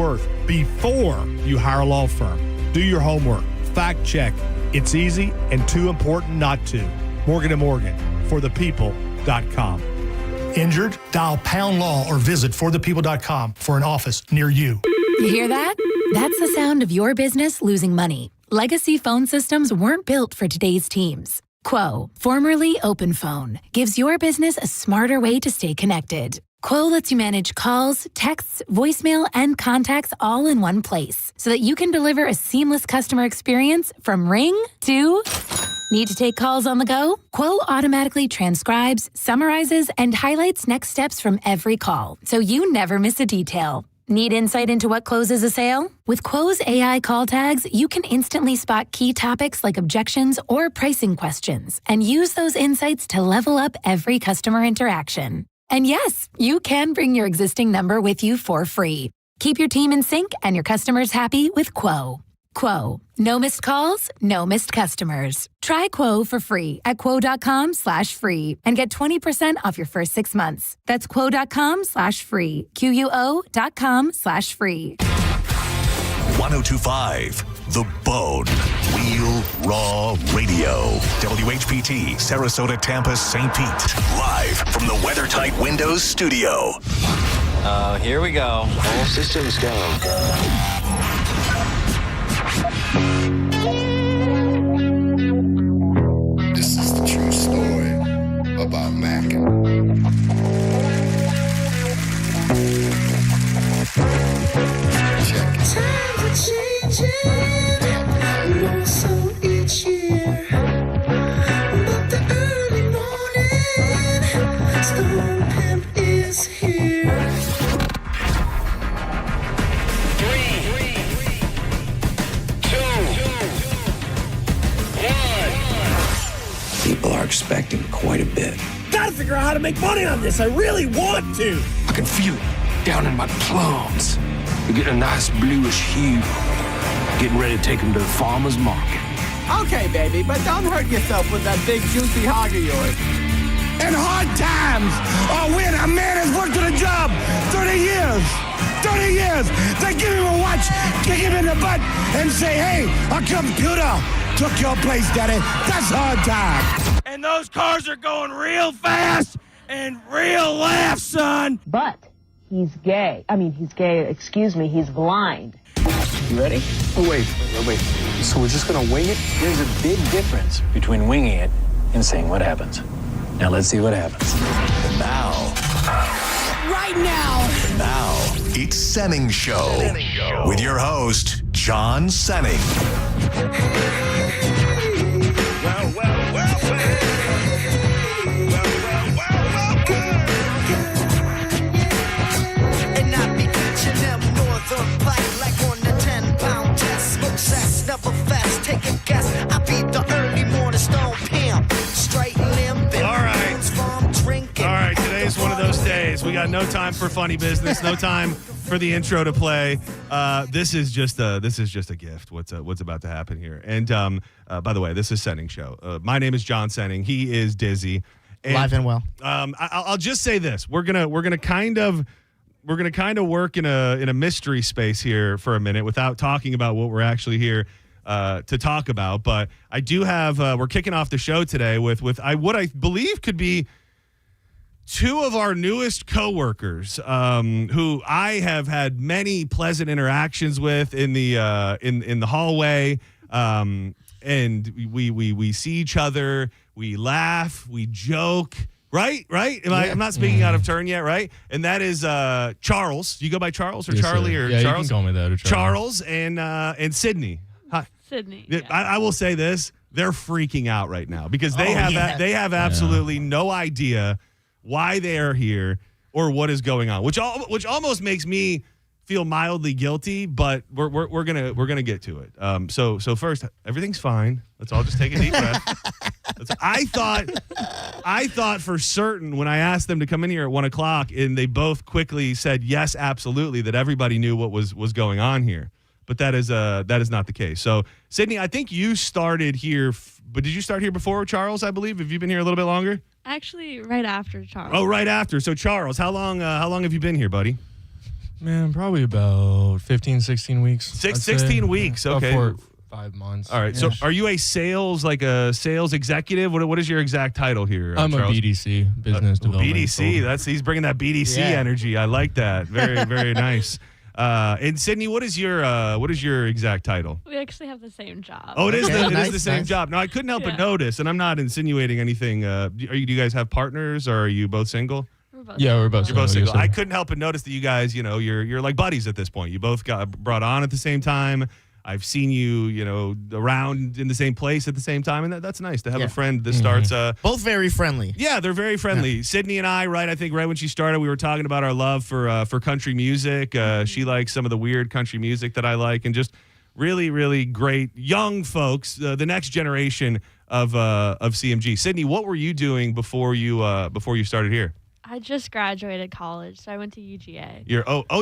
worth before you hire a law firm. Do your homework. Fact check. It's easy and too important not to. Morgan & Morgan, forthepeople.com. Injured? Dial pound law or visit forthepeople.com for an office near you. You hear that? That's the sound of your business losing money. Legacy phone systems weren't built for today's teams. Quo, formerly OpenPhone, gives your business a smarter way to stay connected. Quo lets you manage calls, texts, voicemail, and contacts all in one place so that you can deliver a seamless customer experience from ring to... Need to take calls on the go? Quo automatically transcribes, summarizes, and highlights next steps from every call, so you never miss a detail. Need insight into what closes a sale? With Quo's AI call tags, you can instantly spot key topics like objections or pricing questions and use those insights to level up every customer interaction. And yes, you can bring your existing number with you for free. Keep your team in sync and your customers happy with Quo. Quo. No missed calls, no missed customers. Try Quo for free at quo.com/free and get 20% off your first 6 months. That's quo.com/free. QUO.com/free. 1025 The Bone. Wheel Raw Radio. WHPT, Sarasota, Tampa, St. Pete. Live from the WeatherTight Windows studio. Here we go. All systems go. This is the true story about Mac. Check it. Times are changing, more so each year. But the early morning storm pimp is here. 3, 2, 1. People are expecting quite a bit. Gotta figure out how to make money on this. I really want to. I can feel it down in my plums. They're getting a nice bluish hue. Getting ready to take them to the farmer's market. Okay, baby, but don't hurt yourself with that big juicy hog of yours. In hard times, or when a man has worked at a job 30 years, they give him a watch, kick him in the butt, and say, hey, our computer took your place, daddy. That's hard time. And those cars are going real fast and real fast, son. But he's gay. He's blind. You ready? Oh, wait. So we're just gonna wing it? There's a big difference between winging it and seeing what happens. Now let's see what happens. Now. Right now. Now, it's Senning Show. With your host, John Senning. Well. And I be catching them northern black like on the 10-pound test. Smoke cess, never fast, take a guess. I be the early morning stone pimp. Straight limp and All right. from drinking. All right, today's one of those days. We got no time for funny business, no time for the intro to play. This is just a gift. What's about to happen here? And by the way, this is Senning Show. My name is John Senning. He is Dizzy. And, live and well. I'll just say this: we're gonna kind of work in a mystery space here for a minute without talking about what we're actually here to talk about. But I do have we're kicking off the show today with what I believe could be two of our newest coworkers, who I have had many pleasant interactions with in the hallway, and we see each other, we laugh, we joke. Right? I'm not speaking out of turn yet, right? And that is Charles. Do you go by Charles or Charlie or yeah, Charles? You can call me that or Charles and Sydney. Hi. Sydney. Yeah. I will say this: they're freaking out right now because they have absolutely no idea why they are here or what is going on, which almost makes me feel mildly guilty, but we're gonna get to it. So first, everything's fine. Let's all just take a deep breath. I thought for certain when I asked them to come in here at 1:00, and they both quickly said yes, absolutely, that everybody knew what was going on here. But that is not the case. So Sydney, I think you started here, but did you start here before Charles? I believe. Have you been here a little bit longer? Actually, right after Charles. Oh, right after. So Charles, how long have you been here, buddy? Man, probably about 15, 16 weeks. 16 weeks. Okay. About 5 months. All right. So are you a sales executive? What is your exact title here? I'm Charles? a BDC, business development. BDC. He's bringing that BDC energy. I like that. Very, very nice. And Sydney, what is your exact title? We actually have the same job. Oh, it is the same job. No, I couldn't help but notice, and I'm not insinuating anything. Do you guys have partners, or are you both single? We're both You're both single. I couldn't help but notice that you guys, you're like buddies at this point. You both got brought on at the same time. I've seen you, around in the same place at the same time, and that's nice to have a friend that starts. Both very friendly. Yeah, they're very friendly. Yeah. Sydney and I think right when she started, we were talking about our love for country music. She likes some of the weird country music that I like, and just really, really great young folks, the next generation of CMG. Sydney, what were you doing before you started here? I just graduated college, so I went to UGA.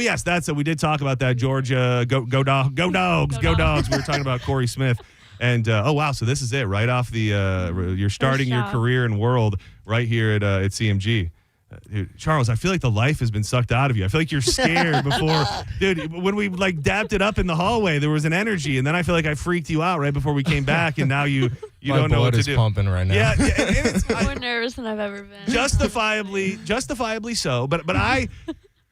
Yes, that's it. We did talk about that. Georgia, go dogs. We were talking about Corey Smith, and wow, so this is it right off the. You're starting your career in World right here at CMG. Dude, Charles, I feel like the life has been sucked out of you. I feel like you're scared before. Dude, when we dapped it up in the hallway, there was an energy, and then I feel like I freaked you out right before we came back, and now you don't know what to do. My blood is pumping right now. Yeah, I'm more nervous than I've ever been. Justifiably so. But I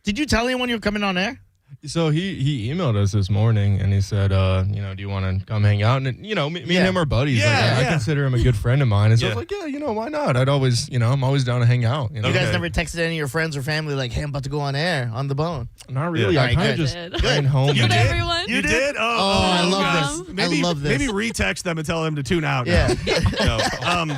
did you tell anyone you were coming on air? So he emailed us this morning, and he said, do you want to come hang out? And me and him are buddies. Yeah, I consider him a good friend of mine. And so I was like, why not? I'm always down to hang out. You guys never texted any of your friends or family like, hey, I'm about to go on air on the bone? Not really. I kind of just went home. You did? Everyone? You did? Oh, I love this. I love this. Maybe retext them and tell them to tune out. Yeah. No.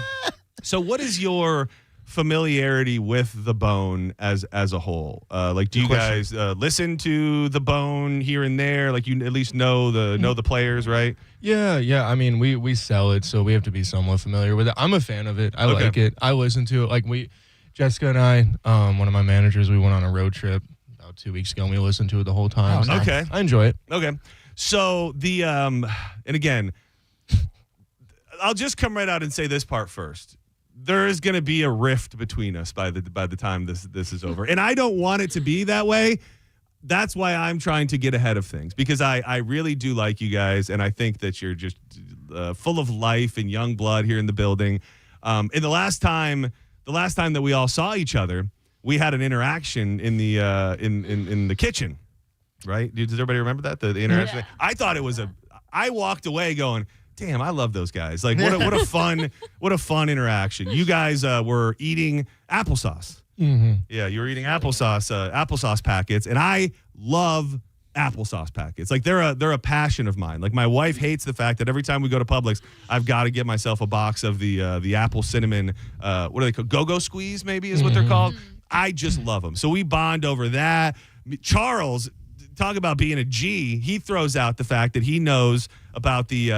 So what is your familiarity with the Bone as a whole? Do you guys listen to the Bone here and there? Like, you at least know the players, right? Yeah. I mean, we sell it, so we have to be somewhat familiar with it. I'm a fan of it. I like it. I listen to it. Like Jessica and I, one of my managers, we went on a road trip about 2 weeks ago, and we listened to it the whole time. Oh, nice. Okay. I enjoy it. Okay. So and again, I'll just come right out and say this part first. There is going to be a rift between us by the time this is over. And I don't want it to be that way. That's why I'm trying to get ahead of things, because I really do like you guys, and I think that you're just full of life and young blood here in the building. And the last time that we all saw each other, we had an interaction in the kitchen, right? Does everybody remember that? The interaction? Yeah. I thought it was I walked away going, damn, I love those guys. Like, what a fun interaction. You guys were eating applesauce. Mm-hmm. Yeah, you were eating applesauce packets, and I love applesauce packets. Like, they're a passion of mine. Like, my wife hates the fact that every time we go to Publix, I've got to get myself a box of the apple cinnamon. What are they called? Go-Go Squeeze, maybe is what they're called. I just love them. So we bond over that. Charles, talk about being a G. He throws out the fact that he knows about the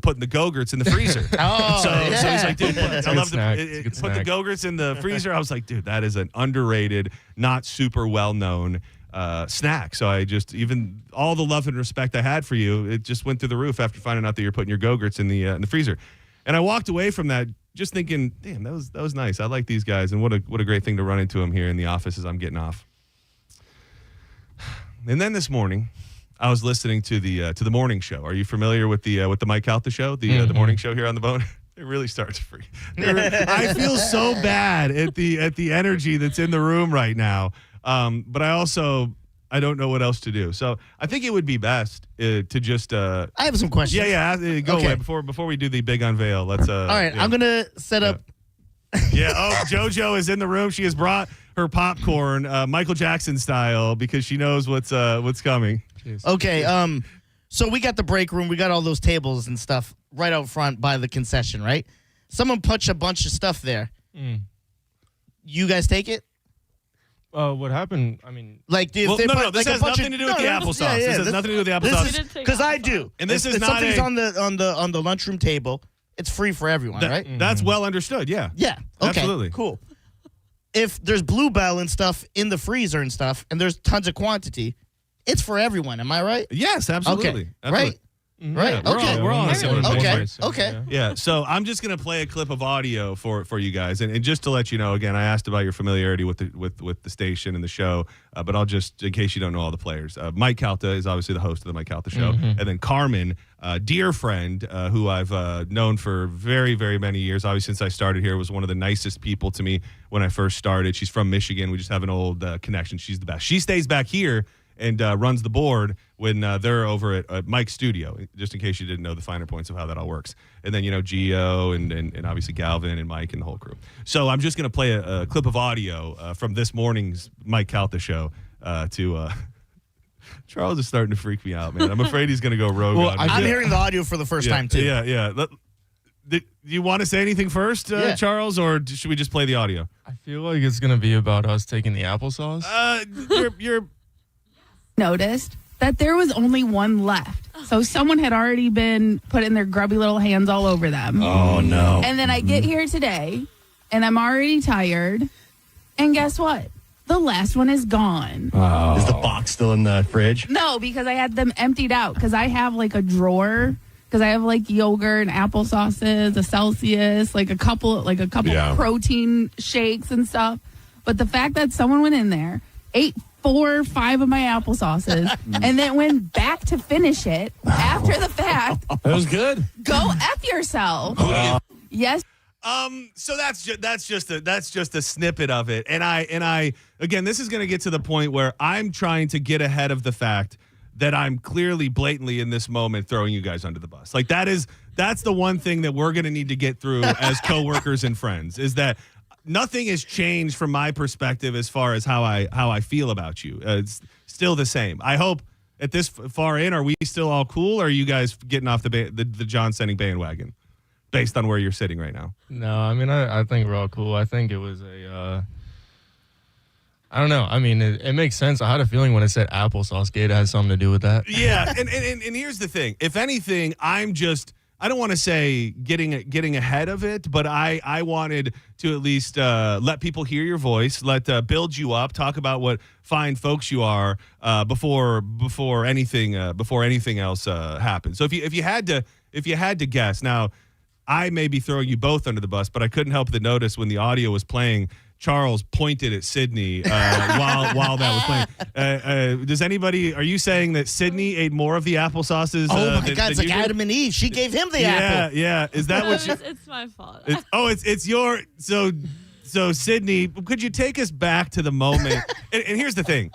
putting the Go-Gurts in the freezer. So he's like, dude, I love put the Go-Gurts in the freezer. I was like, dude, that is an underrated, not super well-known snack. So I just, even all the love and respect I had for you, it just went through the roof after finding out that you're putting your Go-Gurts in the freezer. And I walked away from that just thinking, damn, that was nice. I like these guys, and what a great thing to run into them here in the office as I'm getting off. And then this morning, I was listening to the morning show. Are you familiar with the Mike Calta show, the morning show here on the Bone? It really starts free. I feel so bad at the energy that's in the room right now. But I don't know what else to do. So I think it would be best to just. I have some questions. Yeah. Go away before we do the big unveil. Let's. All right, I'm gonna set up. Yeah. Oh, JoJo is in the room. She has brought her popcorn, Michael Jackson style, because she knows what's coming. Jeez. Okay. So we got the break room. We got all those tables and stuff right out front by the concession, right? Someone punched a bunch of stuff there. You guys take it? What happened? I mean, like, this has nothing to do with the applesauce. This has nothing to do with the applesauce. Because I do. And this is not something's on the lunchroom table. It's free for everyone, right? That's well understood. Yeah. Yeah. Okay. Absolutely. Cool. If there's Bluebell and stuff in the freezer and stuff, and there's tons of quantity, it's for everyone. Am I right? Yes, absolutely. Okay. Right. Right. We're all on a similar page. Okay. Yeah. So I'm just gonna play a clip of audio for you guys, and just to let you know, again, I asked about your familiarity with the station and the show, but I'll just, in case you don't know all the players, Mike Calta is obviously the host of the Mike Calta Show, and then Carmen, dear friend, who I've known for very, very many years. Obviously, since I started here, was one of the nicest people to me when I first started. She's from Michigan. We just have an old connection. She's the best. She stays back here and runs the board when they're over at Mike's studio, just in case you didn't know the finer points of how that all works. And then, Gio and obviously Galvin and Mike and the whole crew. So I'm just going to play a clip of audio from this morning's Mike Calta show to Charles is starting to freak me out, man. I'm afraid he's going to go rogue on me. I'm hearing the audio for the first time, too. Yeah. Do you want to say anything first, Charles, or should we just play the audio? I feel like it's going to be about us taking the applesauce. You're noticed that there was only one left. So someone had already been putting their grubby little hands all over them. Oh, no. And then I get here today, and I'm already tired. And guess what? The last one is gone. Oh. Is the box still in the fridge? No, because I had them emptied out. Because I have like a drawer. Because I have like yogurt and applesauces, a Celsius, like a couple protein shakes and stuff. But the fact that someone went in there, ate 4 or 5 of my applesauces, and then went back to finish it after the fact. That was good. Go F yourself. Yes. So that's just a snippet of it. And I again, this is going to get to the point where I'm trying to get ahead of the fact that I'm clearly blatantly in this moment throwing you guys under the bus. Like that's the one thing that we're going to need to get through as coworkers and friends, is that nothing has changed from my perspective as far as how I feel about you. It's still the same. I hope at this far in, are we still all cool, or are you guys getting off the John Senning bandwagon based on where you're sitting right now? No, I mean, I think we're all cool. I think it was I don't know. I mean, it makes sense. I had a feeling when it said applesauce gate, it has something to do with that. Yeah, and here's the thing. If anything, I don't want to say getting ahead of it, but I wanted to at least let people hear your voice, build you up, talk about what fine folks you are before anything else happens. So if you had to guess, now I may be throwing you both under the bus, but I couldn't help but notice when the audio was playing, Charles pointed at Sydney while that was playing. Does anybody? Are you saying that Sydney ate more of the applesauces? Oh my God! It's like Adam and Eve. She gave him the apple. Yeah. Is that what? It's my fault. It's your so Sydney. Could you take us back to the moment? And here's the thing.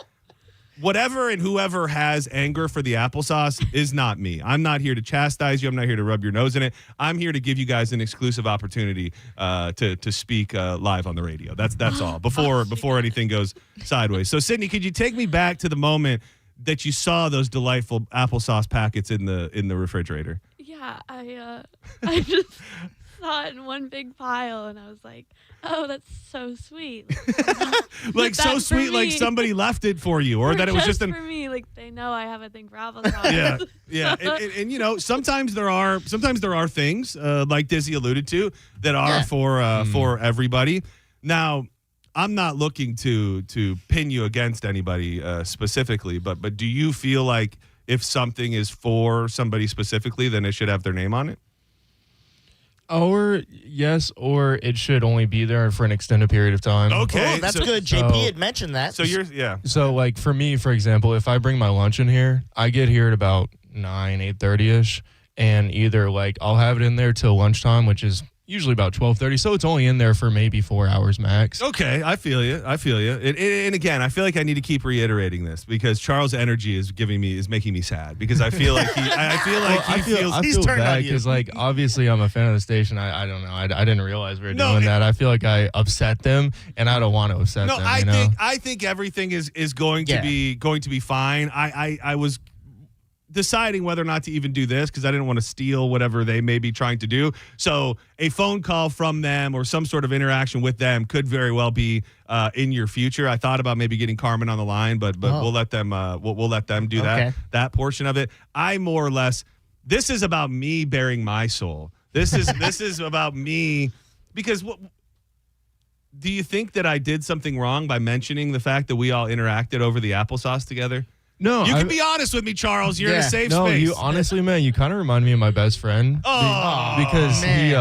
Whatever and whoever has anger for the applesauce is not me. I'm not here to chastise you. I'm not here to rub your nose in it. I'm here to give you guys an exclusive opportunity to speak live on the radio. That's all. Before anything goes sideways. So Sydney, could you take me back to the moment that you saw those delightful applesauce packets in the refrigerator? Yeah, I just saw it in one big pile, and I was like, "Oh, that's so sweet." Like so sweet, like somebody left it for you, or that it was just for me. Like they know I have a thing for applesauce. Yeah. And sometimes there are things like Dizzy alluded to that are for everybody. Now, I'm not looking to pin you against anybody specifically, but do you feel like if something is for somebody specifically, then it should have their name on it? Or yes, or it should only be there for an extended period of time. Okay, that's good. JP had mentioned that. So like for me, for example, if I bring my lunch in here, I get here at about 8:30ish, and either like I'll have it in there till lunchtime, which is usually about 12:30. So it's only in there for maybe 4 hours max. Okay, I feel you. And again, I feel like I need to keep reiterating this because Charles' energy is making me sad because I feel like he feels bad because like obviously I'm a fan of the station. I don't know. I didn't realize we were doing that. I feel like I upset them, and I don't want to upset them. I think everything is going to be fine. I was deciding whether or not to even do this because I didn't want to steal whatever they may be trying to do. So a phone call from them or some sort of interaction with them could very well be in your future. I thought about maybe getting Carmen on the line, but we'll let them we'll let them do that portion of it. I more or less, this is about me bearing my soul. This is about me because do you think that I did something wrong by mentioning the fact that we all interacted over the applesauce together? No, you can be honest with me, Charles. You're in a safe no, space. you honestly, man, you kind of remind me of my best friend. Because he,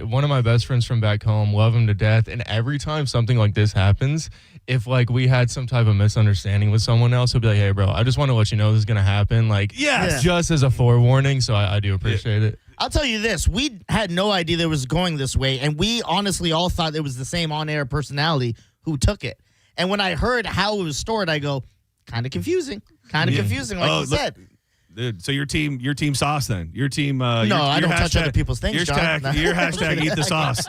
one of my best friends from back home, love him to death. And every time something like this happens, if like we had some type of misunderstanding with someone else, he'll be like, "Hey, bro, I just want to let you know this is gonna happen." Like, just as a forewarning. So I do appreciate it. I'll tell you this. We had no idea that it was going this way, and we honestly all thought it was the same on-air personality who took it. And when I heard how it was stored, I go, kind of confusing. Kind of confusing, like you said. Dude, so your team sauce then? Your team? No, I don't touch other people's things, Your John. hashtag eat the sauce,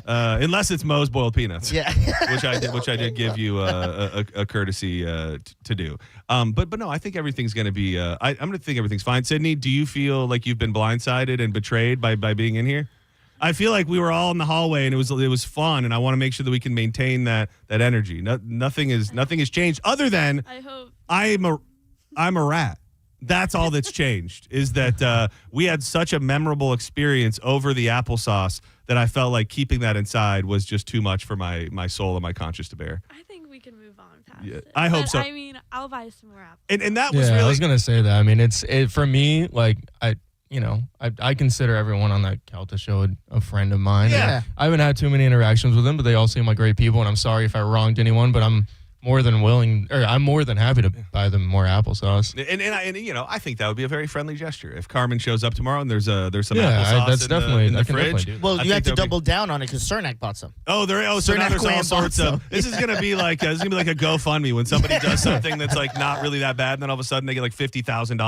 unless it's Moe's boiled peanuts. Yeah, which I did give you a courtesy to do. But no, I think everything's going to be. I'm going to think everything's fine. Sydney, do you feel like you've been blindsided and betrayed by being in here? I feel like we were all in the hallway and it was fun, and I want to make sure that we can maintain that energy. Nothing has changed other than I hope I'm a rat. That's all that's changed is that we had such a memorable experience over the applesauce that I felt like keeping that inside was just too much for my soul and my conscience to bear. I think we can move on past it. I hope But, so. I mean, I'll buy some more apples. And that was really. I was gonna say that. I mean, it's for me. Like I consider everyone on that Calta show a friend of mine. Yeah. I haven't had too many interactions with them, but they all seem like great people. And I'm sorry if I wronged anyone, but I'm more than happy to buy them more applesauce. And I think that would be a very friendly gesture. If Carmen shows up tomorrow and there's some applesauce that's in the definitely fridge. Well, you have to double down on it because Cernak bought some. So now there's all sorts of. This is gonna be like a GoFundMe when somebody does something that's like not really that bad, and then all of a sudden they get like $50,000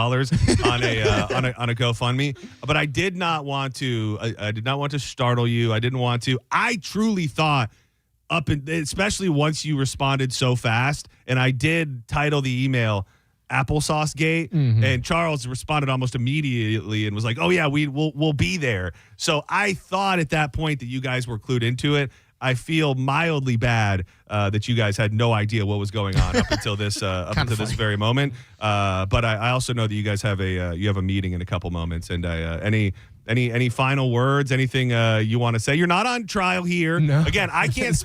on a GoFundMe. But I did not want to. I did not want to startle you. I didn't want to. I truly thought. Especially once you responded so fast, and I did title the email "Applesauce Gate," and Charles responded almost immediately and was like, "Oh yeah, we'll be there." So I thought at that point that you guys were clued into it. I feel mildly bad that you guys had no idea what was going on up until this this very moment. But I also know that you guys have a meeting in a couple moments, and any final words? Anything you want to say? You're not on trial here. No. Again, I can't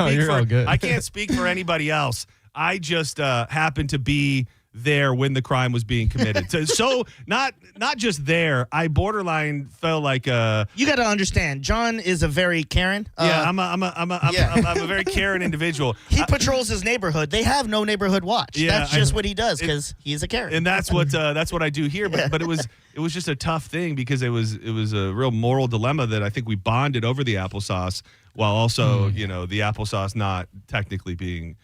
speak for anybody else. I just happened to be there when the crime was being committed. So not just there. I borderline felt like you got to understand. John is a very Karen. I'm a very Karen individual. He patrols his neighborhood. They have no neighborhood watch. Yeah, that's just what he does because he's a Karen. And that's what I do here. But it was just a tough thing because it was a real moral dilemma that I think we bonded over the applesauce while also the applesauce not technically being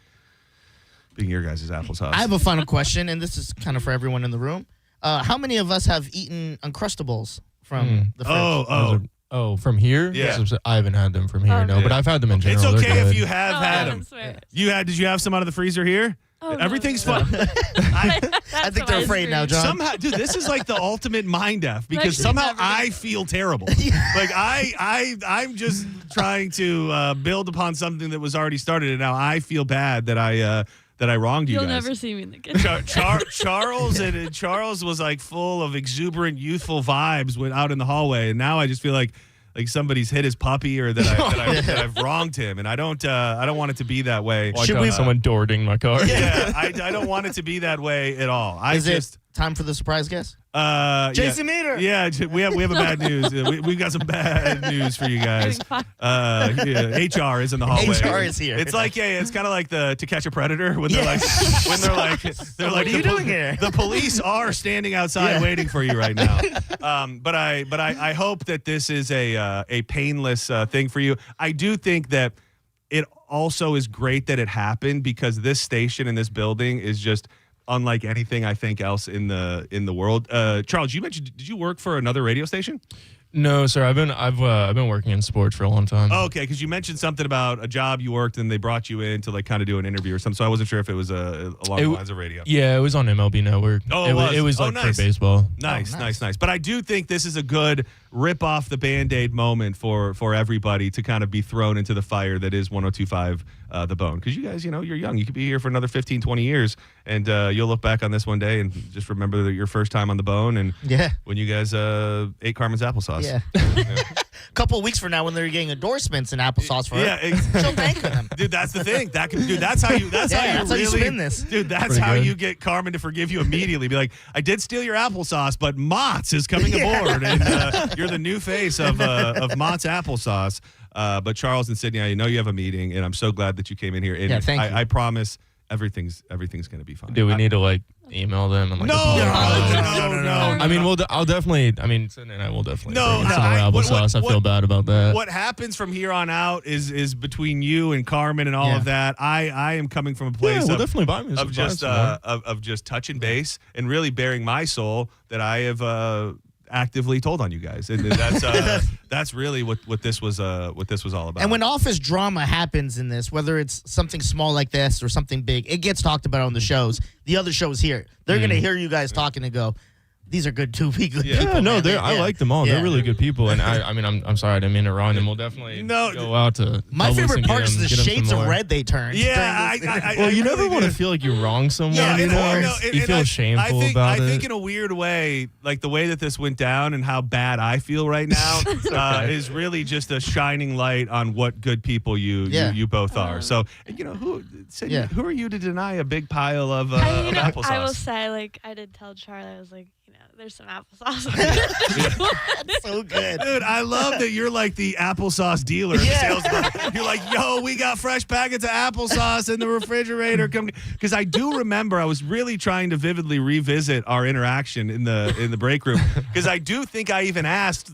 your guys' applesauce. I have a final question, and this is kind of for everyone in the room. How many of us have eaten Uncrustables from the fridge? From here? Yeah. I haven't had them from here, but I've had them in general. It's okay They're if good. you have had them. Did you have some out of the freezer here? Oh, Everything's no. fun. I think they're afraid now, John. Somehow, dude, this is like the ultimate mind F because somehow I feel terrible. Like I'm just trying to build upon something that was already started, and now I feel bad that I wronged you You'll guys. never see me in the kitchen. Charles was like full of exuberant youthful vibes when out in the hallway, and now I just feel like somebody's hit his puppy or that I've wronged him, and I don't want it to be that way. Should we someone door ding my car? Yeah, I don't want it to be that way at all. Is it time for the surprise guest? Jason Meter. Yeah, we have a bad news. We've got some bad news for you guys. HR is in the hallway. HR is here. It's like it's kind of like the To Catch a Predator when they're like what are you doing here? The police are standing outside waiting for you right now. But I hope that this is a painless thing for you. I do think that it also is great that it happened because this station and this building is just unlike anything I think else in the world. Charles, you mentioned, did you work for another radio station? No, sir. I've been working in sports for a long time. Oh, okay, because you mentioned something about a job you worked and they brought you in to like kind of do an interview or something. So I wasn't sure if it was along the lines of radio. Yeah, it was on MLB Network. Oh, it was like nice. for baseball. Nice. But I do think this is a good rip off the Band-Aid moment for everybody to kind of be thrown into the fire that is 102.5 the Bone, because you guys, you're young. You could be here for another 15, 20 years, and you'll look back on this one day and just remember that your first time on the Bone, and when you guys ate Carmen's applesauce. Yeah. A couple of weeks from now, when they're getting endorsements in applesauce for her, she'll thank them. Dude, that's the thing. That's how you. That's how you spin this. Dude, that's how you get Carmen to forgive you immediately. Be like, I did steal your applesauce, but Mott's is coming aboard, and you're the new face of Mott's applesauce. But Charles and Sydney, I know you have a meeting, and I'm so glad that you came in here. And thank you. I promise everything's going to be fine. Do we need to email them and apologize? No. I mean, I'll definitely. I mean, Sydney and I will definitely. No, bring some more applesauce. I feel bad about that. What happens from here on out is between you and Carmen and all of that. I am coming from a place we'll definitely buy me some of just touching base and really bearing my soul that I have actively told on you guys, and that's really what this was all about. And when office drama happens in this, whether it's something small like this or something big, it gets talked about on the shows. The other shows here, they're gonna hear you guys talking and go, these are good people. Yeah, no, I like them all. They're really good people, and I mean, I'm sorry I didn't mean to wrong them. We'll definitely go out to. My favorite part is the shades of red they turn. Yeah, well, you never want to feel like you wrong someone. Yeah, you feel shameful about it. I think in a weird way, like the way that this went down and how bad I feel right now is really just a shining light on what good people you both are. So who are you to deny a big pile of applesauce? I will say, I did tell Charlie, I was like, there's some applesauce. That's so good. Dude, I love that you're like the applesauce dealer, salesman. You're like, yo, we got fresh packets of applesauce in the refrigerator. Because I do remember I was really trying to vividly revisit our interaction in the break room. Because I do think I even asked,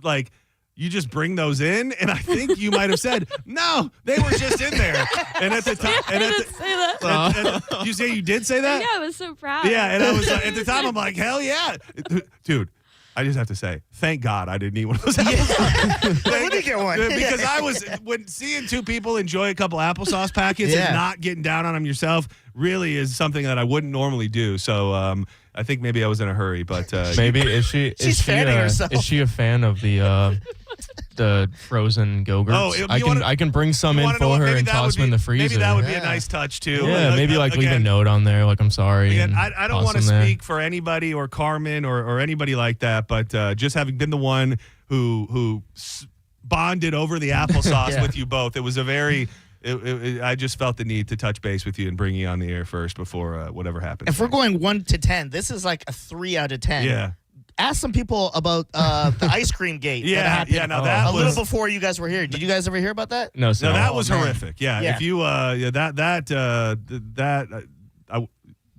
you just bring those in? And I think you might have said, no, they were just in there. And at the time, I didn't say that. You say you did say that? Yeah, I was so proud. Yeah, and I was at the time, I'm like, hell yeah. Dude, I just have to say, thank God I didn't eat one of those applesauce. Let me get one. Because when seeing two people enjoy a couple applesauce packets and not getting down on them yourself really is something that I wouldn't normally do. So I think maybe I was in a hurry, but maybe she's fanning herself. Is she a fan of the frozen Go-Gurts? I can bring some in for her and toss them in the freezer. Maybe that would be a nice touch too. Yeah, maybe leave a note on there, I'm sorry. Again, I don't want to speak for anybody or Carmen or anybody like that, but just having been the one who bonded over the applesauce with you both, it was a very. I just felt the need to touch base with you and bring you on the air first before whatever happens. If we're going 1 to 10, this is like a 3 out of 10. Yeah. Ask some people about the ice cream gate. that happened that was little before you guys were here. Did you guys ever hear about that? No, sir. No, that was horrific. Yeah. Yeah. If you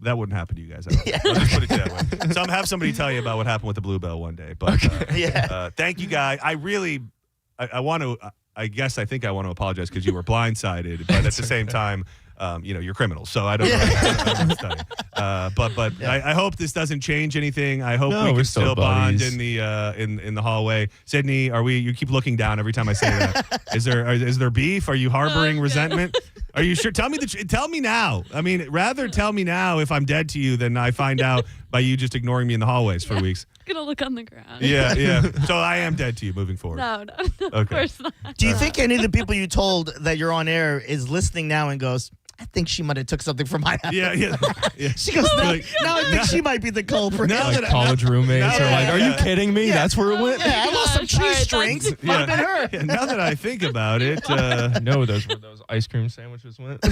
that wouldn't happen to you guys. I'll just put it that way. So have somebody tell you about what happened with the Bluebell one day. But thank you, guys. I want to. I think I want to apologize because you were blindsided, but at the same time, you're criminals. So I don't know. But I hope this doesn't change anything. I hope we can still bond in the hallway. Sydney, you keep looking down every time I say that. Is there beef? Are you harboring resentment? Are you sure? Tell me now. I mean, rather tell me now if I'm dead to you than I find out by you just ignoring me in the hallways for weeks. Gonna look on the ground. Yeah. So I am dead to you moving forward. No, of course not. Do you think any of the people you told that you're on air is listening now and goes, I think she might have took something from my house. Yeah. She goes, now I think she might be the culprit. College roommates are like, are you kidding me? That's where it went? Yeah, I lost some cheese strings. Might have been her. Yeah, now that I think about it. No, those were those ice cream sandwiches went.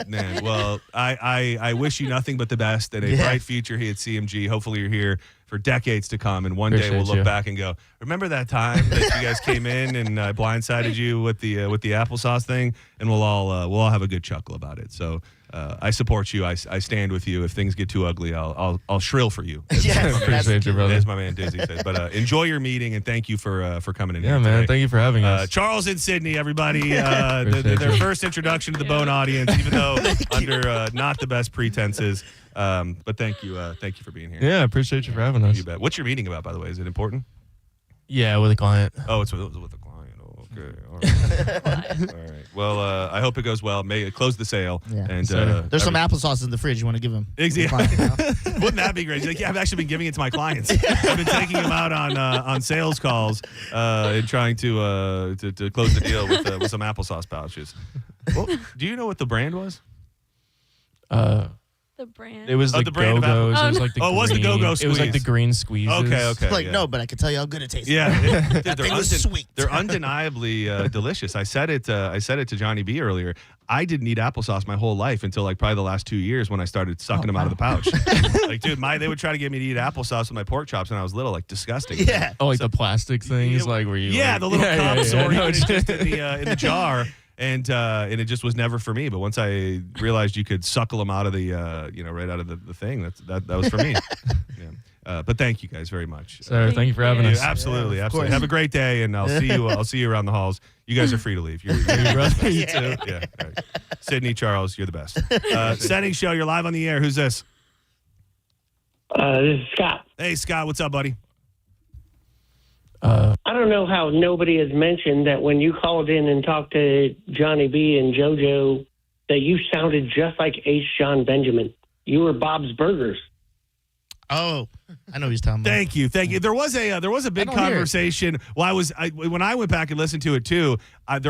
Man. Well, I wish you nothing but the best and a bright future here at CMG. Hopefully you're here for decades to come, and one day we'll look back and go, remember that time that you guys came in and I blindsided you with the applesauce thing, and we'll all have a good chuckle about it. So I support you. I stand with you. If things get too ugly, I'll shrill for you. Appreciate you, brother. As my man Dizzy said. But enjoy your meeting, and thank you for coming in. Yeah, here man. today. Thank you for having us. Charles and Sydney, everybody. Their first introduction to the Bone audience, even though under not the best pretenses. But thank you for being here. Yeah, appreciate you for having us. You bet. What's your meeting about, by the way? Is it important? Yeah, with a client. Oh, it's with a client. Oh, okay. All right. All right. Well, I hope it goes well. May close the sale. Yeah. And there's some applesauce in the fridge. You want to give him? Exactly. Wouldn't that be great? He's like, yeah, I've actually been giving it to my clients. I've been taking them out on sales calls and trying to close the deal with some applesauce pouches. Well, do you know what the brand was? The brand. It was the brand of Go-Go's. apple. It was like the Oh, it was the green- Go-Go It was like the squeeze. green squeezes. Okay. Like, yeah. no, but I can tell you how good it tastes. Yeah, dude, That thing was sweet. They're undeniably delicious. I said it to Johnny B earlier. I didn't eat applesauce my whole life until like probably the last 2 years when I started sucking them out of the pouch. Like, dude, they would try to get me to eat applesauce with my pork chops when I was little, like disgusting. Yeah. Oh, like the plastic things, like where you. Yeah, like, the little cups, or No, even just in the jar. And it just was never for me. But once I realized you could suckle them out of the right out of the thing, that was for me. Yeah. But thank you guys very much. So thank you for having us. Absolutely, Yeah, of absolutely. course. Have a great day, and I'll see you around the halls. You guys are free to leave. You're brother, you too. Yeah. All right. Sydney, Charles, you're the best. Senning Show, you're live on the air. Who's this? This is Scott. Hey, Scott. What's up, buddy? I don't know how nobody has mentioned that when you called in and talked to Johnny B and JoJo, that you sounded just like H. John Benjamin. You were Bob's Burgers. Oh, I know what he's talking about. Thank you. There was a big conversation. Well, when I went back and listened to it too. I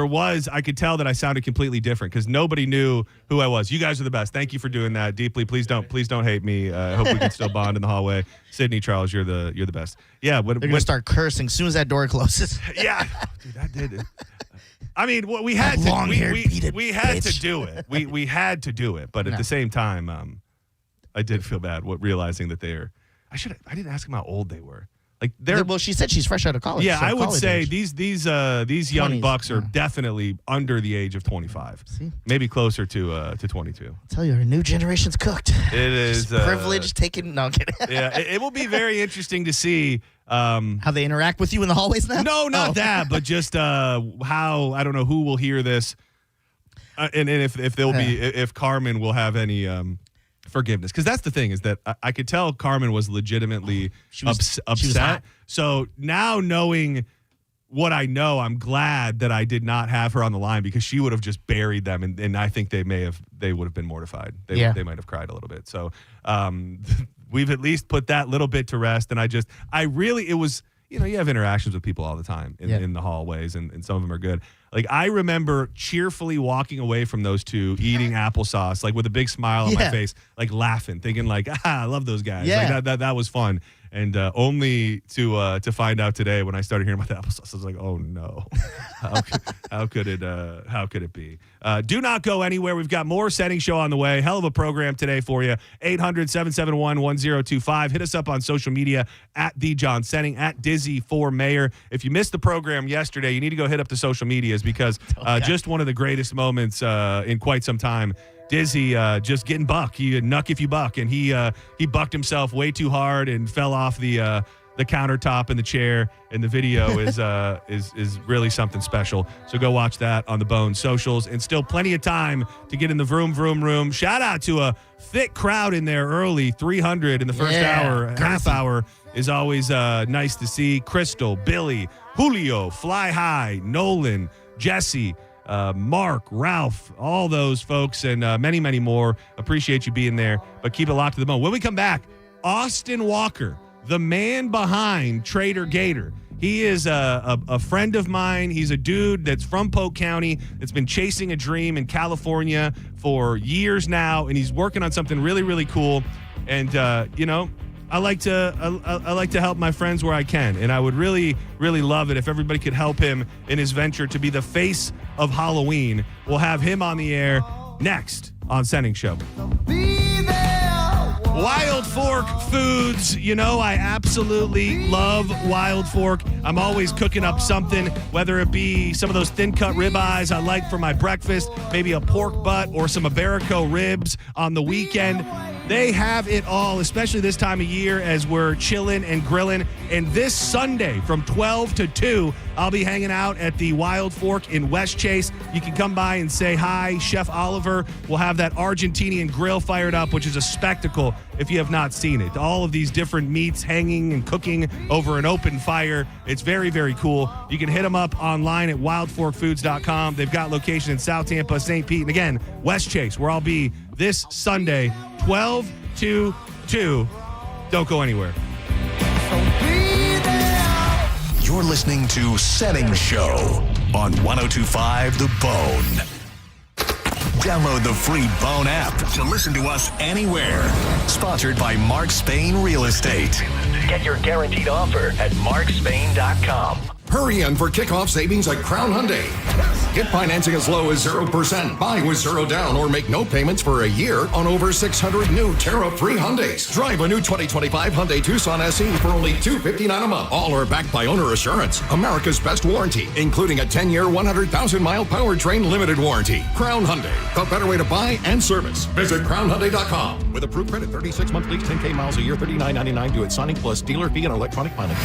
could tell that I sounded completely different because nobody knew who I was. You guys are the best. Thank you for doing that deeply. Please don't hate me. I hope we can still bond in the hallway. Sydney, Charles, you're the best. Yeah, They're gonna start cursing as soon as that door closes. Yeah, dude, that did it. I mean, we had to. We had to do it. We had to do it, but at the same time, I did feel bad realizing that I didn't ask them how old they were. Like Well, she said she's fresh out of college. Yeah, so I would college say age. these young 20s, bucks are definitely under the age of 25. Maybe closer to 22. I'll tell you, our new generation's cooked. It is Privilege taken. No, I'm kidding. Yeah, it will be very interesting to see how they interact with you in the hallways now. No, not that, but just how I don't know who will hear this, and if they'll be if Carmen will have any forgiveness, because that's the thing is that I could tell Carmen was legitimately upset. So now knowing what I know, I'm glad that I did not have her on the line because she would have just buried them, and I think they would have been mortified. They might have cried a little bit. So we've at least put that little bit to rest, and it was. You have interactions with people all the time in the hallways, and some of them are good. Like, I remember cheerfully walking away from those two, eating applesauce, like with a big smile on my face, like laughing, thinking like, I love those guys. Yeah. Like that was fun. And only to find out today when I started hearing about the applesauce, I was like, oh no, how could it be? Do not go anywhere. We've got more Senning Show on the way. Hell of a program today for you. 800-771-1025. Hit us up on social media at The John Senning, at Dizzy for Mayor. If you missed the program yesterday, you need to go hit up the social medias because just one of the greatest moments in quite some time. Dizzy just getting buck. He nuck if you buck, and he bucked himself way too hard and fell off the countertop in the chair. And the video is really something special. So go watch that on the Bone socials, and still plenty of time to get in the vroom. Shout out to a thick crowd in there early. 300 in the first hour, half hour is always nice to see. Crystal, Billy, Julio, Fly High, Nolan, Jesse. Mark, Ralph, all those folks, and many, many more. Appreciate you being there, but keep it locked to the bone. When we come back, Austin Walker, the man behind Trader Gator. He is a friend of mine. He's a dude that's from Polk County that's been chasing a dream in California for years now, and he's working on something really, really cool. And, I like to help my friends where I can, and I would really, really love it if everybody could help him in his venture to be the face of Halloween. We'll have him on the air next on Senning Show. Wild Fork Foods. I absolutely love Wild Fork. I'm always cooking up something, whether it be some of those thin-cut ribeyes I like for my breakfast, maybe a pork butt or some Iberico ribs on the weekend. They have it all, especially this time of year as we're chilling and grilling. And this Sunday from 12 to 2, I'll be hanging out at the Wild Fork in West Chase. You can come by and say hi. Chef Oliver will have that Argentinian grill fired up, which is a spectacle if you have not seen it. All of these different meats hanging and cooking over an open fire. It's very, very cool. You can hit them up online at wildforkfoods.com. They've got location in South Tampa, St. Pete, and again, West Chase, where I'll be this Sunday, 12 to 2. Don't go anywhere. You're listening to Senning Show on 102.5 The Bone. Download the free Bone app to listen to us anywhere. Sponsored by Mark Spain Real Estate. Get your guaranteed offer at markspain.com. Hurry in for kickoff savings at Crown Hyundai. Get financing as low as 0%, buy with 0 down, or make no payments for a year on over 600 new tariff-free Hyundais. Drive a new 2025 Hyundai Tucson SE for only $259 a month. All are backed by owner assurance, America's best warranty, including a 10-year, 100,000-mile powertrain limited warranty. Crown Hyundai, the better way to buy and service. Visit crownhyundai.com. With approved credit, 36-month lease, 10K miles a year, $39.99 due at signing, plus dealer fee and electronic filing.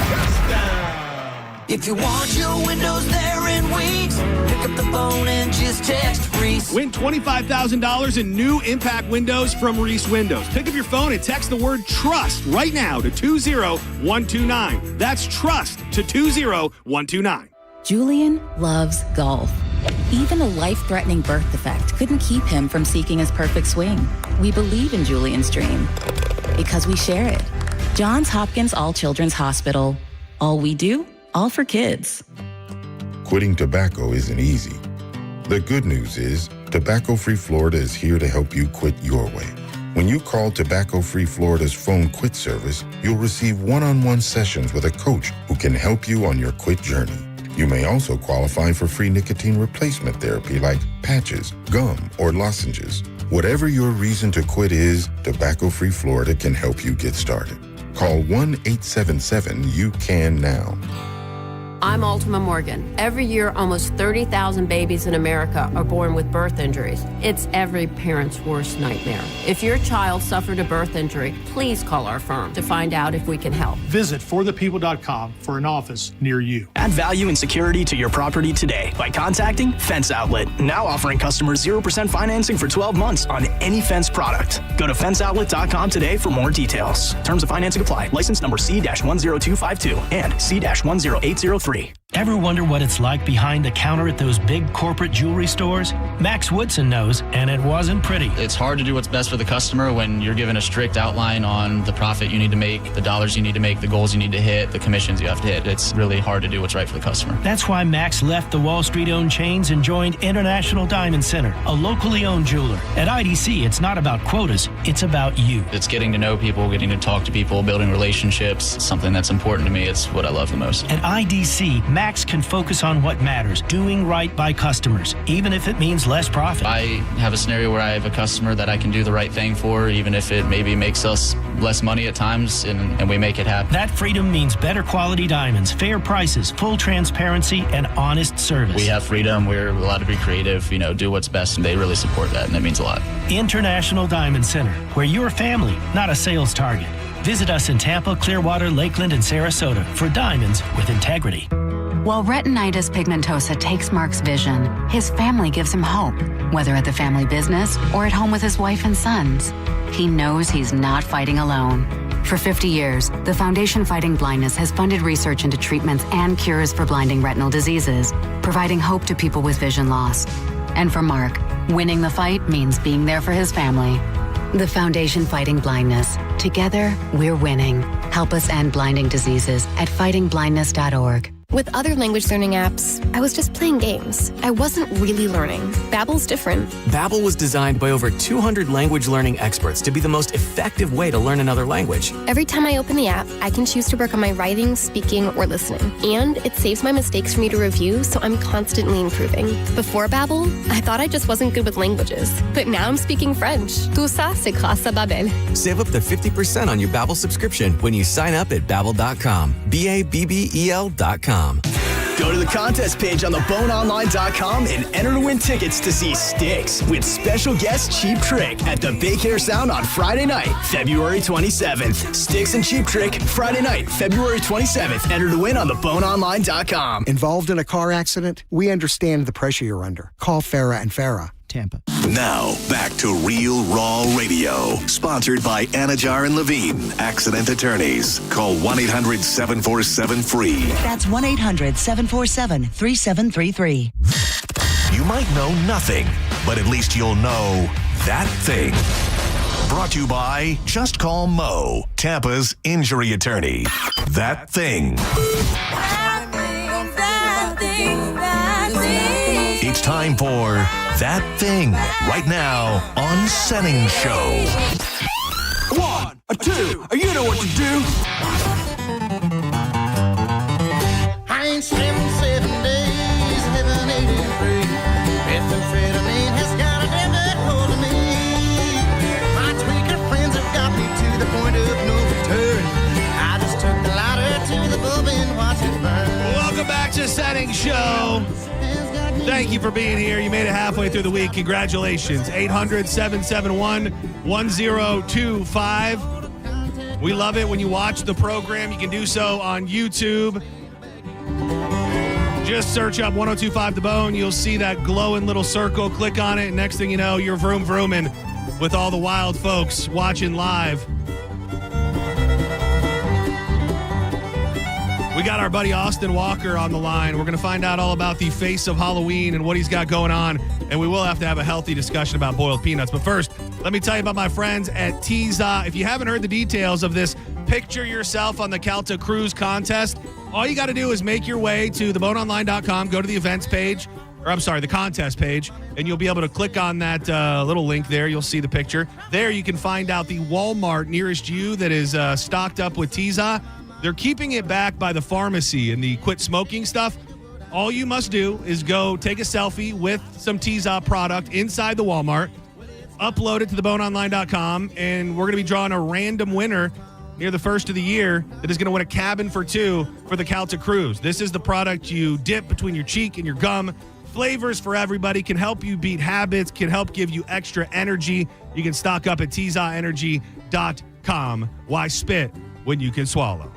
If you want your windows there in weeks, pick up the phone and just text Reese. Win $25,000 in new impact windows from Reese Windows. Pick up your phone and text the word TRUST right now to 20129. That's TRUST to 20129. Julian loves golf. Even a life-threatening birth defect couldn't keep him from seeking his perfect swing. We believe in Julian's dream because we share it. Johns Hopkins All Children's Hospital. All we do, all for kids. Quitting tobacco isn't easy. The good news is, Tobacco-Free Florida is here to help you quit your way. When you call Tobacco-Free Florida's phone quit service, you'll receive one-on-one sessions with a coach who can help you on your quit journey. You may also qualify for free nicotine replacement therapy like patches, gum, or lozenges. Whatever your reason to quit is, Tobacco-Free Florida can help you get started. Call 1-877-YOU-CAN-NOW. I'm Ultima Morgan. Every year, almost 30,000 babies in America are born with birth injuries. It's every parent's worst nightmare. If your child suffered a birth injury, please call our firm to find out if we can help. Visit forthepeople.com for an office near you. Add value and security to your property today by contacting Fence Outlet. Now offering customers 0% financing for 12 months on any Fence product. Go to fenceoutlet.com today for more details. Terms of financing apply. License number C-10252 and C-10803. Ever wonder what it's like behind the counter at those big corporate jewelry stores? Max Woodson knows, and it wasn't pretty. It's hard to do what's best for the customer when you're given a strict outline on the profit you need to make, the dollars you need to make, the goals you need to hit, the commissions you have to hit. It's really hard to do what's right for the customer. That's why Max left the Wall Street-owned chains and joined International Diamond Center, a locally owned jeweler. At IDC, it's not about quotas, it's about you. It's getting to know people, getting to talk to people, building relationships. It's something that's important to me. It's what I love the most. At IDC, Max can focus on what matters, doing right by customers, even if it means less profit. I have a scenario where I have a customer that I can do the right thing for, even if it maybe makes us less money at times, and we make it happen. That freedom means better quality diamonds, fair prices, full transparency, and honest service. We have freedom. We're allowed to be creative, do what's best, and they really support that, and it means a lot. International Diamond Center, where you're family, not a sales target. Visit us in Tampa, Clearwater, Lakeland, and Sarasota for diamonds with integrity. While retinitis pigmentosa takes Mark's vision, his family gives him hope, whether at the family business or at home with his wife and sons. He knows he's not fighting alone. For 50 years, the Foundation Fighting Blindness has funded research into treatments and cures for blinding retinal diseases, providing hope to people with vision loss. And for Mark, winning the fight means being there for his family. The Foundation Fighting Blindness. Together, we're winning. Help us end blinding diseases at fightingblindness.org. With other language learning apps, I was just playing games. I wasn't really learning. Babbel's different. Babbel was designed by over 200 language learning experts to be the most effective way to learn another language. Every time I open the app, I can choose to work on my writing, speaking, or listening. And it saves my mistakes for me to review, so I'm constantly improving. Before Babbel, I thought I just wasn't good with languages. But now I'm speaking French. Tout ça, c'est grâce à Babbel. Save up to 50% on your Babbel subscription when you sign up at Babbel.com. Babbel.com. Go to the contest page on theboneonline.com and enter to win tickets to see Styx with special guest Cheap Trick at the Big Hair Sound on Friday night, February 27th. Styx and Cheap Trick, Friday night, February 27th. Enter to win on theboneonline.com. Involved in a car accident? We understand the pressure you're under. Call Farah and Farah. Tampa. Now, back to Real Raw Radio. Sponsored by Anajar and Levine, accident attorneys. Call 1-800-747-FREE. That's 1-800-747-3733. You might know nothing, but at least you'll know that thing. Brought to you by Just Call Mo, Tampa's injury attorney. That thing. It's It's time for That Thing right now on Senning Show. 1, 2, you know what to do. I ain't slept 7 days, haven't eaten 3. Methamphetamine has got a damn good hold of me. My tweaker friends have got me to the point of no return. I just took the lighter to the bulb and watched it burn. Welcome back to Senning Show. Thank you for being here. You made it halfway through the week. Congratulations. 800-771-1025. We love it when you watch the program. You can do so on YouTube. Just search up 1025 The Bone. You'll see that glowing little circle. Click on it. Next thing you know, you're vroom vrooming with all the wild folks watching live. We got our buddy Austin Walker on the line. We're going to find out all about the face of Halloween and what he's got going on. And we will have to have a healthy discussion about boiled peanuts. But first, let me tell you about my friends at Teza. If you haven't heard the details of this Picture Yourself on the Calta Cruise contest, all you got to do is make your way to theboneonline.com, go to the events page, the contest page, and you'll be able to click on that little link there. You'll see the picture. There you can find out the Walmart nearest you that is stocked up with Teza. They're keeping it back by the pharmacy and the quit smoking stuff. All you must do is go take a selfie with some Teza product inside the Walmart, upload it to theboneonline.com, and we're going to be drawing a random winner near the first of the year that is going to win a cabin for 2 for the Calta Cruise. This is the product you dip between your cheek and your gum. Flavors for everybody, can help you beat habits, can help give you extra energy. You can stock up at TezaEnergy.com. Why spit when you can swallow?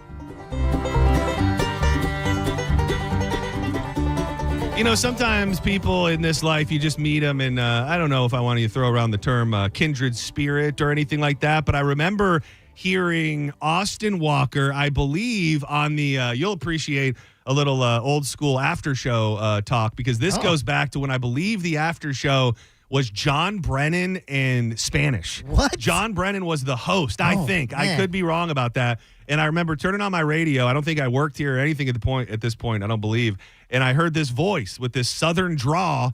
You know, sometimes people in this life, you just meet them, and I don't know if I want to throw around the term kindred spirit or anything like that, but I remember hearing Austin Walker, I believe, on the, you'll appreciate a little old school after show talk, because this goes back to when I believe the after show was John Brennan and Spanish. What? John Brennan was the host, I think. Man. I could be wrong about that. And I remember turning on my radio. I don't think I worked here or anything at this point, I don't believe. And I heard this voice with this southern drawl,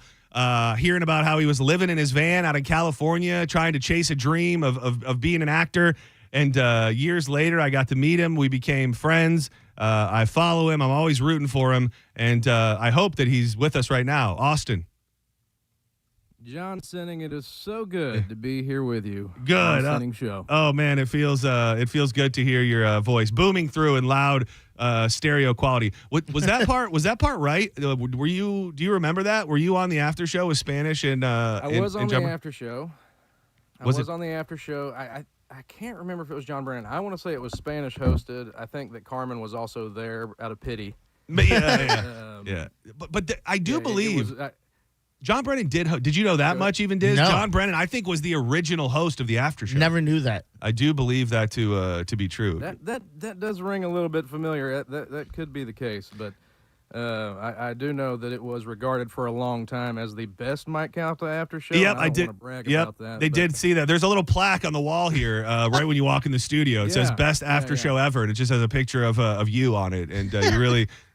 hearing about how he was living in his van out in California, trying to chase a dream of being an actor. And years later, I got to meet him. We became friends. I follow him. I'm always rooting for him. And I hope that he's with us right now. Austin. John Senning, it is so good to be here with you. Good. Senning Show. Oh man, it feels good to hear your voice booming through in loud stereo quality. Was that part? Was that part right? Were you? Do you remember that? Were you on the after show with Spanish and? I was on the after show. I was on the after show. I can't remember if it was John Brennan. I want to say it was Spanish hosted. I think that Carmen was also there out of pity. Yeah. But I do believe. John Brennan did you know that much even, Diz? No. John Brennan, I think, was the original host of the after show. Never knew that. I do believe that to be true. That does ring a little bit familiar. That could be the case, but I do know that it was regarded for a long time as the best Mike Calta after show. Yep, I did. Want to brag yep, about that, they did see that. There's a little plaque on the wall here, right when you walk in the studio. It says "Best After Show Ever," and it just has a picture of you on it. And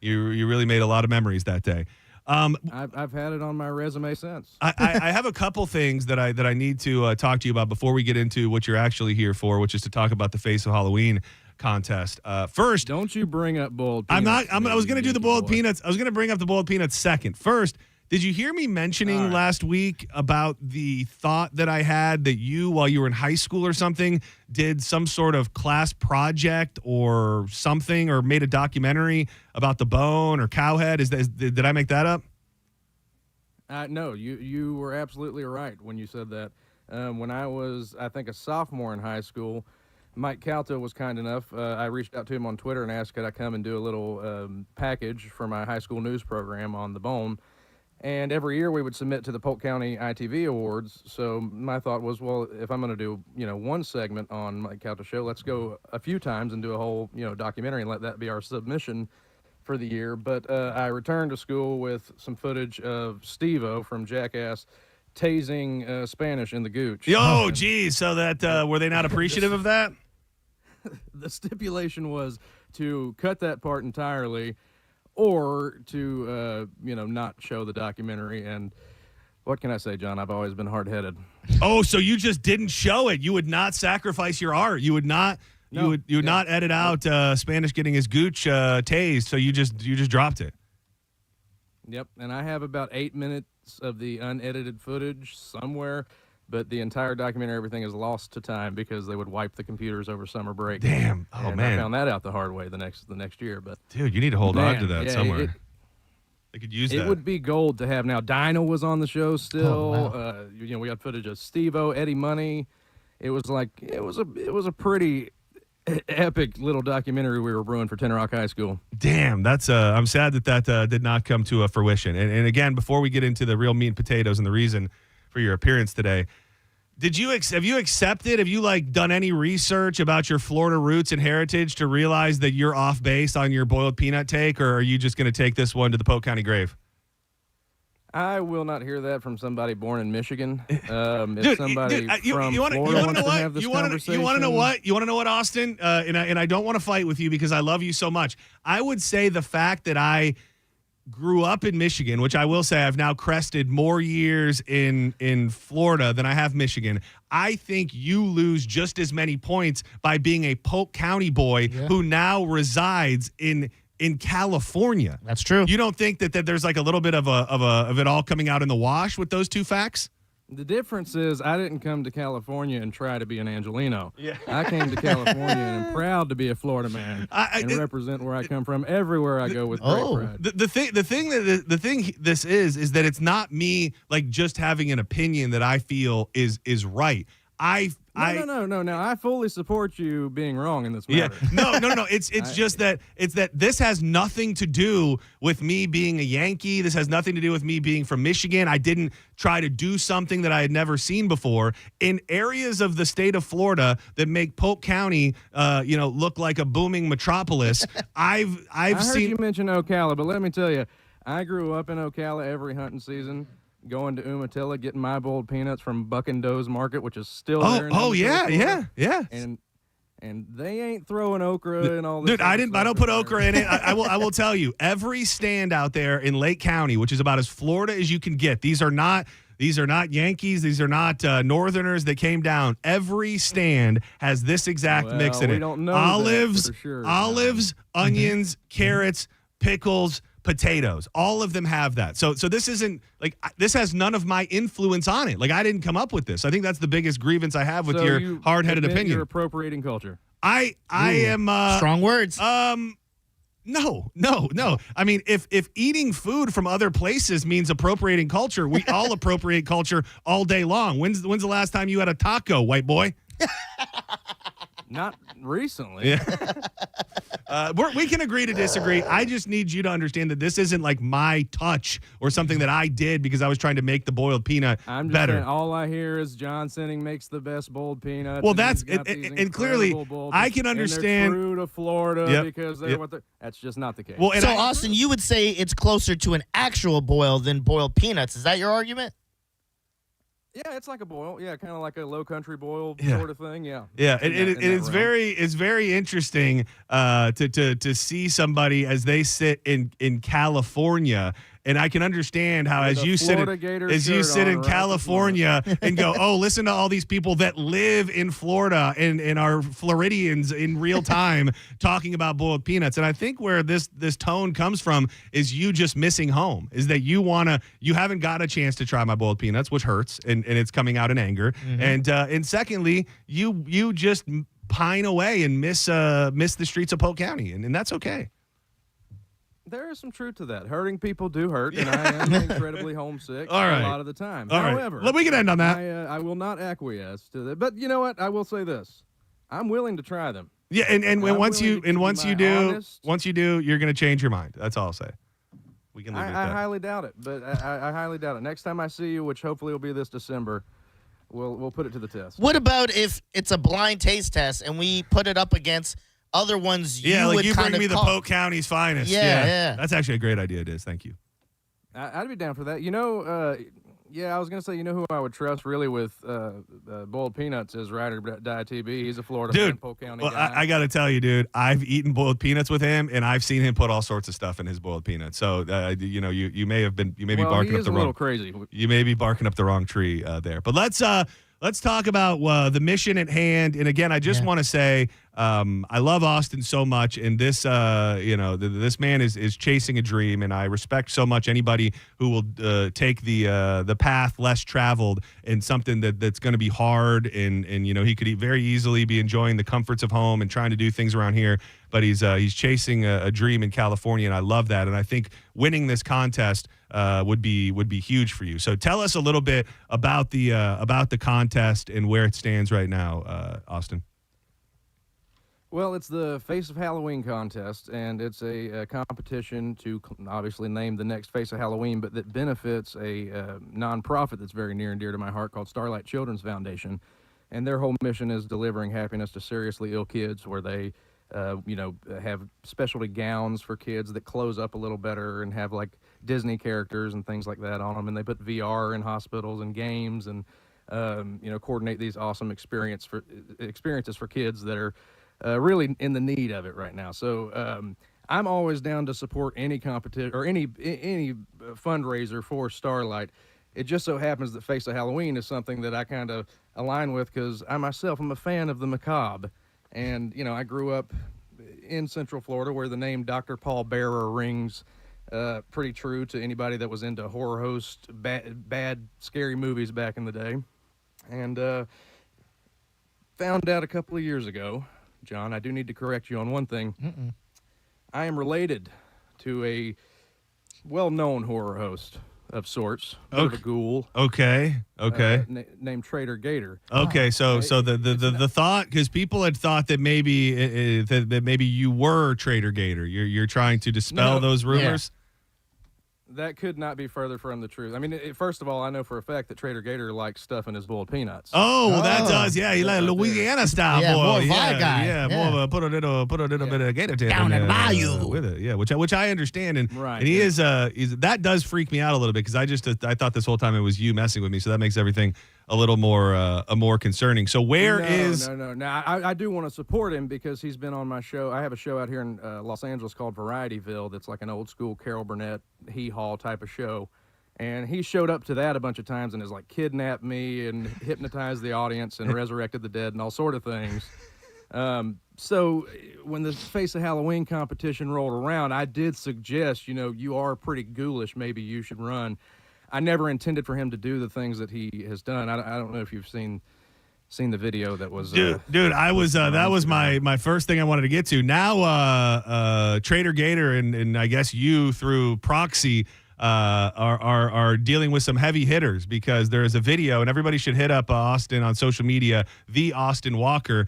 you really made a lot of memories that day. I've had it on my resume since. I have a couple things that I need to talk to you about before we get into what you're actually here for, which is to talk about the Face of Halloween contest. First, don't you bring up boiled peanuts. I was going to do the boiled peanuts. I was going to bring up the boiled peanuts second. First, did you hear me mentioning last week about the thought that I had that you, while you were in high school or something, did some sort of class project or something, or made a documentary about the bone or cowhead? Did I make that up? No, you were absolutely right when you said that. When I was, I think, a sophomore in high school, Mike Calta was kind enough. I reached out to him on Twitter and asked could I come and do a little package for my high school news program on the bone. And every year we would submit to the Polk County ITV Awards. So my thought was, well, if I'm going to do, one segment on Mike Calta show, let's go a few times and do a whole, documentary and let that be our submission for the year. But I returned to school with some footage of Steve-O from Jackass tasing Spanish in the gooch. Oh, geez. So that, were they not appreciative of that? The stipulation was to cut that part entirely, or to not show the documentary. And what can I say, John? I've always been hard-headed. Oh, so you just didn't show it. You would not sacrifice your art. You would not. No. You would not edit out Spanish getting his gooch tased. So you just dropped it. Yep, and I have about 8 minutes of the unedited footage somewhere, but the entire documentary, everything is lost to time because they would wipe the computers over summer break. Damn! Oh and man, I found that out the hard way the next year. But dude, you need to hold on to that somewhere. They could use that. It would be gold to have. Now, Dinah was on the show still. Oh, wow. We got footage of Steve-O, Eddie Money. It was a pretty epic little documentary we were brewing for Tenor Rock High School. Damn, that's I'm sad that did not come to fruition. And again, before we get into the real meat and potatoes and the reason for your appearance today, have you accepted? Have you done any research about your Florida roots and heritage to realize that you're off base on your boiled peanut take, or are you just going to take this one to the Polk County grave? I will not hear that from somebody born in Michigan. Dude, if somebody from Florida wants to have this conversation. You want to know what, Austin? And I don't want to fight with you because I love you so much. I would say the fact that I grew up in Michigan, which I will say I've now crested more years in Florida than I have Michigan. I think you lose just as many points by being a Polk County boy who now resides in California. That's true. You don't think that there's a little bit of it all coming out in the wash with those two facts? The difference is I didn't come to California and try to be an Angelino. Yeah. I came to California and am proud to be a Florida man and represent where I come from everywhere I go with great pride. The thing this is that it's not me just having an opinion that I feel is right. No. I fully support you being wrong in this matter. Yeah. No. It's just that this has nothing to do with me being a Yankee. This has nothing to do with me being from Michigan. I didn't try to do something that I had never seen before. In areas of the state of Florida that make Polk County, look like a booming metropolis, I heard seen you mention Ocala, but let me tell you, I grew up in Ocala every hunting season. Going to Umatilla, getting my boiled peanuts from Buck and Doe's Market, which is still there. Yeah. And they ain't throwing okra and all this. Dude, I don't put okra in it. I will tell you, every stand out there in Lake County, which is about as Florida as you can get. These are not Yankees. These are not Northerners that came down. Every stand has this exact mix in it. Don't know olives, that for sure. olives, onions, carrots, pickles, potatoes. All of them have that. So this isn't this has none of my influence on it. I didn't come up with this. I think that's the biggest grievance I have with your hard-headed opinion. You're appropriating culture. I am strong words. No. I mean, if eating food from other places means appropriating culture, we all appropriate culture all day long. When's the last time you had a taco, white boy? Not recently. Yeah. We can agree to disagree. I just need you to understand that this isn't my touch or something that I did because I was trying to make the boiled peanut I'm just better. Saying, all I hear is John Senning makes the best boiled peanuts. Well, that's and clearly I can understand. And they're true to Florida because they're that's just not the case. Well, so Austin, you would say it's closer to an actual boil than boiled peanuts. Is that your argument? Yeah, it's like a boil. Yeah, kind of like a low country boil sort of thing. Yeah. Yeah, it's very interesting to see somebody as they sit in California. And I can understand how as you sit in California and go, oh, listen to all these people that live in Florida and are Floridians in real time talking about boiled peanuts. And I think where this tone comes from is you just missing home, is that you haven't got a chance to try my boiled peanuts, which hurts, and it's coming out in anger. Mm-hmm. And secondly, you just pine away and miss the streets of Polk County, and that's okay. There is some truth to that. Hurting people do hurt, and I am incredibly homesick a lot of the time. However, we can end on that. I will not acquiesce to that. But you know what? I will say this: I'm willing to try them. Yeah, and once you do, you're going to change your mind. That's all I'll say. We can leave it at that. I highly doubt it, but I highly doubt it. Next time I see you, which hopefully will be this December, we'll put it to the test. What about if it's a blind taste test and we put it up against other ones you would you kind bring me of the Polk County's finest. Yeah. That's actually a great idea, Diz. Thank you. I'd be down for that. Yeah, I was gonna say, you know who I would trust really with boiled peanuts is Ryder Die TB. He's a Florida man, Polk County well, guy. I got to tell you, dude, I've eaten boiled peanuts with him, and I've seen him put all sorts of stuff in his boiled peanuts. So, you may be barking up the wrong. Crazy. You may be barking up the wrong tree there. But let's talk about the mission at hand. And again, I just want to say I love Austin so much, and this this man is chasing a dream, and I respect so much anybody who will take the path less traveled and something that's going to be hard, and he could very easily be enjoying the comforts of home and trying to do things around here, but he's chasing a dream in California, and I love that, and I think winning this contest would be huge for you. So tell us a little bit about the contest and where it stands right now, Austin. Well, it's the Face of Halloween contest, and it's a competition to obviously name the next Face of Halloween, but that benefits a nonprofit that's very near and dear to my heart called Starlight Children's Foundation. And their whole mission is delivering happiness to seriously ill kids, where they have specialty gowns for kids that close up a little better and have like Disney characters and things like that on them. And they put VR in hospitals and games and, coordinate these awesome experiences for kids that are really in the need of it right now. So I'm always down to support any competition or any fundraiser for Starlight. It just so happens that Face of Halloween is something that I kind of align with because I myself am a fan of the macabre. And, I grew up in Central Florida where the name Dr. Paul Bearer rings pretty true to anybody that was into horror host, bad, scary movies back in the day. And found out a couple of years ago, John, I do need to correct you on one thing. I am related to a well-known horror host of sorts, of a ghoul. Okay. Named Trader Gator. Okay, so the thought, because people had thought that maybe that maybe you were Trader Gator. You're trying to dispel those rumors. That could not be further from the truth. I mean, first of all, I know for a fact that Trader Gator likes stuff in his boiled peanuts. Oh, that does, yeah. He like Louisiana style boil. More guy. Yeah, more of a put a little bit of gator tail down in bayou with it. Yeah, which I understand, and right, and he is that does freak me out a little bit because I thought this whole time it was you messing with me, so that makes everything a little more concerning. So where is? No. Now I do want to support him because he's been on my show. I have a show out here in Los Angeles called Varietyville. That's like an old school Carol Burnett hee haw type of show, and he showed up to that a bunch of times and has like kidnapped me and hypnotized the audience and resurrected the dead and all sort of things. So when the Face of Halloween competition rolled around, I did suggest, you are pretty ghoulish. Maybe you should run. I never intended for him to do the things that he has done. I don't know if you've seen the video that was. Dude, I was that was my first thing I wanted to get to. Now, Trader Gator and I guess you through proxy are dealing with some heavy hitters because there is a video, and everybody should hit up Austin on social media. The Austin Walker.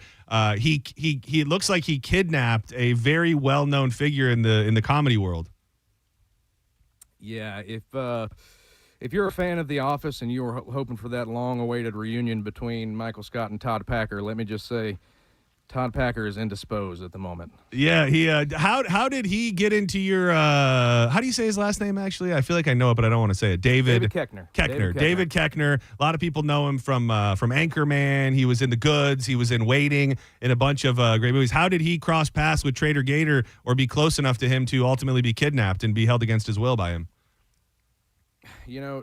He looks like he kidnapped a very well known figure in the comedy world. Yeah, if you're a fan of The Office and you were hoping for that long-awaited reunion between Michael Scott and Todd Packer, let me just say, Todd Packer is indisposed at the moment. Yeah, he. How did he get into your? How do you say his last name? Actually, I feel like I know it, but I don't want to say it. David Koechner. David Koechner. A lot of people know him from Anchorman. He was in The Goods. He was in Waiting, in a bunch of great movies. How did he cross paths with Trader Gator or be close enough to him to ultimately be kidnapped and be held against his will by him?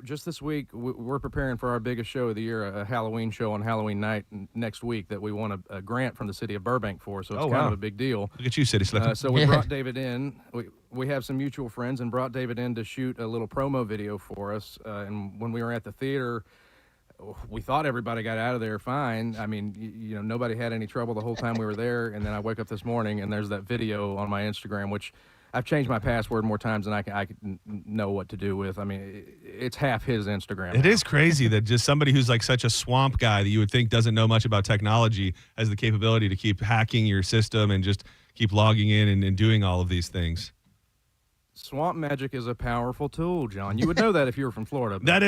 Just this week, we're preparing for our biggest show of the year, a Halloween show on Halloween night next week that we won a grant from the city of Burbank for, so it's kind of a big deal. Look at you, City Slicker. So we brought David in. We have some mutual friends and brought David in to shoot a little promo video for us. And when we were at the theater, we thought everybody got out of there fine. I mean, nobody had any trouble the whole time we were there. And then I wake up this morning and there's that video on my Instagram, which I've changed my password more times than I can know what to do with. I mean, it's half his Instagram. It is crazy that just somebody who's like such a swamp guy that you would think doesn't know much about technology has the capability to keep hacking your system and just keep logging in and doing all of these things. Swamp magic is a powerful tool, John. You would know that if you were from Florida. That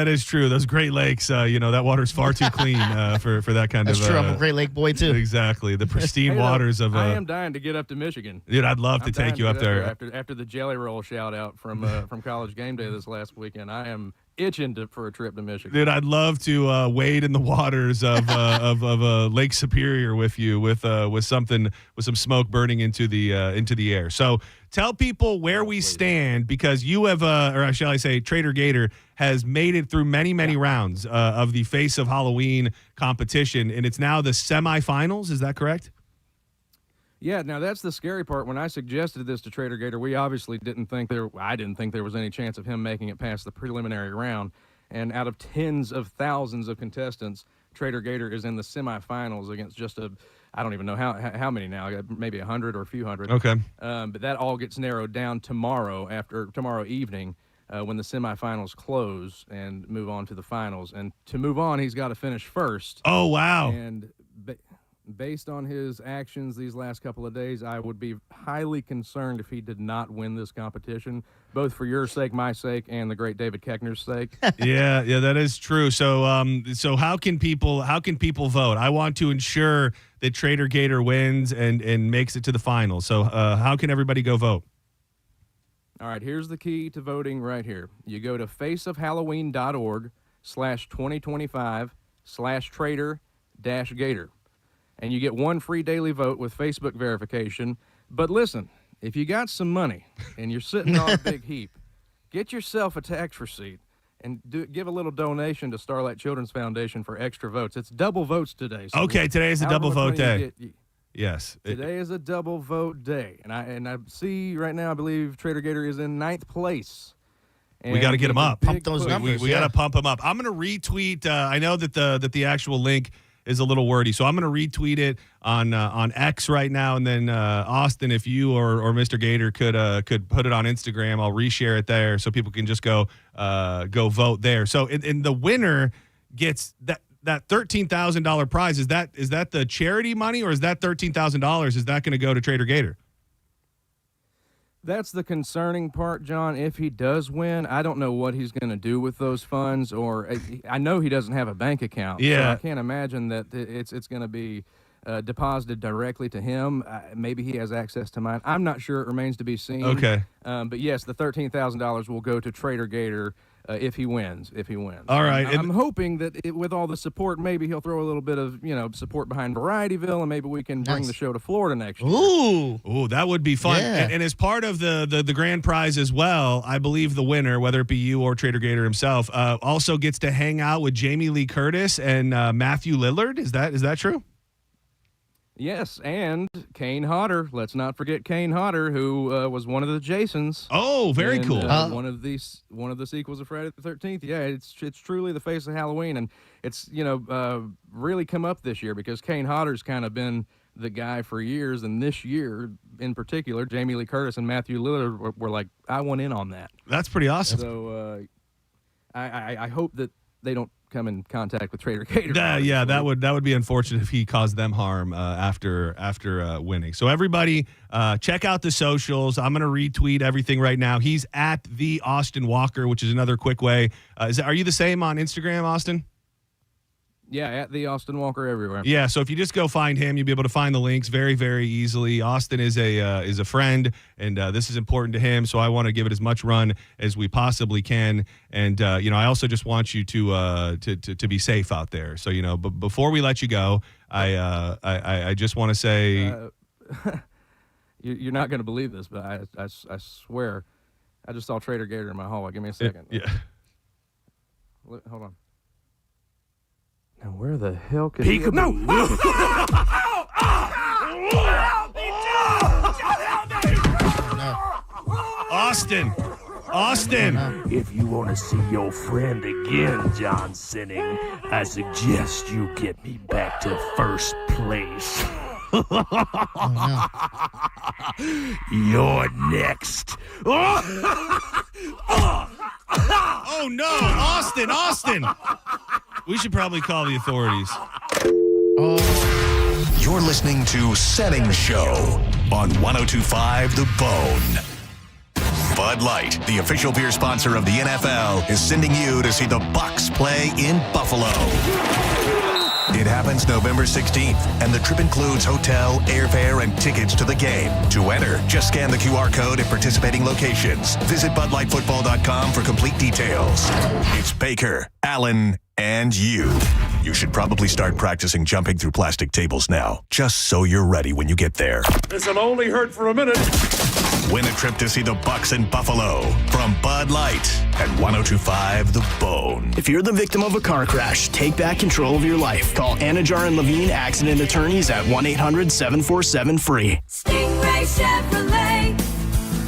is true. Those Great Lakes, that water's far too clean for that kind That's of. That's true. I'm a Great Lake boy too. Exactly, the pristine waters of. I am dying to get up to Michigan. Dude, I'd love to take you up there after the Jelly Roll shout out from College Game Day this last weekend. I am itching for a trip to Michigan. Dude, I'd love to wade in the waters of Lake Superior with you, with some smoke burning into the air. So tell people where we stand, because you have, or shall I say, Trader Gator has made it through many rounds of the Face of Halloween competition, and it's now the semifinals. Is that correct? Yeah, now that's the scary part. When I suggested this to Trader Gator, we obviously I didn't think there was any chance of him making it past the preliminary round. And out of tens of thousands of contestants, Trader Gator is in the semifinals against just I don't even know how many now, maybe 100 or a few hundred. Okay. But that all gets narrowed down tomorrow evening when the semifinals close and move on to the finals. And to move on, he's got to finish first. Oh, wow. And based on his actions these last couple of days, I would be highly concerned if he did not win this competition, both for your sake, my sake, and the great David Keckner's sake. yeah, that is true. So, so how can people vote? I want to ensure that Trader Gator wins and makes it to the finals. So, how can everybody go vote? All right, here's the key to voting right here. You go to faceofhalloween.org/2025/Trader-Gator. And you get one free daily vote with Facebook verification. But listen, if you got some money and you're sitting on a big heap, get yourself a tax receipt and give a little donation to Starlight Children's Foundation for extra votes. It's double votes today. So okay, today is a double vote day. Yes. Today is a double vote day. And I see right now, I believe Trader Gator is in 9th place. And we got to get him up. Pump those numbers. We got to pump him up. I'm going to retweet. I know that the actual link is a little wordy, so I'm going to retweet it on X right now, and then Austin, if you or Mr. Gator could put it on Instagram, I'll reshare it there so people can just go vote there. So and the winner gets that $13,000 prize. Is that the charity money, or is that $13,000? Is that going to go to Trader Gator? That's the concerning part, John. If he does win, I don't know what he's going to do with those funds, or I know he doesn't have a bank account. Yeah. So I can't imagine that it's going to be deposited directly to him. Maybe he has access to mine. I'm not sure. It remains to be seen. Okay. But yes, the $13,000 will go to Trader Gator if he wins. All right. I'm hoping that with all the support, maybe he'll throw a little bit of support behind Varietyville, and maybe we can bring the show to Florida next year. Ooh, that would be fun. Yeah. And as part of the grand prize as well, I believe the winner, whether it be you or Trader Gator himself, also gets to hang out with Jamie Lee Curtis and Matthew Lillard. Is that true? Yes, and Kane Hodder. Let's not forget Kane Hodder, who was one of the Jasons. Oh, very cool. One of the sequels of Friday the 13th. Yeah, it's truly the face of Halloween, and it's really come up this year because Kane Hodder's kind of been the guy for years, and this year in particular, Jamie Lee Curtis and Matthew Lillard were like, I want in on that. That's pretty awesome. So I hope that they don't come in contact with Trader Gator. Yeah, that would be unfortunate if he caused them harm after winning. So everybody, check out the socials. I'm going to retweet everything right now. He's at the Austin Walker, which is another quick way. Are you the same on Instagram, Austin? Yeah, at the Austin Walker everywhere. Yeah, so if you just go find him, you'll be able to find the links very, very easily. Austin is a friend, and this is important to him, so I want to give it as much run as we possibly can. And I also just want you to be safe out there. So but before we let you go, I just want to say, you're not going to believe this, but I swear, I just saw Trader Gator in my hallway. Give me a second. Yeah. Hold on. Now, where the hell could he... No! Austin! If you want to see your friend again, John Senning, I suggest you get me back to first place. You're next. Oh, no! Austin! We should probably call the authorities. You're listening to Senning Show on 102.5 The Bone. Bud Light, the official beer sponsor of the NFL, is sending you to see the Bucs play in Buffalo. It happens November 16th, and the trip includes hotel, airfare, and tickets to the game. To enter, just scan the QR code at participating locations. Visit BudLightFootball.com for complete details. It's Baker, Allen, and you. You should probably start practicing jumping through plastic tables now, just so you're ready when you get there. This'll only hurt for a minute. Win a trip to see the Bucks in Buffalo from Bud Light at 102.5 The Bone. If you're the victim of a car crash, take back control of your life. Call Anajar and Levine Accident Attorneys at 1-800-747-FREE. Stingray Chevrolet.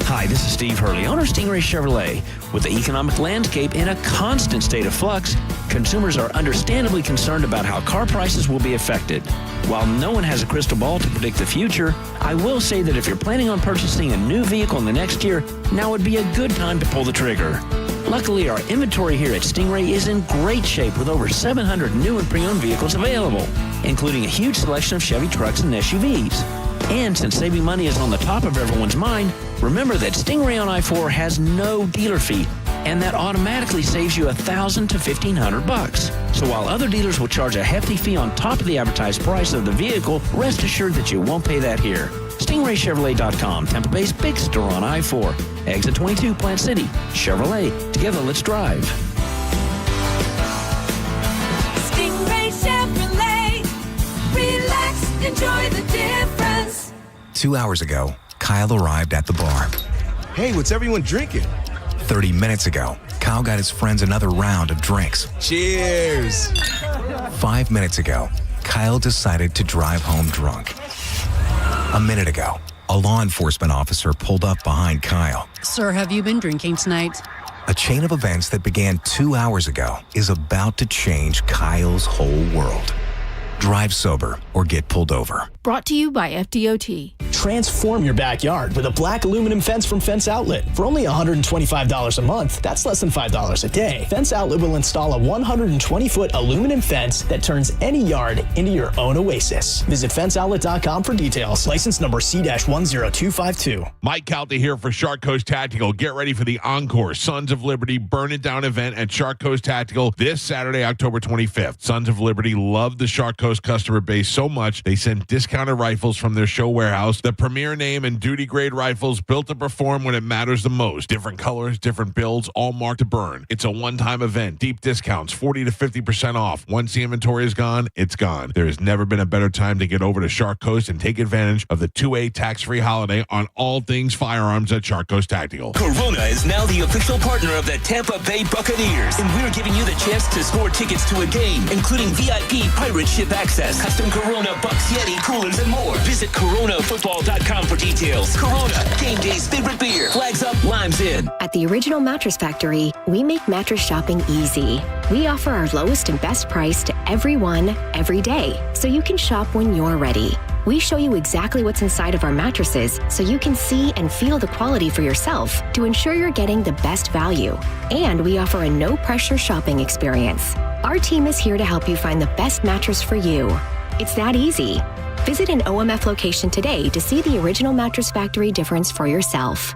Hi, this is Steve Hurley, owner of Stingray Chevrolet. With the economic landscape in a constant state of flux, consumers are understandably concerned about how car prices will be affected. While no one has a crystal ball to predict the future, I will say that if you're planning on purchasing a new vehicle in the next year, now would be a good time to pull the trigger. Luckily, our inventory here at Stingray is in great shape with over 700 new and pre-owned vehicles available, including a huge selection of Chevy trucks and SUVs. And since saving money is on the top of everyone's mind, remember that Stingray on I-4 has no dealer fee, and that automatically saves you $1,000 to $1,500. So while other dealers will charge a hefty fee on top of the advertised price of the vehicle, rest assured that you won't pay that here. StingrayChevrolet.com, Tampa Bay's big store on I-4. Exit 22, Plant City. Chevrolet. Together, let's drive. Stingray Chevrolet. Relax, enjoy the difference. 2 hours ago, Kyle arrived at the bar. Hey, what's everyone drinking? 30 minutes ago, Kyle got his friends another round of drinks. Cheers! 5 minutes ago, Kyle decided to drive home drunk. A minute ago, a law enforcement officer pulled up behind Kyle. Sir, have you been drinking tonight? A chain of events that began 2 hours ago is about to change Kyle's whole world. Drive sober or get pulled over. Brought to you by FDOT. Transform your backyard with a black aluminum fence from Fence Outlet. For only $125 a month, that's less than $5 a day. Fence Outlet will install a 120-foot aluminum fence that turns any yard into your own oasis. Visit fenceoutlet.com for details. License number C-10252. Mike Calta here for Shark Coast Tactical. Get ready for the Encore Sons of Liberty Burn It Down event at Shark Coast Tactical this Saturday, October 25th. Sons of Liberty love the Shark Coast customer base so much, they send discounted rifles from their show warehouse. The premier name and duty grade rifles built to perform when it matters the most. Different colors, different builds, all marked to burn. It's a one-time event. Deep discounts, 40 to 50% off. Once the inventory is gone, it's gone. There has never been a better time to get over to Shark Coast and take advantage of the 2A tax-free holiday on all things firearms at Shark Coast Tactical. Corona is now the official partner of the Tampa Bay Buccaneers, and we're giving you the chance to score tickets to a game, including VIP pirate ship access, custom Corona Bucks Yeti coolers, and more. Visit CoronaFootball.com for details. Corona, game day's favorite beer. Flags up, limes in. At the Original Mattress Factory, we make mattress shopping easy. We offer our lowest and best price to everyone, every day, so you can shop when you're ready. We show you exactly what's inside of our mattresses so you can see and feel the quality for yourself to ensure you're getting the best value. And we offer a no-pressure shopping experience. Our team is here to help you find the best mattress for you. It's that easy. Visit an OMF location today to see the Original Mattress Factory difference for yourself.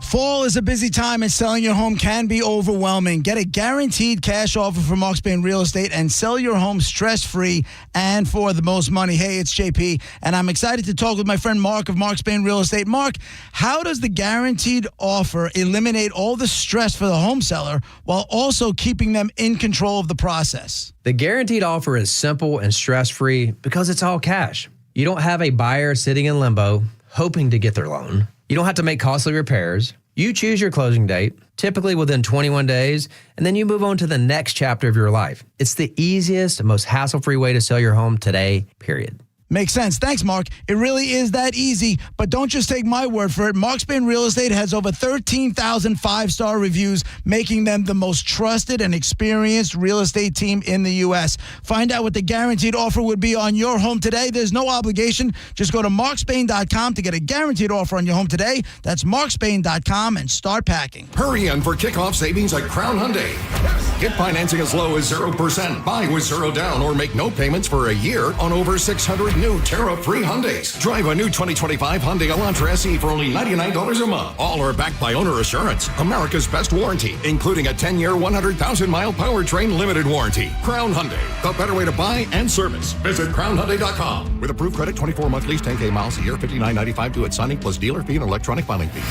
Fall is a busy time and selling your home can be overwhelming. Get a guaranteed cash offer from Mark Spain Real Estate and sell your home stress-free and for the most money. Hey, it's JP, and I'm excited to talk with my friend Mark of Mark Spain Real Estate. Mark, how does the guaranteed offer eliminate all the stress for the home seller while also keeping them in control of the process? The guaranteed offer is simple and stress-free because it's all cash. You don't have a buyer sitting in limbo hoping to get their loan. You don't have to make costly repairs. You choose your closing date, typically within 21 days, and then you move on to the next chapter of your life. It's the easiest, most hassle-free way to sell your home today, period. Makes sense. Thanks, Mark. It really is that easy, but don't just take my word for it. Mark Spain Real Estate has over 13,000 five-star reviews, making them the most trusted and experienced real estate team in the U.S. Find out what the guaranteed offer would be on your home today. There's no obligation. Just go to markspain.com to get a guaranteed offer on your home today. That's markspain.com and start packing. Hurry in for kickoff savings at Crown Hyundai. Get financing as low as 0%. Buy with 0 down or make no payments for a year on over 600 new tariff-free Hyundais. Drive a new 2025 Hyundai Elantra SE for only $99 a month. All are backed by Owner Assurance, America's best warranty, including a 10-year, 100,000-mile powertrain limited warranty. Crown Hyundai, the better way to buy and service. Visit crownhyundai.com. With approved credit, 24-month lease, 10K miles a year, $59.95 due at signing, plus dealer fee and electronic filing fee.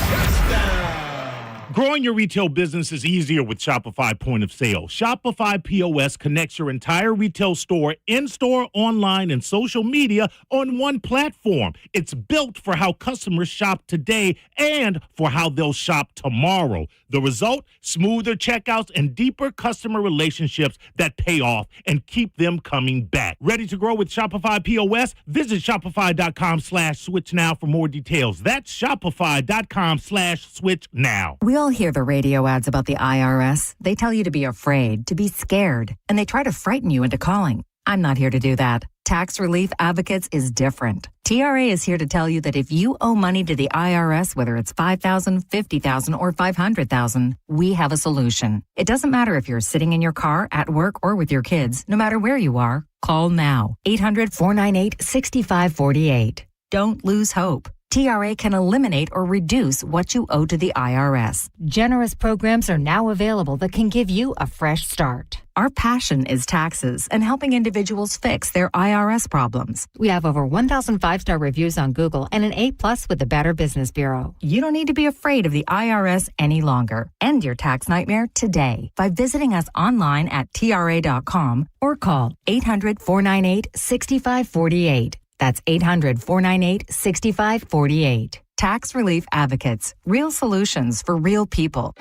Growing your retail business is easier with Shopify Point of Sale. Shopify POS connects your entire retail store, in-store, online, and social media on one platform. It's built for how customers shop today and for how they'll shop tomorrow. The result? Smoother checkouts and deeper customer relationships that pay off and keep them coming back. Ready to grow with Shopify POS? Visit shopify.com/switch now for more details. That's shopify.com/switch now. We all hear the radio ads about the IRS. They tell you to be afraid, to be scared, and they try to frighten you into calling. I'm not here to do that. Tax Relief Advocates is different. TRA is here to tell you that if you owe money to the IRS, whether it's $5,000, $50,000, or $500,000, we have a solution. It doesn't matter if you're sitting in your car, at work, or with your kids. No matter where you are, call now. 800-498-6548. Don't lose hope. TRA can eliminate or reduce what you owe to the IRS. Generous programs are now available that can give you a fresh start. Our passion is taxes and helping individuals fix their IRS problems. We have over 1,000 five-star reviews on Google and an A+ with the Better Business Bureau. You don't need to be afraid of the IRS any longer. End your tax nightmare today by visiting us online at TRA.com or call 800-498-6548. That's 800-498-6548. Tax Relief Advocates. Real solutions for real people.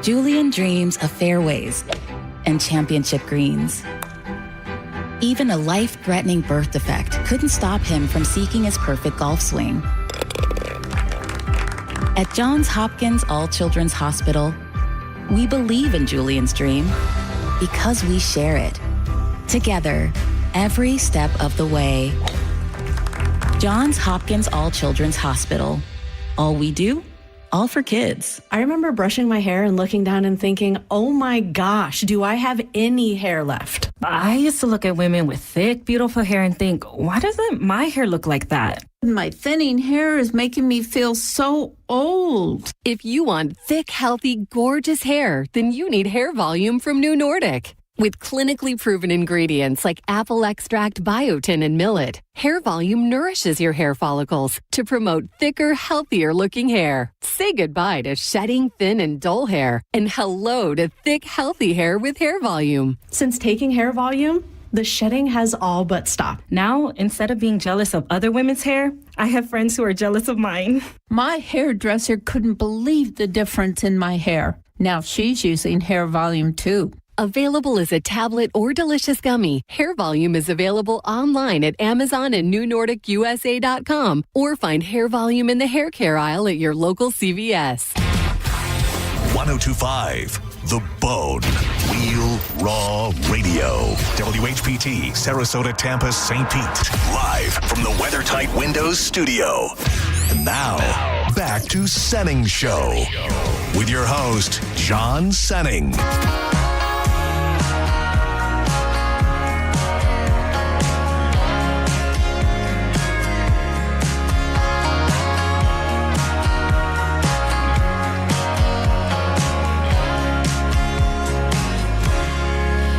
Julian dreams of fairways and championship greens. Even a life-threatening birth defect couldn't stop him from seeking his perfect golf swing. At Johns Hopkins All Children's Hospital, we believe in Julian's dream because we share it. Together, every step of the way. Johns Hopkins All Children's Hospital. All we do, all for kids. I remember brushing my hair and looking down and thinking, oh my gosh, do I have any hair left? I used to look at women with thick, beautiful hair and think, why doesn't my hair look like that? My thinning hair is making me feel so old. If you want thick, healthy, gorgeous hair, then you need Hair Volume from New Nordic. With clinically proven ingredients like apple extract, biotin, and millet, Hair Volume nourishes your hair follicles to promote thicker, healthier-looking hair. Say goodbye to shedding, thin, and dull hair, and hello to thick, healthy hair with Hair Volume. Since taking Hair Volume, the shedding has all but stopped. Now, instead of being jealous of other women's hair, I have friends who are jealous of mine. My hairdresser couldn't believe the difference in my hair. Now she's using Hair Volume too. Available as a tablet or delicious gummy, Hair Volume is available online at Amazon and NewNordicUSA.com, or find Hair Volume in the hair care aisle at your local CVS. 1025, The Bone. Real Raw Radio. WHPT, Sarasota, Tampa, St. Pete. Live from the WeatherTight Windows studio. And now, back to Senning Show. With your host, John Senning.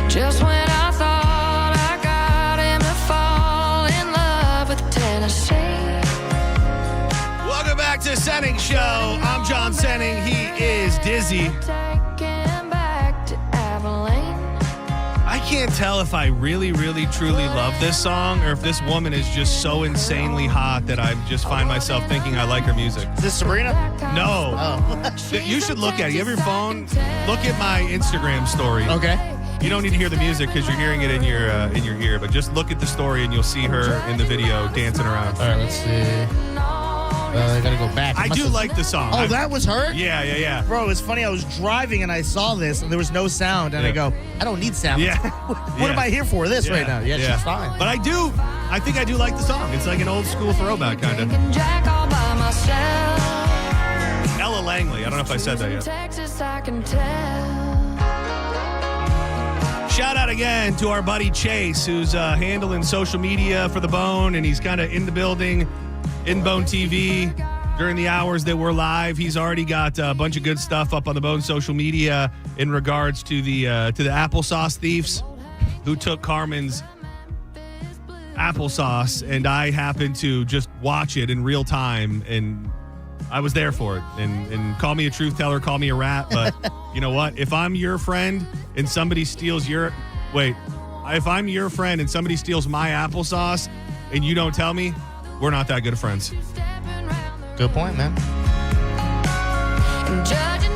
Just when I thought I got him to fall in love with Tennessee. Welcome back to Senning Show. I'm John Senning. He is Dizzy. I can't tell if I really, really, truly love this song or if this woman is just so insanely hot that I just find myself thinking I like her music. Is this Sabrina? No. Oh. You should look at it. You have your phone. Look at my Instagram story. Okay. You don't need to hear the music because you're hearing it in your ear, but just look at the story and you'll see her in the video dancing around. All right, let's see. I gotta go back. I do like the song. Oh, that was her? Yeah. Bro, it's funny. I was driving and I saw this and there was no sound, and I go, I don't need sound. Yeah. What am I here for? This right now? Yeah, she's fine. But I think I do like the song. It's like an old school throwback kind of. Ella Langley. I don't know if I said that yet. Texas, I can tell. Shout out again to our buddy Chase, who's handling social media for The Bone, and he's kind of in the building, in Bone TV, during the hours that we're live. He's already got a bunch of good stuff up on The Bone social media in regards to the applesauce thieves who took Carmen's applesauce, and I happened to just watch it in real time, and I was there for it. And call me a truth teller, call me a rat, but you know what? If I'm your friend and somebody steals if I'm your friend and somebody steals my applesauce and you don't tell me, we're not that good of friends. Good point, man.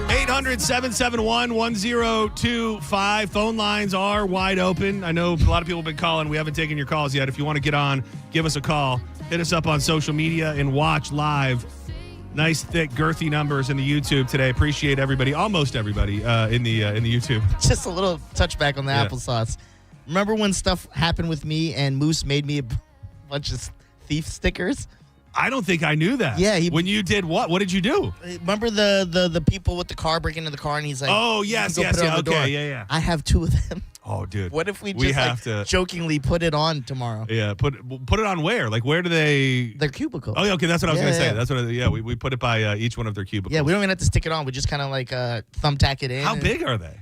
800-771-1025. Phone lines are wide open. I know a lot of people have been calling. We haven't taken your calls yet. If you want to get on, give us a call. Hit us up on social media and watch live. Nice, thick, girthy numbers in the YouTube today. Appreciate everybody, almost everybody in the YouTube. Just a little touchback on the applesauce. Remember when stuff happened with me and Moose made me a bunch of thief stickers? I don't think I knew that. Yeah. When you did what? What did you do? Remember the people with the car breaking into the car and he's like, oh, yes, okay, yeah. I have 2 of them. Oh, dude. What if we just jokingly put it on tomorrow? Yeah, put it on where? Like, where do they? Their cubicle. Oh, yeah, okay, that's what I was going to say. That's what. We put it by each one of their cubicles. Yeah, we don't even have to stick it on. We just kind of like thumbtack it in. How big are they?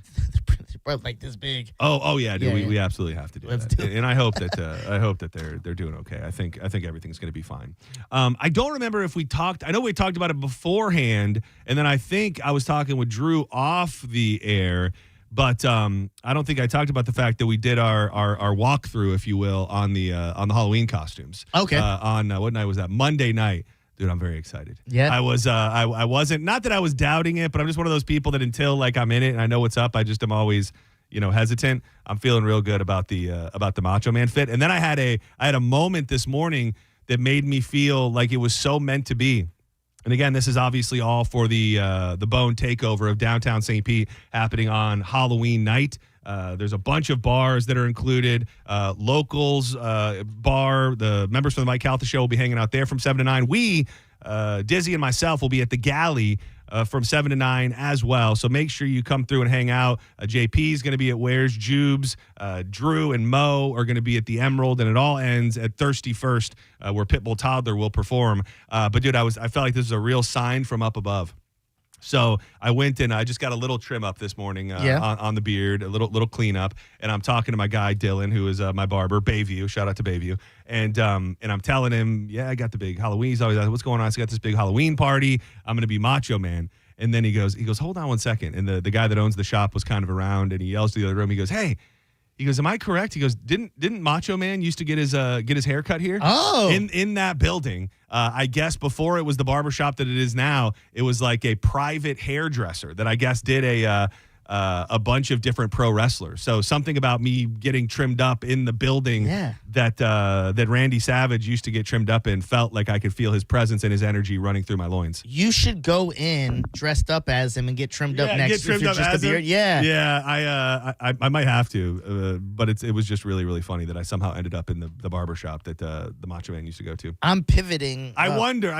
Like this big. Oh yeah, dude. Yeah, we absolutely have to do Let's that. do it. And I hope that they're doing okay. I think everything's going to be fine. I don't remember if we talked. I know we talked about it beforehand, and then I think I was talking with Drew off the air. But I don't think I talked about the fact that we did our walkthrough, if you will, on the Halloween costumes. Okay. On what night was that? Monday night. Dude, I'm very excited. Yeah. I was. I wasn't. Not that I was doubting it, but I'm just one of those people that until like I'm in it and I know what's up, I just am always, hesitant. I'm feeling real good about the Macho Man fit. And then I had a moment this morning that made me feel like it was so meant to be. And again, this is obviously all for the Bone takeover of downtown St. Pete happening on Halloween night. There's a bunch of bars that are included. Locals bar, the members from the Mike Calta Show will be hanging out there from 7 to 9. We, Dizzy and myself, will be at the Galley from 7 to 9 as well. So make sure you come through and hang out. JP is going to be at Where's Jubes. Drew and Mo are going to be at the Emerald, and it all ends at Thirsty First, where Pitbull Toddler will perform. But dude, I felt like this was a real sign from up above. So I went and I just got a little trim up this morning on the beard, a little cleanup, and I'm talking to my guy Dylan, who is my barber, Bayview. Shout out to Bayview, and I'm telling him, I got the big Halloween. He's always like, what's going on? So I got this big Halloween party. I'm going to be Macho Man. And then he goes, hold on one second. And the guy that owns the shop was kind of around, and he yells to the other room. He goes, hey. He goes, am I correct? He goes, didn't Macho Man used to get his hair cut here? Oh. In that building. I guess before it was the barbershop that it is now, it was like a private hairdresser that I guess did a bunch of different pro wrestlers. So something about me getting trimmed up in the building that Randy Savage used to get trimmed up in felt like I could feel his presence and his energy running through my loins. You should go in dressed up as him and get trimmed up next. Get trimmed if you're up just as a beard. him? Yeah. I might have to, but it was just really, really funny that I somehow ended up in the barbershop that the Macho Man used to go to. I'm pivoting. I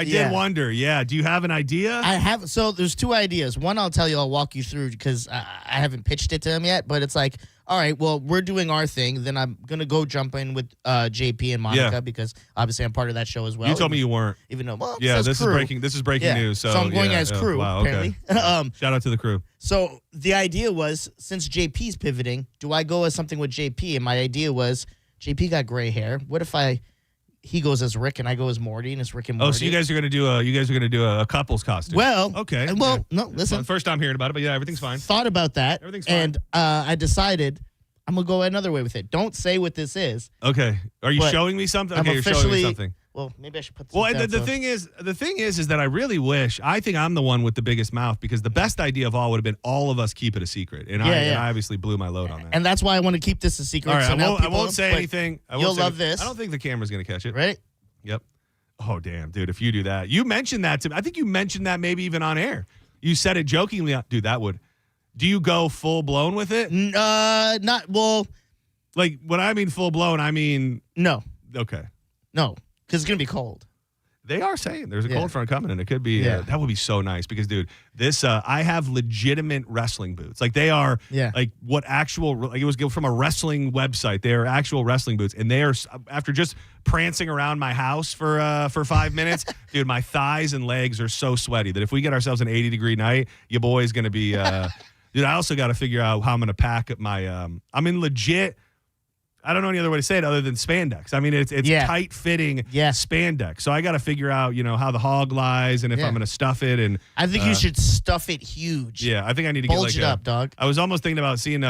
did wonder. Yeah. Do you have an idea? I have. So there's 2 ideas. One, I'll walk you through because I haven't pitched it to him yet, but it's like, all right, well, we're doing our thing. Then I'm going to go jump in with JP and Monica because obviously I'm part of that show as well. You told me you weren't. Even though, well, this is breaking news. So I'm going as crew, wow, apparently. Okay. Shout out to the crew. So the idea was, since JP's pivoting, do I go as something with JP? And my idea was, JP got gray hair. What if he goes as Rick and I go as Morty, and it's Rick and Morty? Oh, so you guys are going to do a couple's costume? Well, okay. Well, no, listen. First time hearing about it, but yeah, everything's fine. Thought about that. Everything's fine. And I decided I'm going to go another way with it. Don't say what this is. Okay. Are you showing me something? Okay, you're showing me something. Well, maybe I should put. Well, the thing is that I really wish. I think I'm the one with the biggest mouth because the best idea of all would have been all of us keep it a secret, and I obviously blew my load on that. And that's why I want to keep this a secret. All right, so I won't say anything. You'll love this. I don't think the camera's going to catch it. Ready? Yep. Oh damn, dude! If you do that, you mentioned that to me. I think you mentioned that maybe even on air. You said it jokingly, dude. That would. Do you go full blown with it? Not well. Like when I mean full blown, I mean no. Okay. No, because it's gonna be cold. They are saying there's a cold front coming, and it could be that would be so nice because, dude, this I have legitimate wrestling boots. Like they are, like what actual like it was from a wrestling website. They are actual wrestling boots, and they are after just prancing around my house for 5 minutes, dude. My thighs and legs are so sweaty that if we get ourselves an 80-degree night, your boy's gonna be. Dude, I also got to figure out how I'm gonna pack my. I'm in legit. I don't know any other way to say it other than spandex. I mean, it's tight fitting spandex. So I got to figure out, how the hog lies and if I'm going to stuff it. And I think you should stuff it huge. Yeah, I think I need to bulge it up, dog. I was almost thinking about seeing,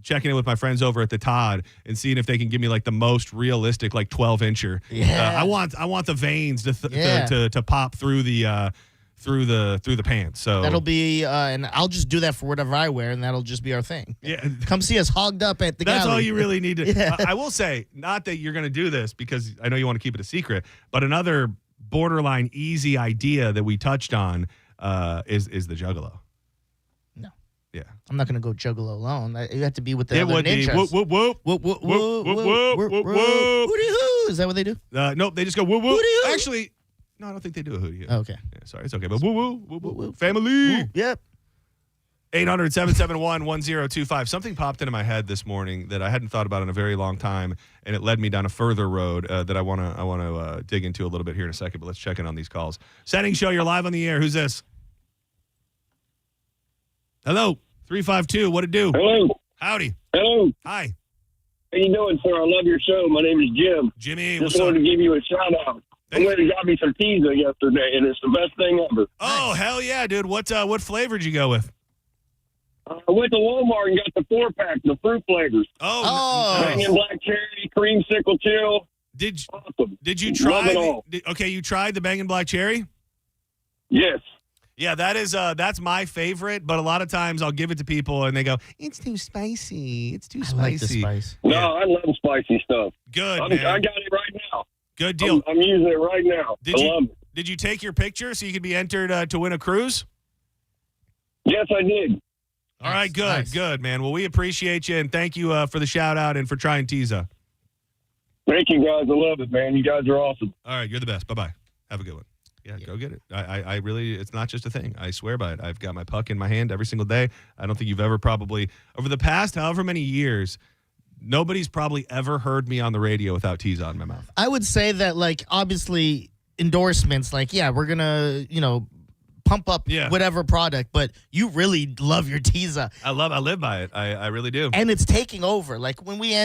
checking in with my friends over at the Todd and seeing if they can give me like the most realistic, like 12-incher. Yeah, I want the veins to pop through the. Through the pants, so that'll be, and I'll just do that for whatever I wear, and that'll just be our thing. Yeah, come see us hogged up at the. That's galley. all you really need to. I will say, not that you're going to do this because I know you want to keep it a secret, but another borderline easy idea that we touched on is the Juggalo. No. Yeah, I'm not going to go Juggalo alone. You have to be with the other would ninjas. Be whoop whoop whoop whoop whoop whoop whoop whoop whoop. Hooty hoo! Is that what they do? Nope, they just go whoop whoop. Actually. No, I don't think they do a hootie. Oh, okay. Yeah, sorry, it's okay. But woo. Family. Yep. 800-771-1025. Something popped into my head this morning that I hadn't thought about in a very long time, and it led me down a further road that I want to dig into a little bit here in a second. But let's check in on these calls. Senning Show, you're live on the air. Who's this? Hello, 352. What it do? Hello. Howdy. Hello. Hi. How you doing, sir? I love your show. My name is Jim. Jimmy, just wanted to give you a shout out. I went and got me some pizza yesterday, and it's the best thing ever. Oh, hell yeah, dude. What flavor did you go with? I went to Walmart and got the 4-pack, the fruit flavors. Oh. Bangin' black cherry, creamsicle chill. Awesome. Did you try? Love it all. Okay, you tried the Bangin' Black Cherry? Yes. Yeah, that's my favorite, but a lot of times I'll give it to people and they go, it's too spicy. It's too spicy. I like the spice. No, I love spicy stuff. Good, man. I got it right now. Good deal. I'm using it right now. I love it. Did you take your picture so you could be entered to win a cruise? Yes, I did. All right, good, man. Well, we appreciate you, and thank you for the shout-out and for trying Tiza. Thank you, guys. I love it, man. You guys are awesome. All right, you're the best. Bye-bye. Have a good one. Yeah, go get it. I really, it's not just a thing. I swear by it. I've got my puck in my hand every single day. I don't think you've ever probably, over the past however many years, nobody's probably ever heard me on the radio without Tiza in my mouth. I would say that, like, obviously endorsements, like, yeah, we're going to, pump up whatever product, but you really love your Tiza. I live by it. I really do. And it's taking over. Like, when we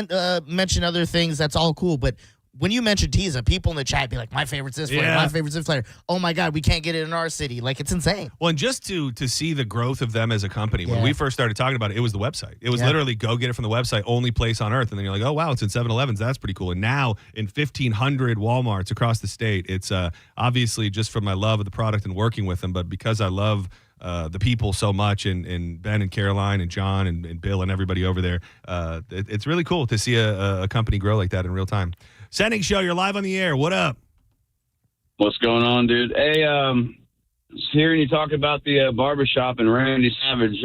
mention other things, that's all cool, but when you mention Tiza, people in the chat be like, my favorite's this flavor, my favorite's this flavor. Oh my God, we can't get it in our city. Like, it's insane. Well, and just to see the growth of them as a company, when we first started talking about it, it was the website. It was literally go get it from the website, only place on earth. And then you're like, oh, wow, it's in 7-Elevens. That's pretty cool. And now in 1,500 Walmarts across the state, it's obviously just from my love of the product and working with them, but because I love the people so much, and Ben and Caroline and John and Bill and everybody over there, it's really cool to see a company grow like that in real time. Senning Show, you're live on the air. What up? What's going on, dude? Hey, just hearing you talk about the barbershop and Randy Savage.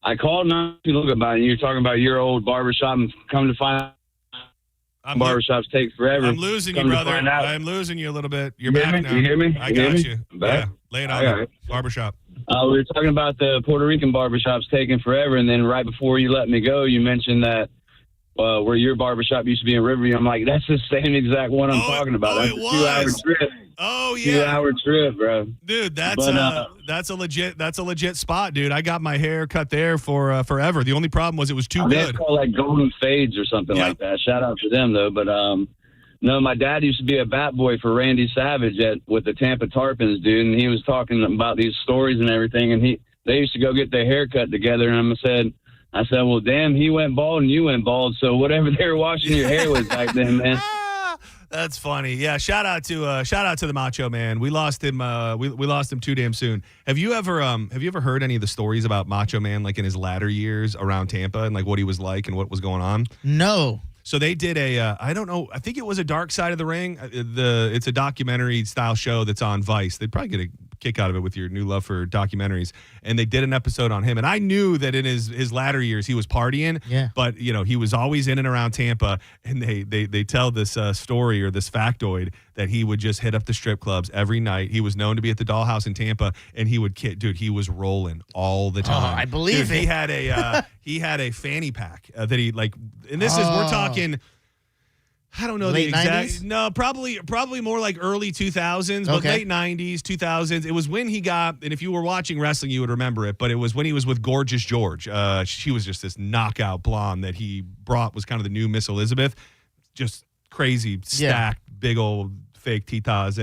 I called not too long about it, and you're talking about your old barbershop, and come to find out barbershops take forever. I'm losing you, brother. I'm losing you a little bit. You're You back hear me? now. You hear me? I You got hear me? you. I'm back? Yeah, lay it on All me. right. Barbershop. We were talking about the Puerto Rican barbershops taking forever, and then right before you let me go, you mentioned that where your barbershop used to be in Riverview. I'm like, that's the same exact one I'm talking about. That's a 2-hour trip. Oh yeah, 2-hour trip, bro. Dude, that's a legit spot, dude. I got my hair cut there for forever. The only problem was it was too good. It's called like Golden Fades or something like that. Shout out to them though. But no, my dad used to be a bat boy for Randy Savage with the Tampa Tarpons, dude, and he was talking about these stories and everything, and they used to go get their hair cut together, and I said, well, damn, he went bald and you went bald, so whatever they were washing your hair with back then, man. That's funny. Yeah, shout out to the Macho Man. We lost him. We lost him too damn soon. Have you ever heard any of the stories about Macho Man, like in his latter years around Tampa, and like what he was like and what was going on? No. So they did I don't know, I think it was a Dark Side of the Ring. It's a documentary style show that's on Vice. They'd probably kick out of it with your new love for documentaries. And they did an episode on him. And I knew that in his latter years he was partying. Yeah. But, he was always in and around Tampa. And they tell this story or this factoid that he would just hit up the strip clubs every night. He was known to be at the Dollhouse in Tampa, and he would he was rolling all the time. I believe it. He had a fanny pack that he and this is we're talking. I don't know Late the exact. 90s? No, probably more like early 2000s, but late 90s, 2000s. It was when he got, and if you were watching wrestling, you would remember it. But it was when he was with Gorgeous George. She was just this knockout blonde that he brought, was kind of the new Miss Elizabeth, just crazy stacked, big old fake titas,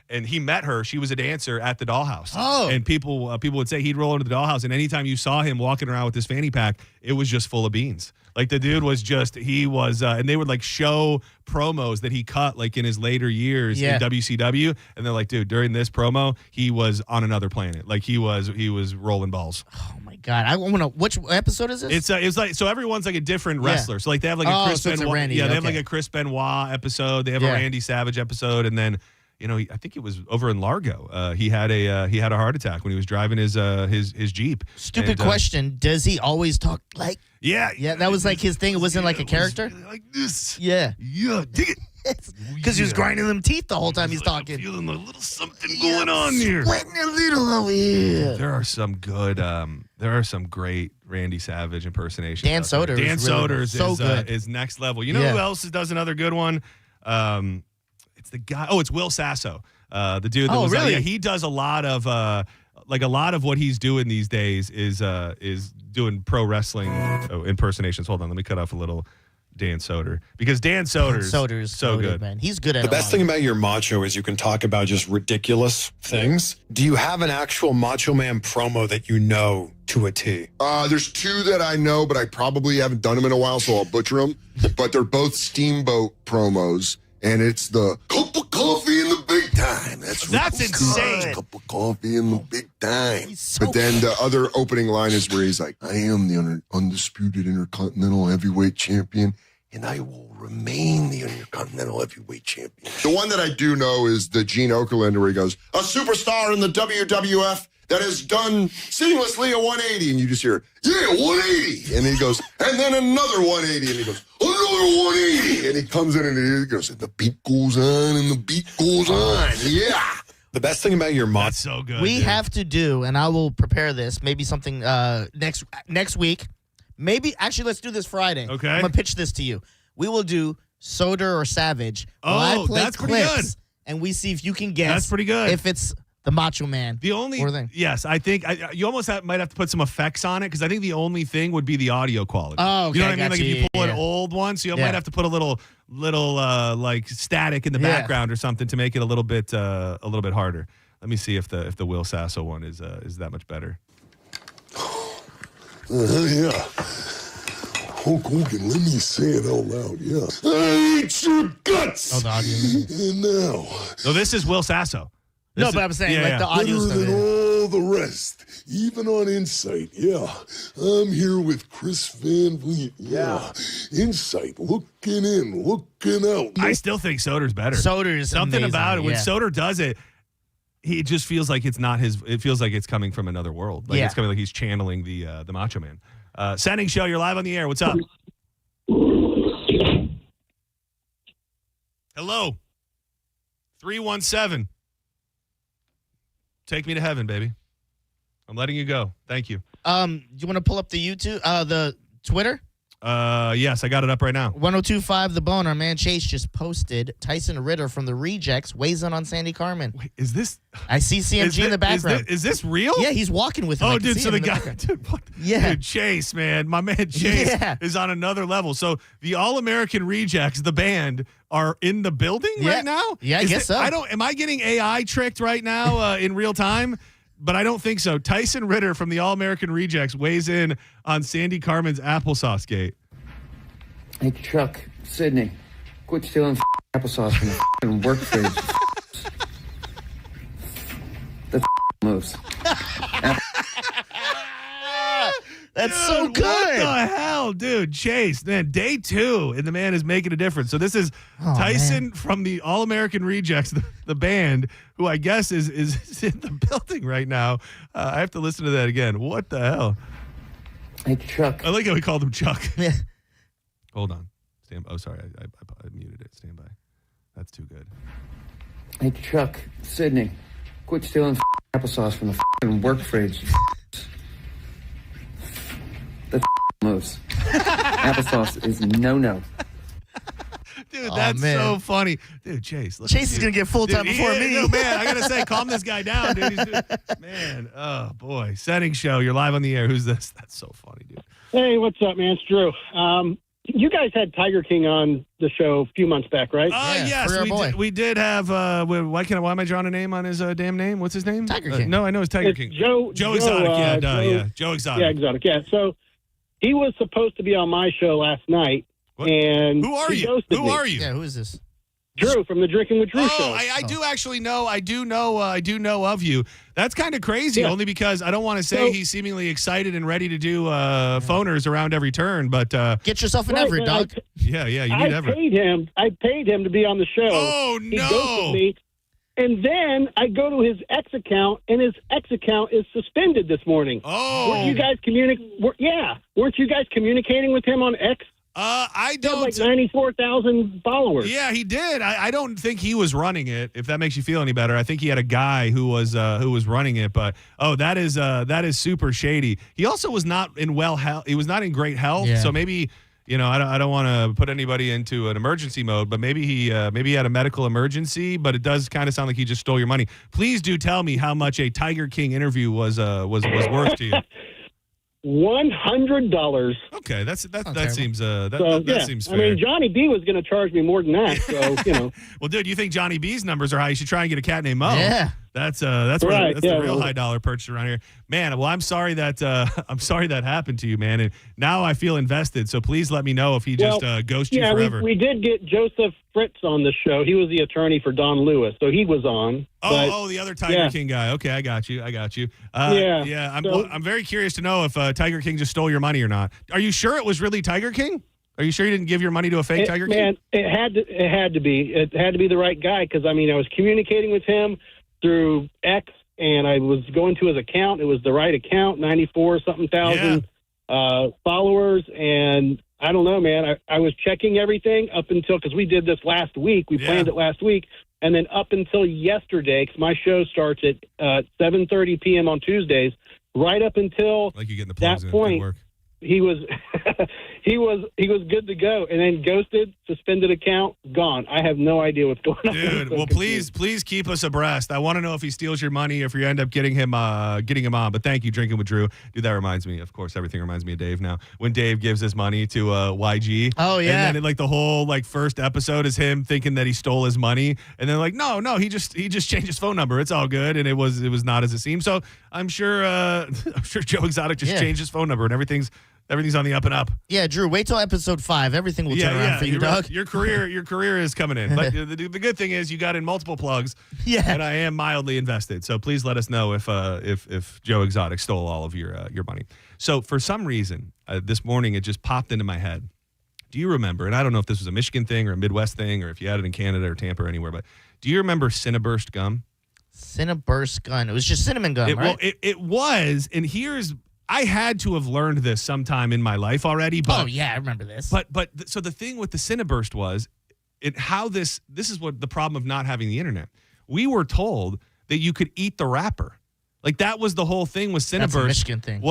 and he met her. She was a dancer at the Dollhouse. Oh. And people would say he'd roll into the Dollhouse, and anytime you saw him walking around with his fanny pack, it was just full of beans. Like the dude was and they would show promos that he cut in his later years in WCW, and they're like, dude, during this promo, he was on another planet. He was rolling balls. Oh my God, I want to. Which episode is this? It's so everyone's a different wrestler. So they have a Chris Benoit. Randy, they have a Chris Benoit episode. They have a Randy Savage episode, and then. I think it was over in Largo. He had a heart attack when he was driving his Jeep. Stupid question. Does he always talk like? Yeah. That was his thing. It wasn't like a character. Like this. Yeah. Dig it. Because he was grinding them teeth the whole time he's talking. Feeling a little something going on here. Sweating a little over here. There are some good. There are some great Randy Savage impersonations. Dan Soder. Dan Soder good. Is next level. You know who else does another good one? It's the guy. Oh, it's Will Sasso, the dude. That was really? He does a lot of a lot of what he's doing these days is doing pro wrestling impersonations. Hold on, let me cut off a little Dan Soder because Dan Soder's so good, man. He's good at the best thing about your macho is you can talk about just ridiculous things. Do you have an actual Macho Man promo that you know to a T? There's two that I know, but I probably haven't done them in a while, so I'll butcher them. But they're both Steamboat promos. And it's the cup of coffee in the big time. That's insane. Cup of coffee in the big time. But then the other opening line is where he's like, I am the undisputed Intercontinental Heavyweight Champion, and I will remain the Intercontinental Heavyweight Champion. The one that I do know is the Gene Okerlund where he goes, a superstar in the WWF that has done seamlessly a 180. And you just hear, 180. And he goes, and then another 180. And he goes, another 180. And he comes in and he goes, and the beat goes on and the beat goes on. Yeah. The best thing about your That's so good. We have to do, and I will prepare this, maybe something next week. Maybe, actually, let's do this Friday. Okay. I'm going to pitch this to you. We will do Soder or Savage. I play that's pretty good. And we see if you can guess. That's pretty good. If it's the Macho Man. The only yes, I think you almost might have to put some effects on it because I think the only thing would be the audio quality. Oh, okay, you know what I mean? Like if you pull an yeah. old one, so you might have to put a little static in the background or something to make it a little bit harder. Let me see if the Will Sasso one is that much better. Yeah. Hulk Hogan, let me say it out loud. Yeah. I hate your guts. Oh, the audio. And now. No, this is Will Sasso. No, but I'm saying the audio better than all the rest, even on Insight. Yeah, I'm here with Chris Van Vliet. Yeah, Insight, looking in, looking out. I still think Soder's better. Soder's something amazing, about it. When yeah. Soder does it, he just feels like it's not his. It feels like it's coming from another world. Like it's coming like he's channeling the Macho Man. Senning Show, you're live on the air. What's up? Hello. 317. Take me to heaven, baby. I'm letting you go. Thank you. Do you want to pull up the YouTube, the Twitter? Yes, I got it up right now. 1025 The Bone. Our man Chase just posted Tyson Ritter from the Rejects weighs in on Sandy Carmen. Wait, is this? I see CMG in the background. Is this real? Yeah, he's walking with him. Oh, dude, so the guy, dude, Chase, man, my man Chase is on another level. So the All American Rejects, the band, are in the building right now? Yeah, I guess so. Am I getting AI tricked right now in real time? But I don't think so. Tyson Ritter from the All American Rejects weighs in on Sandy Carmen's applesauce gate. Hey, Chuck, Sydney, quit stealing applesauce from the work food. The moves. That's That's so good. What the hell, dude? Chase, man, day 2, and the man is making a difference. So this is Tyson from the All-American Rejects, the band, who I guess is in the building right now. I have to listen to that again. What the hell? Hey, Chuck. I like how we called him Chuck. Yeah. Hold on. Stand. Oh, sorry. I muted it. Stand by. That's too good. Hey, Chuck. Sydney. Quit stealing applesauce from the work fridge. That's moves. Applesauce is no. Dude, that's so funny. Dude, Chase. Chase is going to get full-time before me. No, man, I got to say, calm this guy down, dude. Man, oh, boy. Senning Show. You're live on the air. Who's this? That's so funny, dude. Hey, what's up, man? It's Drew. You guys had Tiger King on the show a few months back, right? Yes, we did have. Why am I drawing a name on his damn name? What's his name? Tiger King. No, I know it's Tiger It's King. Joe Exotic. Joe Exotic. Yeah, Exotic. Yeah. So he was supposed to be on my show last night, and Who are he you? ghosted me. Yeah, who is this? Drew from the Drinking with Drew show. I do actually know. I do know of you. That's kind of crazy, only because I don't want to say he's seemingly excited and ready to do phoners around every turn. But get yourself an Everett, dog. Yeah, you need Everett. I paid him to be on the show. Oh, He no. ghosted me. And then I go to his X account, and his X account is suspended this morning. Oh. Weren't you guys Weren't you guys communicating with him on X? I He had don't. like 94,000 followers. Yeah, he did. I don't think he was running it. If that makes you feel any better, I think he had a guy who was running it. But that is super shady. He also was not in health. He was not in great health. Yeah. So maybe I don't want to put anybody into an emergency mode. But maybe he had a medical emergency. But it does kind of sound like he just stole your money. Please do tell me how much a Tiger King interview was worth to you. $100. Okay, that seems seems fair. I mean, Johnny B was going to charge me more than that. So Well, dude, you think Johnny B's numbers are high? You should try and get a cat named Mo. Yeah. That's Right, the real high dollar purchase around here, man. Well, I'm sorry that happened to you, man, and now I feel invested. So please let me know if he just ghosted you forever. We did get Joseph Fritz on the show. He was the attorney for Don Lewis, so he was on. The other Tiger King guy. Okay, I got you. I'm very curious to know if Tiger King just stole your money or not. Are you sure it was really Tiger King? Are you sure you didn't give your money to a fake Tiger King? Man, it had to be. It had to be the right guy because I was communicating with him through X, and I was going to his account. It was the right account, 94-something thousand followers, and I don't know, man. I was checking everything up until, because we did this last week. We planned it last week, and then up until yesterday, because my show starts at 7:30 p.m. on Tuesdays, right up until like you getting the plugs that in. point, Good work. he was he was good to go, and then ghosted, suspended account, gone. I have no idea what's going on. Dude, well, please keep us abreast. I want to know if he steals your money, if you end up getting him on. But thank you, Drinking with Drew. Dude, that reminds me. Of course, everything reminds me of Dave now. When Dave gives his money to YG. Oh yeah. And then the whole first episode is him thinking that he stole his money, and then no, he just changed his phone number. It's all good, and it was not as it seemed. So I'm sure Joe Exotic just changed his phone number, and everything's on the up and up. Yeah, Drew, wait till episode 5. Everything will turn around for you, dog. Your career is coming in. But the good thing is you got in multiple plugs. Yeah. And I am mildly invested. So please let us know if Joe Exotic stole all of your money. So for some reason, this morning it just popped into my head. Do you remember, and I don't know if this was a Michigan thing or a Midwest thing or if you had it in Canada or Tampa or anywhere, but do you remember Cinnaburst gum? Cinnaburst gum. It was just cinnamon gum, right? Well, it was, and I had to have learned this sometime in my life already. But, I remember this. So the thing with the Cinnaburst was, this is what the problem of not having the internet. We were told that you could eat the wrapper. That was the whole thing with Cinnaburst. That's a Michigan thing.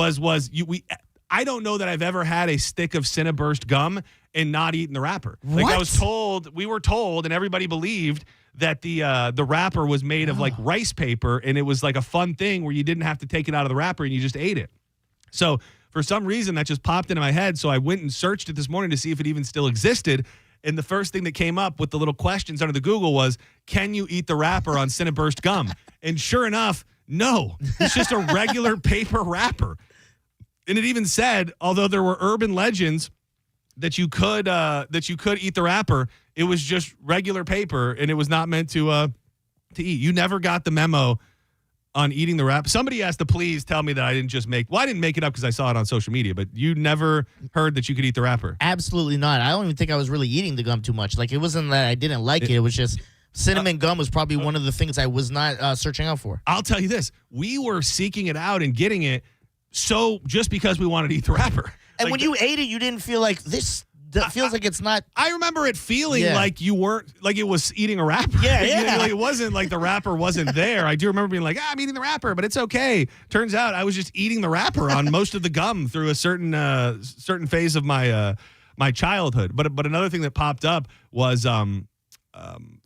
I don't know that I've ever had a stick of Cinnaburst gum and not eaten the wrapper. We were told, and everybody believed that the wrapper was made of rice paper, and it was a fun thing where you didn't have to take it out of the wrapper and you just ate it. So for some reason that just popped into my head. So I went and searched it this morning to see if it even still existed. And the first thing that came up with the little questions under the Google was, can you eat the wrapper on Cinnaburst gum? And sure enough, no, it's just a regular paper wrapper. And it even said, although there were urban legends that you could eat the wrapper, it was just regular paper and it was not meant to eat. You never got the memo on eating the wrapper? Somebody has to please tell me that I didn't just make. Well, I didn't make it up because I saw it on social media. But you never heard that you could eat the wrapper. Absolutely not. I don't even think I was really eating the gum too much. Like, it wasn't that I didn't like it. It was just cinnamon gum was probably one of the things I was not searching out for. I'll tell you this: we were seeking it out and getting it. So just because we wanted to eat the wrapper. And when you ate it, you didn't feel like this. Feels like it's not. I remember it feeling like you weren't, like it was eating a wrapper. Yeah. Like it wasn't like the wrapper wasn't there. I do remember being like, I'm eating the wrapper, but it's okay. Turns out I was just eating the wrapper on most of the gum through a certain phase of my my childhood. But another thing that popped up was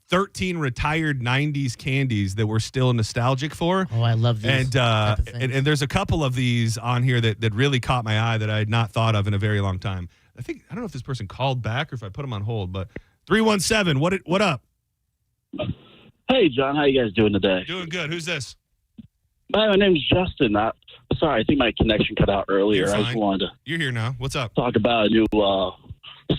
13 retired 90s candies that we're still nostalgic for. Oh, I love these. And there's a couple of these on here that really caught my eye that I had not thought of in a very long time. I don't know if this person called back or if I put them on hold, but 317, what up? Hey, John, how you guys doing today? Doing good. Who's this? My name's Justin. Sorry, I think my connection cut out earlier. I just wanted to You're here now. What's up? talk about a new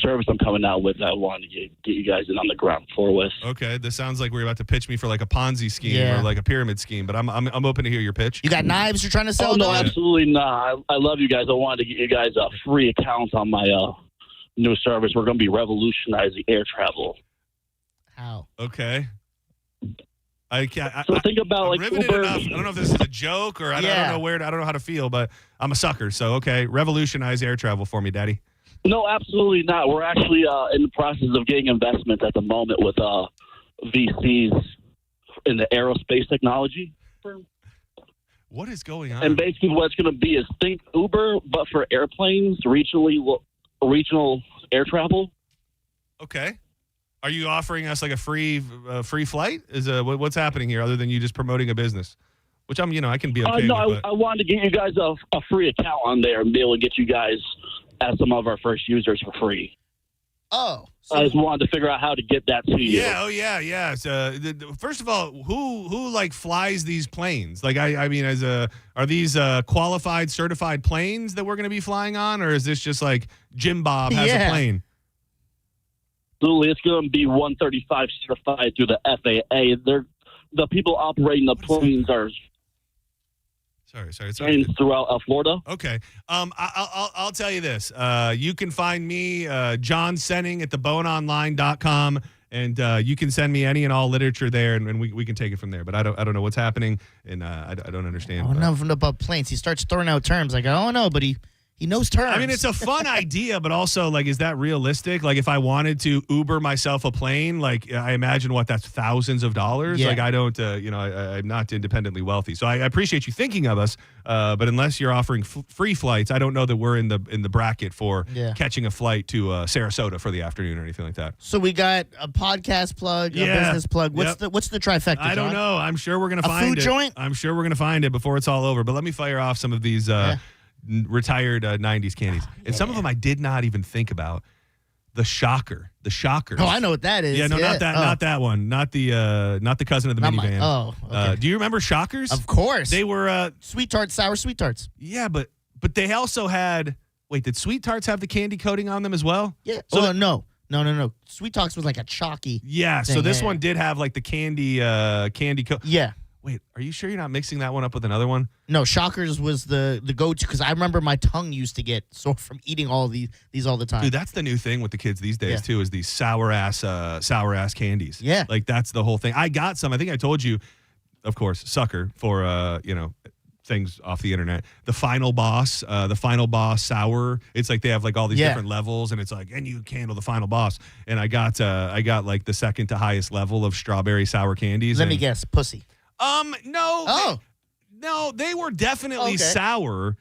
service I'm coming out with that I wanted to get you guys in on the ground floor with. Okay, this sounds like we're about to pitch me for like a Ponzi scheme or like a pyramid scheme, but I'm open to hear your pitch. You got knives you're trying to sell? Oh, no, absolutely not. I love you guys. I wanted to get you guys a free account on my new service. We're going to be revolutionizing air travel. How? Okay. I can't. So think about like riveted Uber. enough. I don't know if this is a joke or I don't know I don't know how to feel, but I'm a sucker. So okay, revolutionize air travel for me, Daddy. No, absolutely not. We're actually in the process of getting investments at the moment with VCs in the aerospace technology. What is going on? And basically what it's going to be is think Uber, but for airplanes, regional air travel. Okay. Are you offering us like a free flight? What's happening here other than you just promoting a business? Which I can be okay no, with. I wanted to get you guys a free account on there and be able to get you guys as some of our first users for free. Oh. So I just wanted to figure out how to get that to you. Yeah, yeah. So, first of all, who like flies these planes? Like, are these qualified, certified planes that we're going to be flying on, or is this just like Jim Bob has a plane? Absolutely, it's going to be 135 certified through the FAA. The people operating the planes are. Sorry. Throughout Florida. Okay. I'll tell you this. You can find me, John Senning, at theboneonline.com, and you can send me any and all literature there, and we can take it from there. But I don't know what's happening, and I don't understand. I don't know about planes. He starts throwing out terms. Like, I don't know, but he knows terms. I mean, it's a fun idea, but also, like, is that realistic? Like, if I wanted to Uber myself a plane, like, I imagine that's thousands of dollars. Yeah. Like, I don't, I'm not independently wealthy. So I appreciate you thinking of us, but unless you're offering free flights, I don't know that we're in the bracket for catching a flight to Sarasota for the afternoon or anything like that. So we got a podcast plug, a business plug. What's the trifecta, I don't John? know. I'm sure we're going to find food it. joint? I'm sure we're going to find it before it's all over. But let me fire off some of these retired 90s candies. And some of them I did not even think about. The Shockers. Oh, I know what that is. Yeah, no, not that one. Not the cousin of the minivan. Okay. Do you remember Shockers? Of course. They were sweet tarts, sour sweet tarts. Yeah, but they also had. Wait, did Sweet Tarts have the candy coating on them as well? Yeah. So no. Sweet Tarts was like a chalky. Yeah. thing. So this one did have like the candy coat. Yeah. Wait, are you sure you're not mixing that one up with another one? No, Shockers was the go-to because I remember my tongue used to get sore from eating all these all the time. Dude, that's the new thing with the kids these days too, is these sour ass candies. Yeah. Like that's the whole thing. I got some. I think I told you, of course, sucker for things off the internet. The Final Boss sour. It's like they have like all these different levels, and it's like, and you can handle the Final Boss. And I got like the second to highest level of strawberry sour candies. Let me guess, pussy. No. Oh. No, they were definitely sour.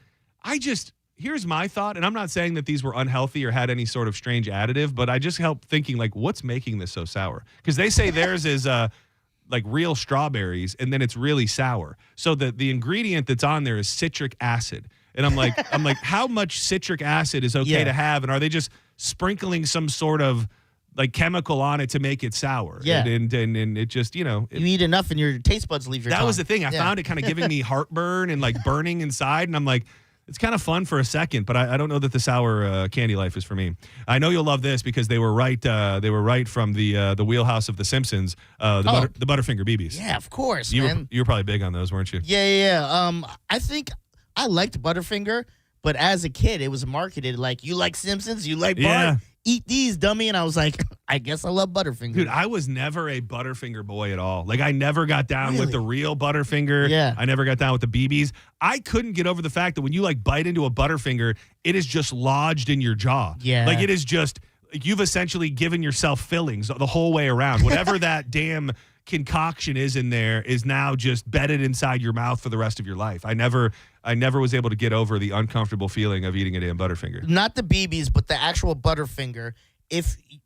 Here's my thought, and I'm not saying that these were unhealthy or had any sort of strange additive, but I just helped thinking, like, what's making this so sour? Because they say theirs is like real strawberries, and then it's really sour. So the ingredient that's on there is citric acid. And I'm like, how much citric acid is okay to have? And are they just sprinkling some sort of like chemical on it to make it sour? Yeah. And it just, you eat enough and your taste buds leave your tongue. That was the thing. I found it kind of giving me heartburn and like burning inside. And I'm like, it's kind of fun for a second, but I don't know that the sour candy life is for me. I know you'll love this because they were right. They were right from the wheelhouse of The Simpsons. The Butterfinger BBs. Yeah, of course, You man. were probably big on those, weren't you? Yeah. I think I liked Butterfinger, but as a kid, it was marketed like, you like Simpsons, you like Bart, Yeah. eat these, dummy. And I was like, I guess I love Butterfinger. Dude, I was never a Butterfinger boy at all. Like, I never got down with the real Butterfinger. Yeah. I never got down with the BBs. I couldn't get over the fact that when you, like, bite into a Butterfinger, it is just lodged in your jaw. Yeah. Like, it is just, you've essentially given yourself fillings the whole way around. Whatever that damn concoction is in there is now just bedded inside your mouth for the rest of your life. I never was able to get over the uncomfortable feeling of eating a damn Butterfinger. Not the BBs, but the actual Butterfinger.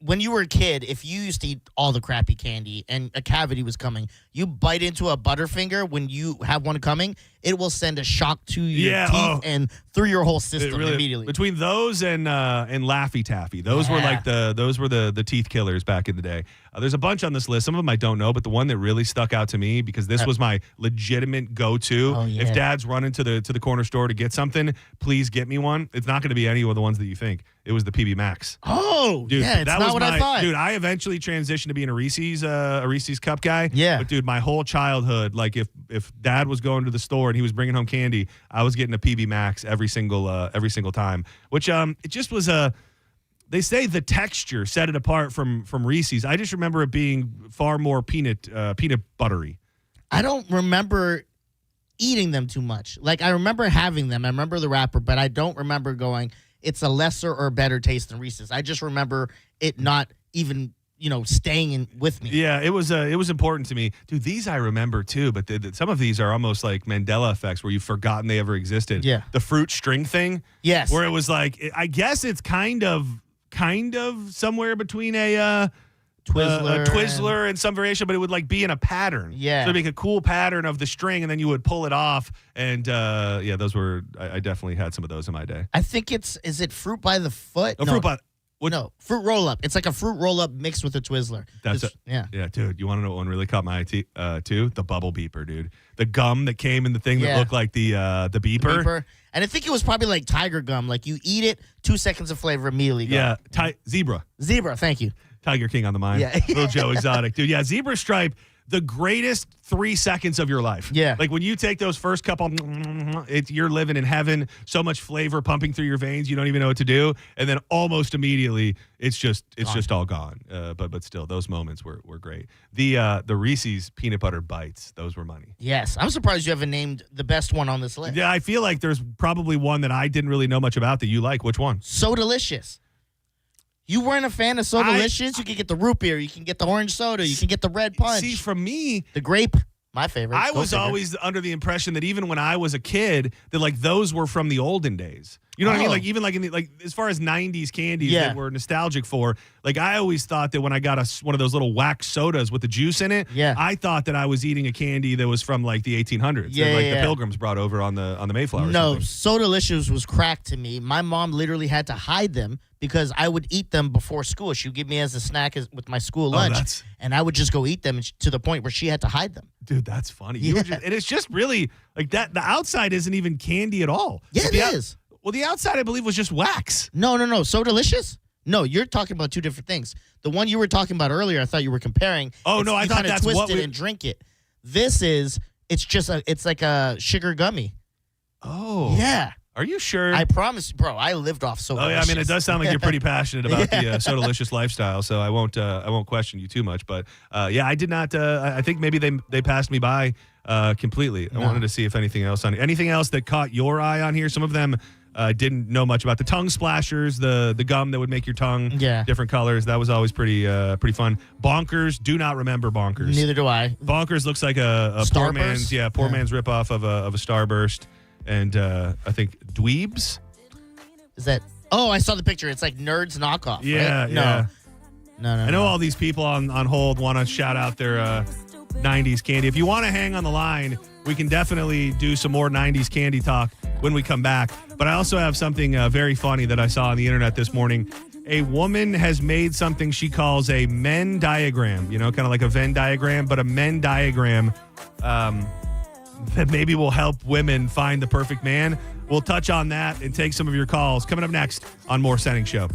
When you were a kid, if you used to eat all the crappy candy and a cavity was coming, you bite into a Butterfinger when you have one coming, it will send a shock to your teeth and through your whole system immediately. Between those and Laffy Taffy, those were like the teeth killers back in the day. There's a bunch on this list. Some of them I don't know, but the one that really stuck out to me because this was my legitimate go-to. Oh, yeah. If Dad's running to the corner store to get something, please get me one. It's not going to be any of the ones that you think. It was the PB Max. Oh, dude, yeah, it's that not was what I thought. Dude, I eventually transitioned to being a Reese's cup guy. Yeah. But dude, my whole childhood, like if Dad was going to the store and he was bringing home candy, I was getting a PB Max every single time. Which it just was they say the texture set it apart from Reese's. I just remember it being far more peanut buttery. I don't remember eating them too much. Like, I remember having them. I remember the wrapper, but I don't remember going, it's a lesser or better taste than Reese's. I just remember it not even, staying with me. Yeah, it was important to me. Dude, these I remember too, but some of these are almost like Mandela effects where you've forgotten they ever existed. Yeah. The fruit string thing. Yes. Where it was like, I guess it's kind of somewhere between a Twizzler and some variation, but it would like be in a pattern. Yeah. So it'd make a cool pattern of the string and then you would pull it off. And those were, I definitely had some of those in my day. I think is it fruit by the foot? Oh, fruit by No, fruit roll up. It's like a fruit roll up mixed with a Twizzler. Yeah, dude. You want to know what one really caught my eye too? The bubble beeper, dude. The gum that came in the thing that looked like the beeper. And I think it was probably like tiger gum. Like, you eat it, 2 seconds of flavor immediately gone. Yeah, zebra. Zebra, thank you. Tiger King on the mind. Yeah. Little Joe Exotic, dude. Yeah, zebra stripe. The greatest 3 seconds of your life. Yeah. Like when you take those first couple, you're living in heaven. So much flavor pumping through your veins, you don't even know what to do. And then almost immediately, it's just all gone. But still, those moments were great. The Reese's peanut butter bites, those were money. Yes. I'm surprised you haven't named the best one on this list. Yeah, I feel like there's probably one that I didn't really know much about that you like. Which one? So Delicious. You weren't a fan of So Delicious? You can get the root beer. You can get the orange soda. You can get the red punch. See, from me, the grape, my favorite. I was always under the impression that even when I was a kid, that like those were from the olden days. You know what I mean? Like even like in the, as far as 90s candies that we're nostalgic for, like I always thought that when I got one of those little wax sodas with the juice in it, I thought that I was eating a candy that was from like the 1800s. Yeah, that, the Pilgrims brought over on the Mayflower. No, So Delicious was crack to me. My mom literally had to hide them because I would eat them before school. She would give me as a snack with my school lunch, and I would just go eat them to the point where she had to hide them. Dude, that's funny. And it's just really like that. The outside isn't even candy at all. Yeah, like it is. Well, the outside, I believe, was just wax. No. So Delicious? No, you're talking about two different things. The one you were talking about earlier, I thought you were comparing. Oh, no, I thought that's twist what it and drink it. This is, it's like a sugar gummy. Oh. Yeah. Are you sure? I promise, bro. I lived off So Delicious. Yeah, I mean, it does sound like you're pretty passionate about the So Delicious lifestyle, so I won't question you too much. But I did not. I think maybe they passed me by completely. I wanted to see if anything else that caught your eye on here. Some of them didn't know much about the tongue splashers, the gum that would make your tongue different colors. That was always pretty fun. Bonkers, do not remember Bonkers. Neither do I. Bonkers looks like a poor man's ripoff of a Starburst. And I think Dweebs. Is that? Oh, I saw the picture. It's like Nerds knockoff. Yeah, right? yeah. No. I know all these people on hold want to shout out their 90s candy. If you want to hang on the line, we can definitely do some more 90s candy talk when we come back. But I also have something very funny that I saw on the internet this morning. A woman has made something she calls a Venn diagram, kind of like a Venn diagram, but a Venn diagram that maybe will help women find the perfect man. We'll touch on that and take some of your calls. Coming up next on More Senning Show.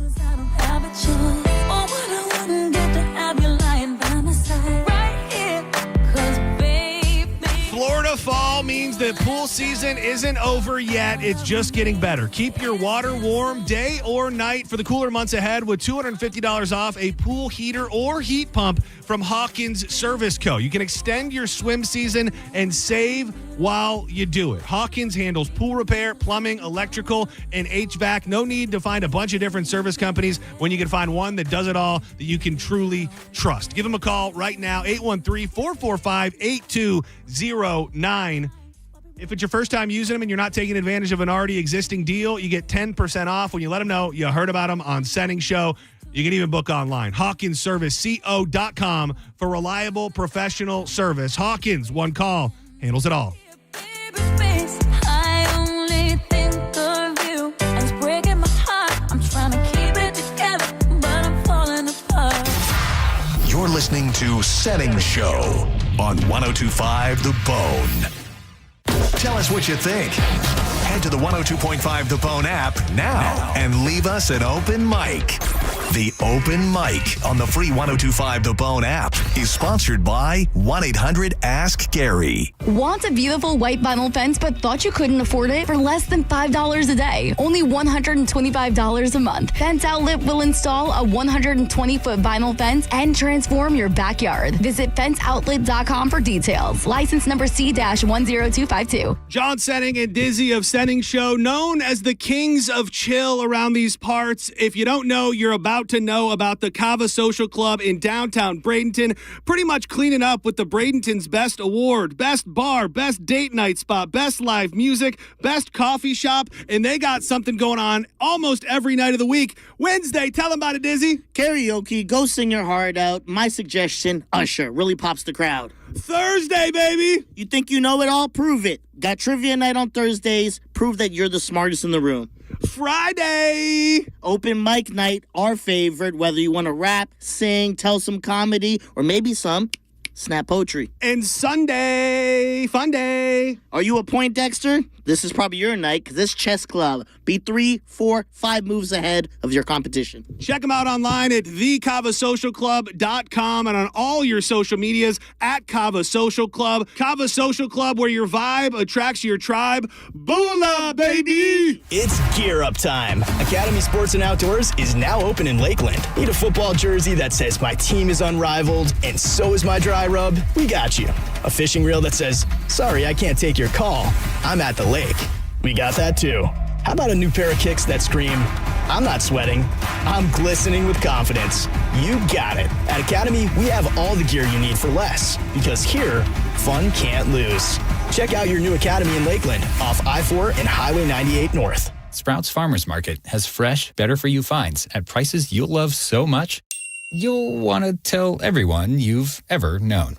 Florida fall means that pool season isn't over yet. It's just getting better. Keep your water warm day or night for the cooler months ahead with $250 off a pool heater or heat pump from Hawkins Service Co. You can extend your swim season and save while you do it. Hawkins handles pool repair, plumbing, electrical, and HVAC. No need to find a bunch of different service companies when you can find one that does it all that you can truly trust. Give them a call right now, 813-445-8209. If it's your first time using them and you're not taking advantage of an already existing deal, you get 10% off when you let them know you heard about them on Senning Show. You can even book online. HawkinsServiceCO.com for reliable professional service. Hawkins, one call, handles it all. You're listening to Senning Show on 102.5 The Bone. Tell us what you think. Head to the 102.5 The Bone app now and leave us an open mic. The Open Mic on the free 102.5 The Bone app is sponsored by 1-800-ASK-GARY. Want a beautiful white vinyl fence but thought you couldn't afford it for less than $5 a day? Only $125 a month. Fence Outlet will install a 120-foot vinyl fence and transform your backyard. Visit fenceoutlet.com for details. License number C-10252. John Senning and Dizzy of Senning Show, known as the kings of chill around these parts. If you don't know, you're about to know about the Kava Social Club in downtown Bradenton, pretty much cleaning up with the Bradenton's Best Award, Best Bar, Best Date Night Spot, Best Live Music, Best Coffee Shop, and they got something going on almost every night of the week. Wednesday, tell them about it, Dizzy. Karaoke, go sing your heart out. My suggestion, Usher, really pops the crowd. Thursday, baby. You think you know it all? Prove it. Got trivia night on Thursdays. Prove that you're the smartest in the room. Friday. Open mic night, our favorite, whether you want to rap, sing, tell some comedy, or maybe some snap poetry. And Sunday, fun day. Are you a Poindexter? This is probably your night because this chess club. Be 3, 4, 5 moves ahead of your competition. Check them out online at thekavasocialclub.com and on all your social medias at Kava Social Club. Kava Social Club, where your vibe attracts your tribe. Boola, baby! It's gear up time. Academy Sports and Outdoors is now open in Lakeland. Need a football jersey that says my team is unrivaled and so is my dry rub? We got you. A fishing reel that says, sorry, I can't take your call. I'm at the lake. We got that too. How about a new pair of kicks that scream, I'm not sweating, I'm glistening with confidence. You got it. At Academy, we have all the gear you need for less. Because here, fun can't lose. Check out your new Academy in Lakeland off I-4 and Highway 98 North. Sprouts Farmers Market has fresh, better-for-you finds at prices you'll love so much, you'll want to tell everyone you've ever known.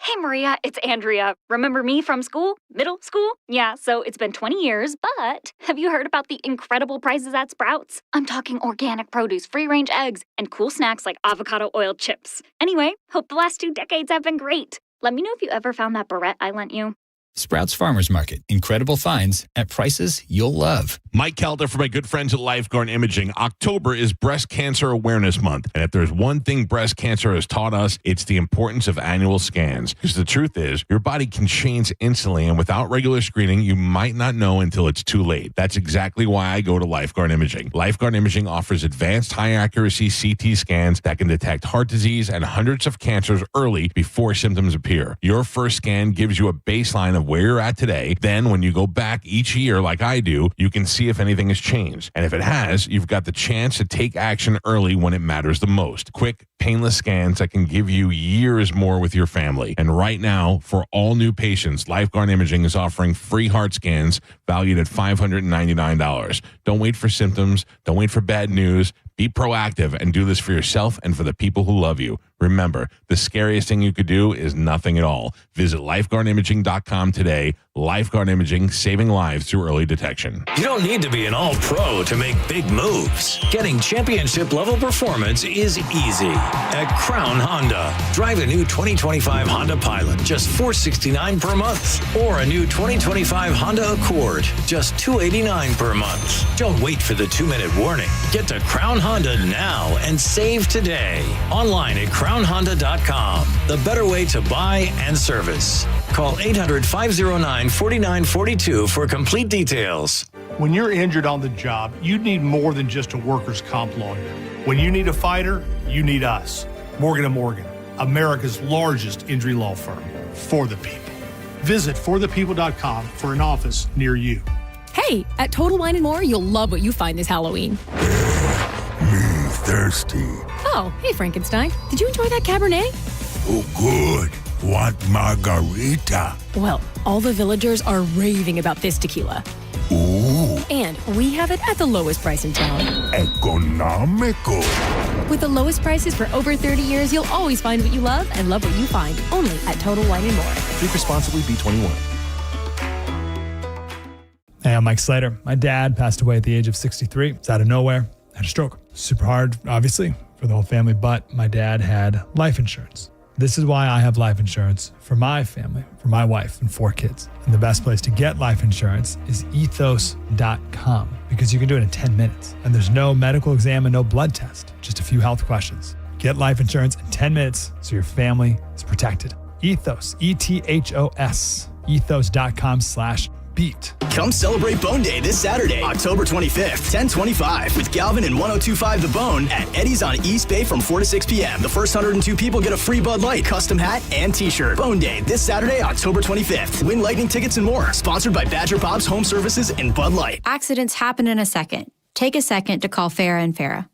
Hey, Maria, it's Andrea. Remember me from school? Middle school? Yeah, so it's been 20 years, but have you heard about the incredible prices at Sprouts? I'm talking organic produce, free-range eggs, and cool snacks like avocado oil chips. Anyway, hope the last 2 decades have been great. Let me know if you ever found that barrette I lent you. Sprouts Farmers Market. Incredible finds at prices you'll love. Mike Calder for my good friends at Lifeguard Imaging. October is Breast Cancer Awareness Month. And if there's one thing breast cancer has taught us, it's the importance of annual scans. Because the truth is, your body can change instantly. And without regular screening, you might not know until it's too late. That's exactly why I go to Lifeguard Imaging. Lifeguard Imaging offers advanced high-accuracy CT scans that can detect heart disease and hundreds of cancers early before symptoms appear. Your first scan gives you a baseline of where you're at today. Then when you go back each year like I do, you can see if anything has changed. And if it has, you've got the chance to take action early when it matters the most. Quick, painless scans that can give you years more with your family. And right now, for all new patients, Lifeguard Imaging is offering free heart scans valued at $599. Don't wait for symptoms. Don't wait for bad news. Be proactive and do this for yourself and for the people who love you. Remember, the scariest thing you could do is nothing at all. Visit lifeguardimaging.com today. Lifeguard Imaging, saving lives through early detection. You don't need to be an all-pro to make big moves. Getting championship-level performance is easy at Crown Honda. Drive a new 2025 Honda Pilot, just $469 per month. Or a new 2025 Honda Accord, just $289 per month. Don't wait for the 2-minute warning. Get to Crown Honda now and save today. Online at crownhonda.com. The better way to buy and service. Call 800-509-4942 for complete details. When you're injured on the job, you need more than just a workers' comp lawyer. When you need a fighter, you need us. Morgan & Morgan, America's largest injury law firm. For the people. Visit forthepeople.com for an office near you. Hey, at Total Wine & More, you'll love what you find this Halloween. Me thirsty. Oh, hey, Frankenstein. Did you enjoy that Cabernet? Oh, good. Want margarita? Well, all the villagers are raving about this tequila. Ooh. And we have it at the lowest price in town. Economical. With the lowest prices for over 30 years, you'll always find what you love and love what you find. Only at Total Wine & More. Drink responsibly, B21. Hey, I'm Mike Slater. My dad passed away at the age of 63. It's out of nowhere. Had a stroke. Super hard, obviously, for the whole family, but my dad had life insurance. This is why I have life insurance for my family, for my wife and 4 kids. And the best place to get life insurance is ethos.com because you can do it in 10 minutes. And there's no medical exam and no blood test, just a few health questions. Get life insurance in 10 minutes so your family is protected. Ethos, E-T-H-O-S, ethos.com/beat. Come celebrate Bone Day this Saturday, October 25th, 10:25, with Galvin and 102.5 The Bone at Eddie's on East Bay from 4 to 6 p.m. The first 102 people get a free Bud Light, custom hat, and t-shirt. Bone Day this Saturday, October 25th. Win lightning tickets and more. Sponsored by Badger Bob's Home Services and Bud Light. Accidents happen in a second. Take a second to call Farah and Farah.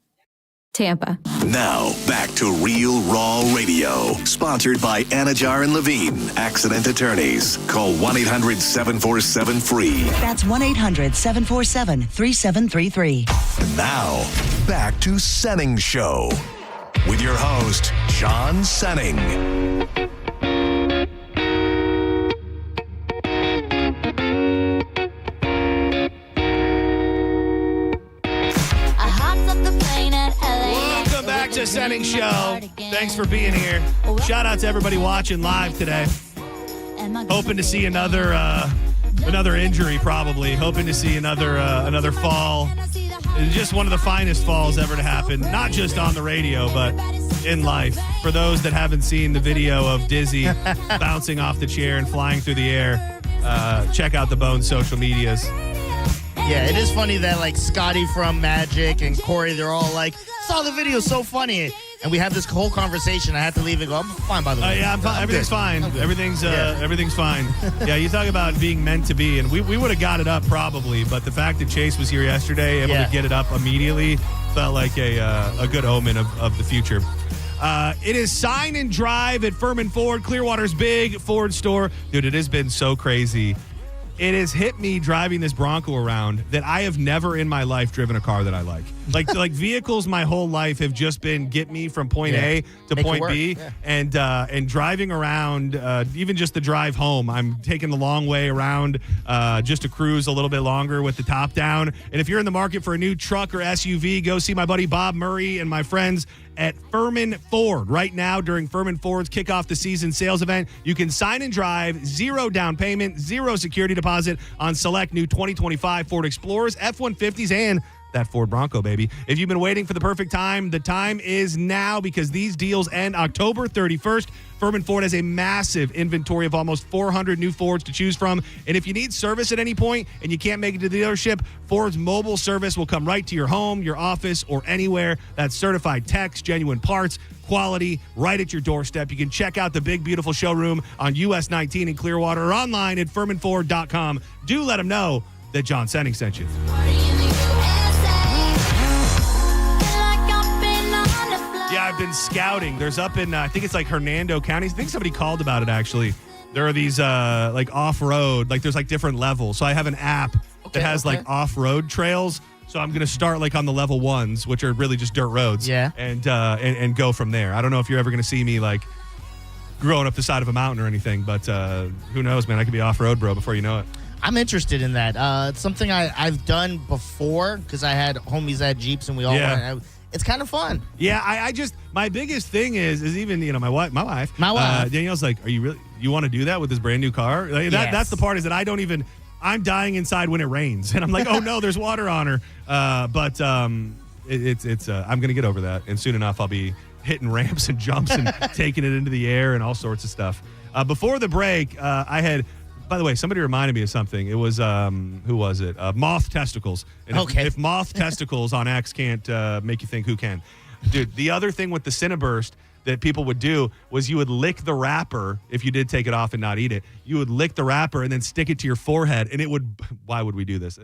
Tampa. Now, back to Real Raw Radio. Sponsored by Anajar and Levine, accident attorneys. Call 1-800-747-FREE. That's 1-800-747-3733. And now, back to Senning Show with your host, John Senning. To Senning Show. Thanks for being here. Shout out to everybody watching live today. Hoping to see another injury, probably. Hoping to see another fall. It's just one of the finest falls ever to happen, not just on the radio, but in life. For those that haven't seen the video of Dizzy bouncing off the chair and flying through the air, check out the Bones social medias. Yeah, it is funny that like Scotty from Magic and Corey, they're all like, saw the video, so funny. And we have this whole conversation. I had to leave and go, I'm fine, by the way. Yeah, I'm fine. Everything's fine. Everything's fine. Yeah, you talk about being meant to be, and we would have got it up probably, but the fact that Chase was here yesterday, able to get it up immediately, felt like a good omen of the future. It is Sign and Drive at Furman Ford, Clearwater's big Ford store. Dude, it has been so crazy. It has hit me driving this Bronco around that I have never in my life driven a car that I like. Like vehicles my whole life have just been get me from point A to point B. Yeah. And driving around, even just the drive home, I'm taking the long way around just to cruise a little bit longer with the top down. And if you're in the market for a new truck or SUV, go see my buddy Bob Murray and my friends at Furman Ford. Right now, during Furman Ford's kickoff the season sales event, you can sign and drive, 0 down payment, 0 security deposit on select new 2025 Ford Explorers, F-150s, and that Ford Bronco, baby. If you've been waiting for the perfect time, the time is now because these deals end October 31st. Furman Ford has a massive inventory of almost 400 new Fords to choose from. And if you need service at any point and you can't make it to the dealership, Ford's mobile service will come right to your home, your office, or anywhere. That's certified techs, genuine parts, quality, right at your doorstep. You can check out the big, beautiful showroom on US 19 in Clearwater or online at FurmanFord.com. Do let them know that John Senning sent you. Yeah, I've been scouting. There's up in, I think it's like Hernando County. I think somebody called about it, actually. There are these like off-road, like there's like different levels. So I have an app that has like off-road trails. So I'm going to start like on the level ones, which are really just dirt roads. Yeah. And go from there. I don't know if you're ever going to see me like growing up the side of a mountain or anything, but who knows, man? I could be off-road bro before you know it. I'm interested in that. It's something I've done before because I had homies that had Jeeps and we all went. It's kind of fun. Yeah, I just, my biggest thing is even, my wife, Danielle's like, are you want to do that with this brand new car? Like, Yes. That's the part is that I'm dying inside when it rains. And I'm like, oh no, there's water on her. But I'm going to get over that. And soon enough, I'll be hitting ramps and jumps and taking it into the air and all sorts of stuff. Before the break, I had, by the way, somebody reminded me of something. It was, who was it? Moth testicles. And if moth testicles on X can't make you think, who can? Dude, the other thing with the Cineburst that people would do was you would lick the wrapper if you did take it off and not eat it. You would lick the wrapper and then stick it to your forehead, and it would, why would we do this?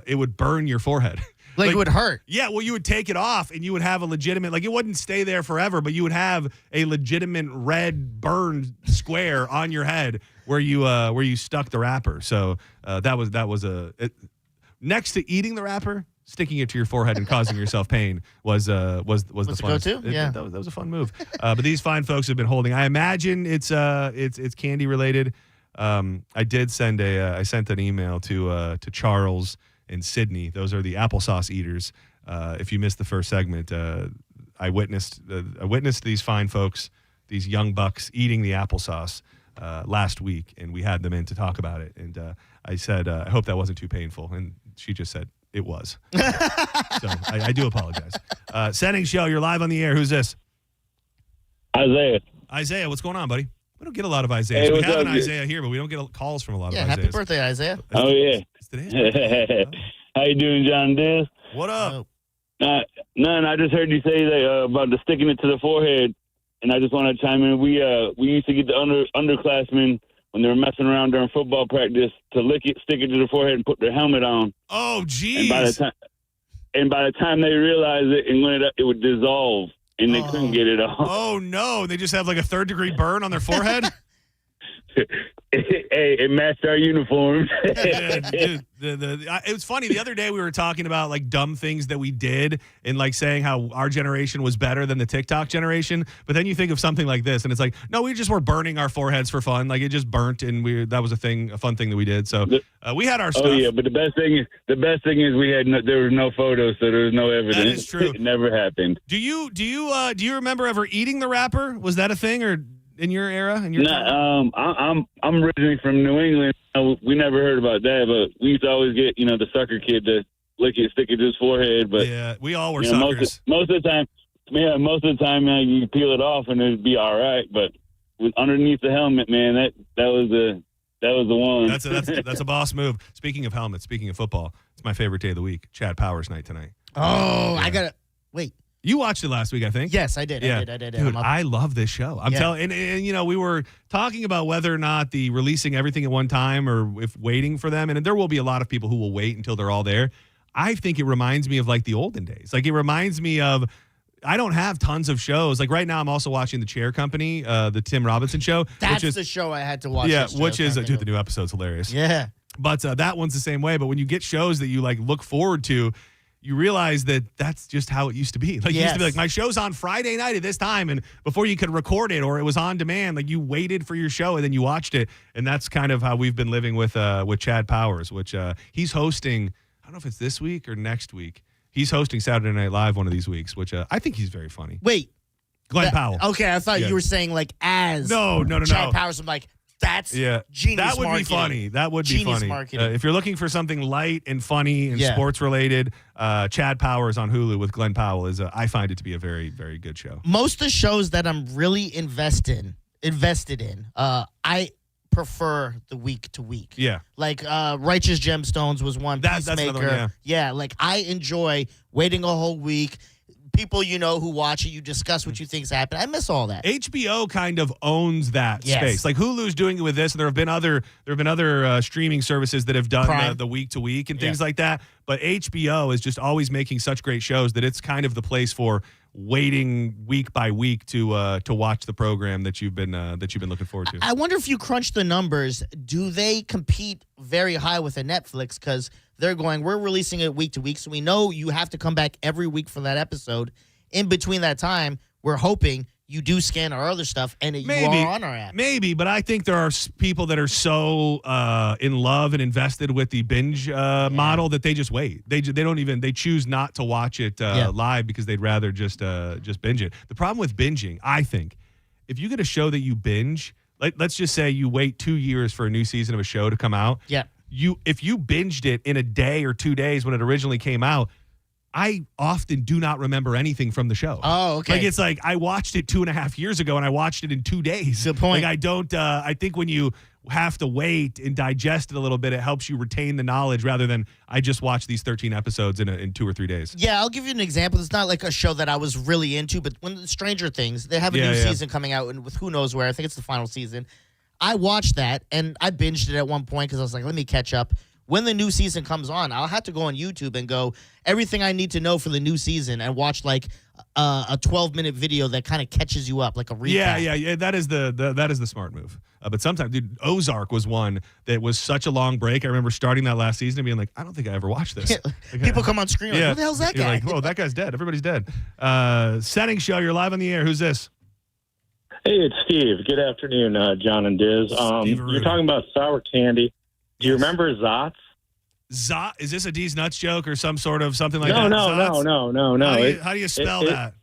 It would burn your forehead. Like it would hurt. Yeah, well, you would take it off and you would have a legitimate, like it wouldn't stay there forever, but you would have a legitimate red burned square on your head where you stuck the wrapper. So that was next to eating the wrapper, sticking it to your forehead and causing yourself pain was the funnest. go-to? Yeah. That was a fun move. But these fine folks have been holding. I imagine it's candy related. I sent an email to Charles and Sydney. Those are the applesauce eaters. If you missed the first segment, I witnessed these fine folks, these young bucks, eating the applesauce last week, and we had them in to talk about it. And I said, I hope that wasn't too painful. And she just said, it was. So I do apologize. Senning Show, you're live on the air. Who's this? Isaiah, what's going on, buddy? We don't get a lot of Isaiahs. Hey, we have an Isaiah here, but we don't get calls from a lot of Isaiahs. Happy birthday, Isaiah. Oh, yeah. Today. How you doing, John Diz? What up? None. I just heard you say that about the sticking it to the forehead, and I just want to chime in. We used to get the underclassmen when they were messing around during football practice to stick it to the forehead and put their helmet on. Oh, geez. And by the time they realized it and went up, it would dissolve, and they couldn't get it off. Oh, no. They just have like a third-degree burn on their forehead? Hey, it matched our uniforms. It was funny. The other day we were talking about like dumb things that we did and like saying how our generation was better than the TikTok generation. But then you think of something like this and it's like, no, we just were burning our foreheads for fun. Like it just burnt and that was a fun thing that we did. So we had our stuff. Oh yeah, but the best thing is we had there was no photos, so there was no evidence. That is true. It never happened. Do you remember ever eating the wrapper? Was that a thing or in your era? I'm originally from New England. We never heard about that, but we used to always get the sucker kid to stick it to his forehead. But yeah, we all were suckers. Most of the time, you peel it off and it'd be all right. But underneath the helmet, man, that was the one. That's a boss move. Speaking of helmets, speaking of football, it's my favorite day of the week. Chad Powers night tonight. Oh, yeah. I gotta wait. You watched it last week, I think. Yes, I did. Yeah. I did. Dude, I love this show. I'm telling, and we were talking about whether or not the releasing everything at one time or if waiting for them, and there will be a lot of people who will wait until they're all there. I think it reminds me of like the olden days. Like it reminds me of, I don't have tons of shows. Like right now, I'm also watching The Chair Company, the Tim Robinson show. That's the show I had to watch. Yeah, which is, dude, the new episode's hilarious. Yeah. But that one's the same way. But when you get shows that you like look forward to, you realize that that's just how it used to be. Like, it used to be like, my show's on Friday night at this time, and before you could record it or it was on demand, like you waited for your show and then you watched it. And that's kind of how we've been living with Chad Powers, which he's hosting. I don't know if it's this week or next week. He's hosting Saturday Night Live one of these weeks, which I think he's very funny. Wait. Glenn Powell. Okay, I thought you were saying like as No. Chad Powers. I'm like, that's genius That would marketing. be funny. That would be Genius funny. marketing. If you're looking for something light and funny and sports related, Chad Powers on Hulu with Glenn Powell is I find it to be a very, very good show. Most of the shows that I'm really invested in, I prefer the week to week. Yeah. Like Righteous Gemstones was one. That's another one, yeah, like I enjoy waiting a whole week. People who watch it, you discuss what you think's happened. I miss all that. HBO kind of owns that space. Like Hulu's doing it with this, and there have been other streaming services that have done the week to week and things like that. But HBO is just always making such great shows that it's kind of the place for waiting week by week to watch the program that you've been looking forward to. I wonder if you crunch the numbers, do they compete very high with a Netflix? Because they're going, we're releasing it week to week, so we know you have to come back every week for that episode. In between that time, we're hoping you do scan our other stuff and you are on our app. Maybe, but I think there are people that are so in love and invested with the binge model that they just wait. They choose not to watch it live because they'd rather just binge it. The problem with binging, I think, if you get a show that you binge, let's just say you wait 2 years for a new season of a show to come out. Yeah. If you binged it in a day or 2 days when it originally came out, I often do not remember anything from the show. Oh, okay. Like, it's like I watched it 2.5 years ago and I watched it in 2 days. Good point. Like, I don't, I think when you have to wait and digest it a little bit, it helps you retain the knowledge rather than I just watched these 13 episodes in 2 or 3 days. Yeah, I'll give you an example. It's not like a show that I was really into, but when Stranger Things, they have a new season coming out and with who knows where. I think it's the final season. I watched that and I binged it at one point because I was like, let me catch up. When the new season comes on, I'll have to go on YouTube and go everything I need to know for the new season and watch like a 12-minute video that kind of catches you up, like a recap. Yeah. That is the smart move. But sometimes, dude, Ozark was one that was such a long break. I remember starting that last season and being like, I don't think I ever watched this. Like, People come on screen like, who the hell's that guy? You're like, whoa, that guy's dead. Everybody's dead. Senning Show, you're live on the air. Who's this? Hey, it's Steve. Good afternoon, John and Diz. You're talking about sour candy. Do you remember Zots? Zot? Is this a D's Nuts joke or some sort of something like that? No. How do you spell that?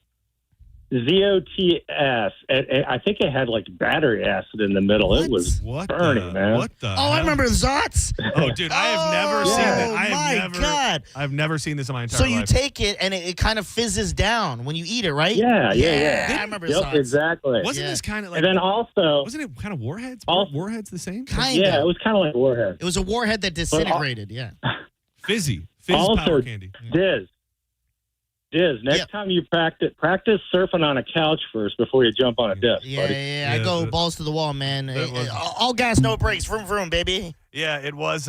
ZOTS. I think it had like battery acid in the middle. What? It was burning, man. What the? Oh, I remember Zots. Oh, dude, I have never seen that. God. I've never seen this in my entire So life. you take it and it kind of fizzes down when you eat it, right? Yeah. I remember Zots. Exactly. Wasn't this kind of like? And then also, wasn't it kind of Warheads? Warheads the same? Kind of. Yeah, it was kind of like Warheads. It was a warhead that disintegrated. Fizz also, power candy. Diz, next time you practice surfing on a couch first before you jump on a disc, buddy. Yeah, I go balls to the wall, man. All gas, no brakes. Vroom, vroom, baby. Yeah, it was.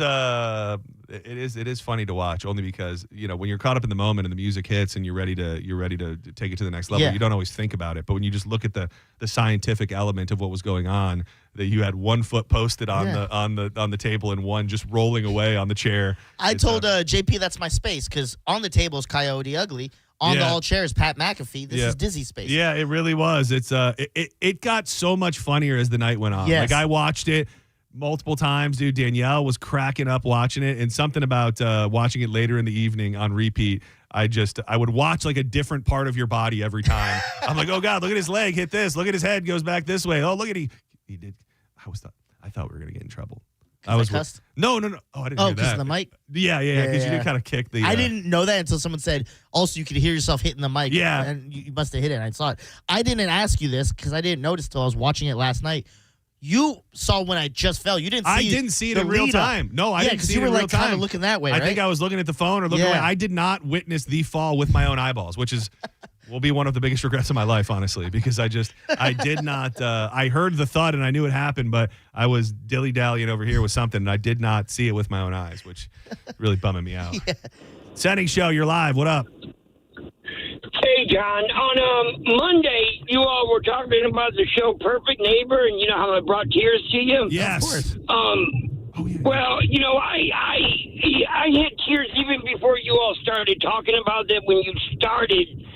It is funny to watch only because when you're caught up in the moment and the music hits and you're ready to take it to the next level. Yeah. You don't always think about it, but when you just look at the scientific element of what was going on, that you had 1 foot posted on the table and one just rolling away on the chair. I told JP that's my space because on the table is Coyote Ugly. On the all chairs, Pat McAfee. This is Dizzy space. Yeah, it really was. It's it got so much funnier as the night went on. Yes. Like I watched it multiple times, dude. Danielle was cracking up watching it, and something about watching it later in the evening on repeat. I would watch like a different part of your body every time. I'm like, oh God, look at his leg hit this. Look at his head goes back this way. Oh, look at he did. I thought we were gonna get in trouble. I cussed? No. Oh, I didn't hear that. because of the mic? Yeah, because you did kind of kick the... I didn't know that until someone said, also, you could hear yourself hitting the mic. Yeah. And you must have hit it, and I saw it. I didn't ask you this because I didn't notice till I was watching it last night. You saw when I just fell. You didn't see I didn't see it the in real lead up. time. No, I didn't see it in you were real like time. kind of looking that way, right? I think I was looking at the phone or looking away. I did not witness the fall with my own eyeballs, which will be one of the biggest regrets of my life, honestly, because I did not, I heard the thud and I knew it happened, but I was dilly-dallying over here with something and I did not see it with my own eyes, which really bumming me out. Senning Show, you're live. What up? Hey, John. On Monday, you all were talking about the show Perfect Neighbor, and you know how it brought tears to you? Yes. Of course. Well, I had tears even before you all started talking about that when you started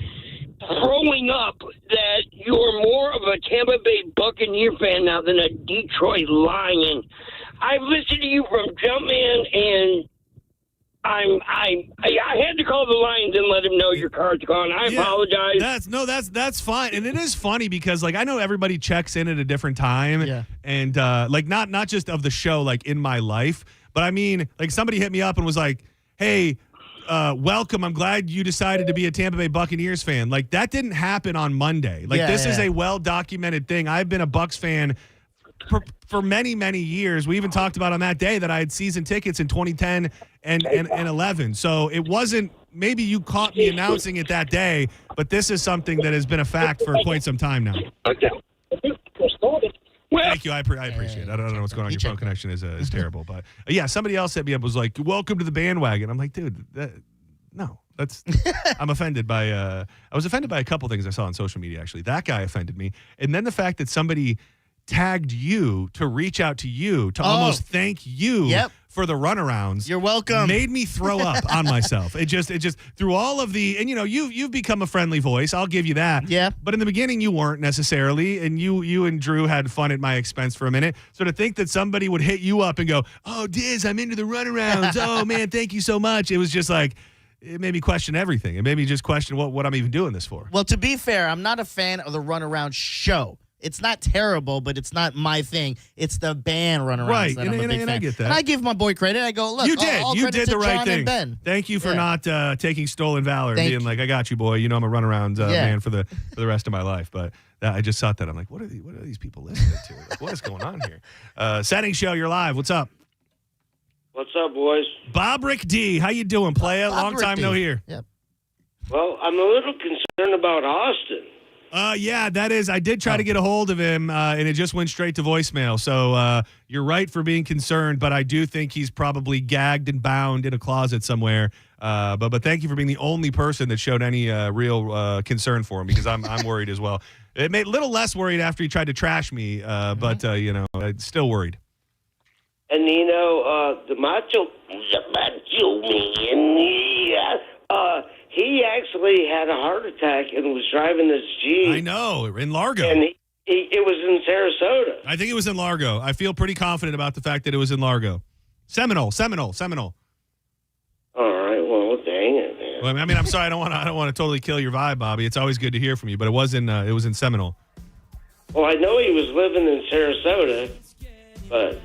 throwing up that you're more of a Tampa Bay Buccaneer fan now than a Detroit Lion. I've listened to you from Jumpman, and I had to call the Lions and let them know your card's gone. I apologize. That's fine. And it is funny because I know everybody checks in at a different time and not just of the show, like in my life, but I mean, like somebody hit me up and was like, hey, welcome. I'm glad you decided to be a Tampa Bay Buccaneers fan. Like that didn't happen on Monday. This is a well-documented thing. I've been a Bucs fan for many, many years. We even talked about on that day that I had season tickets in 2010 and 11. So it wasn't, maybe you caught me announcing it that day, but this is something that has been a fact for quite some time now. Okay. Thank you. I appreciate it. I don't know what's going on. Your phone connection is terrible. But yeah, somebody else hit me up, was like, welcome to the bandwagon. I'm like, dude, no. I'm offended by, I was offended by a couple things I saw on social media, actually. That guy offended me. And then the fact that somebody tagged you to reach out to you to almost thank you for the runarounds. You're welcome. Made me throw up on myself. It just through all of the, and you've become a friendly voice. I'll give you that. Yeah. But in the beginning you weren't necessarily, and you and Drew had fun at my expense for a minute. So to think that somebody would hit you up and go, oh, Diz, I'm into the runarounds. Oh man, thank you so much. It was just like, it made me question everything. It made me just question what I'm even doing this for. Well, to be fair, I'm not a fan of the runaround show. It's not terrible, but it's not my thing. It's the band runarounds right. that I'm a big fan. I get that. And I give my boy credit. I go, look, you did. You did the right thing. Thank you for not taking stolen valor and being like, I got you, boy. I'm a runaround man for the rest of my life. But I just thought that. I'm like, what are these people listening to? Like, what is going on here? Senning Show, you're live. What's up? What's up, boys? Bob Rick D. How you doing, playa? Long time no hear. Yep. Well, I'm a little concerned about Austin. Yeah, that is. I did try to get a hold of him, and it just went straight to voicemail. So you're right for being concerned, but I do think he's probably gagged and bound in a closet somewhere. But thank you for being the only person that showed any real concern for him, because I'm worried as well. It made a little less worried after he tried to trash me, but I'm still worried. And the Macho Man, he actually had a heart attack and was driving this Jeep. I know, in Largo. And it was in Sarasota. I think it was in Largo. I feel pretty confident about the fact that it was in Largo. Seminole. All right, well, dang it, man. Well, I mean, I'm sorry, I don't want to totally kill your vibe, Bobby. It's always good to hear from you, but it was in Seminole. Well, I know he was living in Sarasota, but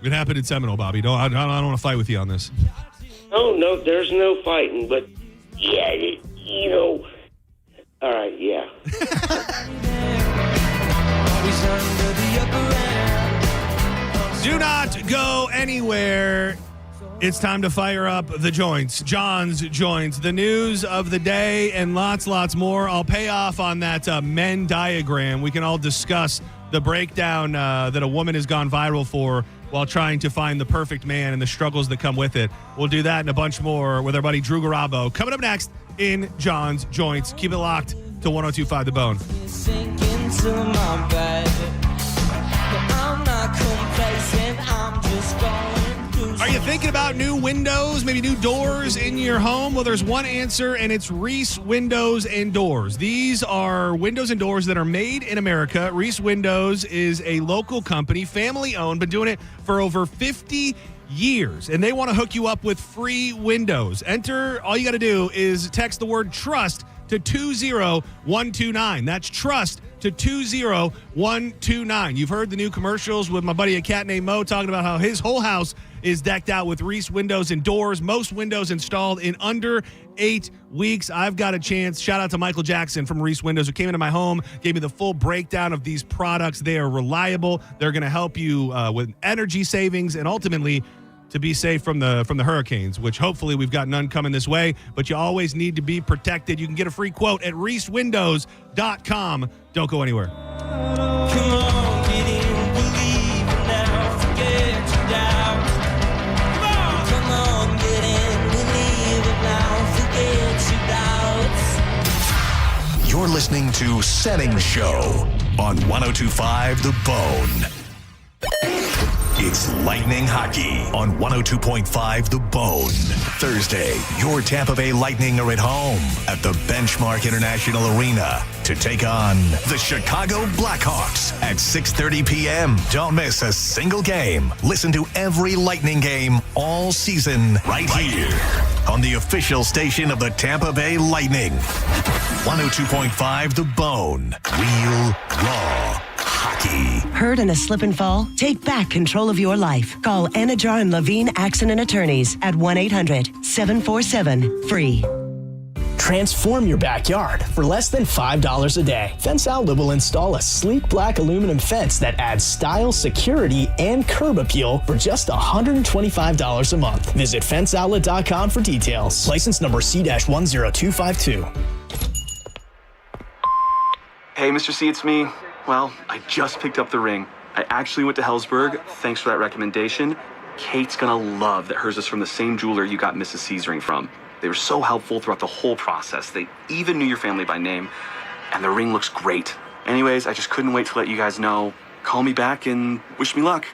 it happened in Seminole, Bobby. I don't want to fight with you on this. No, there's no fighting, but yeah, all right, yeah. Do not go anywhere. It's time to fire up the joints. John's Joints, the news of the day, and lots more. I'll pay off on that Venn diagram. We can all discuss the breakdown that a woman has gone viral for while trying to find the perfect man and the struggles that come with it. We'll do that and a bunch more with our buddy Drew Garabo coming up next in John's Joints. Keep it locked to 102.5 The Bone. Are you thinking about new windows, maybe new doors in your home? Well, there's one answer, and it's Reese Windows and Doors. These are windows and doors that are made in America. Reese Windows is a local company, family-owned, been doing it for over 50 years, and they want to hook you up with free windows. All you got to do is text the word TRUST to 20129. That's TRUST to 20129. You've heard the new commercials with my buddy, a cat named Mo, talking about how his whole house is decked out with Reese Windows and Doors. Most windows installed in under 8 weeks. I've got a chance. Shout out to Michael Jackson from Reese Windows, who came into my home, gave me the full breakdown of these products. They are reliable. They're going to help you with energy savings and ultimately to be safe from the hurricanes, which hopefully we've got none coming this way, but you always need to be protected. You can get a free quote at reesewindows.com. Don't go anywhere. Come on, get in, believe it now, forget your doubt. Come on, get in, believe it now, forget your doubts. You're listening to Senning Show on 102.5 The Bone. It's Lightning Hockey on 102.5 The Bone. Thursday, your Tampa Bay Lightning are at home at the Benchmark International Arena to take on the Chicago Blackhawks at 6:30 p.m. Don't miss a single game. Listen to every Lightning game all season right here on the official station of the Tampa Bay Lightning. 102.5 The Bone. Real, raw hockey. Hurt in a slip and fall? Take back control of your life. Call Anajar and Levine Accident Attorneys at 1-800-747-FREE. Transform your backyard for less than $5 a day. Fence Outlet will install a sleek black aluminum fence that adds style, security, and curb appeal for just $125 a month. Visit fenceoutlet.com for details. License number C-10252. Hey, Mr. C, it's me. Well, I just picked up the ring. I actually went to Hellsberg. Thanks for that recommendation. Kate's gonna love that hers is from the same jeweler you got Mrs. C's ring from. They were so helpful throughout the whole process. They even knew your family by name, and the ring looks great. Anyways, I just couldn't wait to let you guys know. Call me back and wish me luck.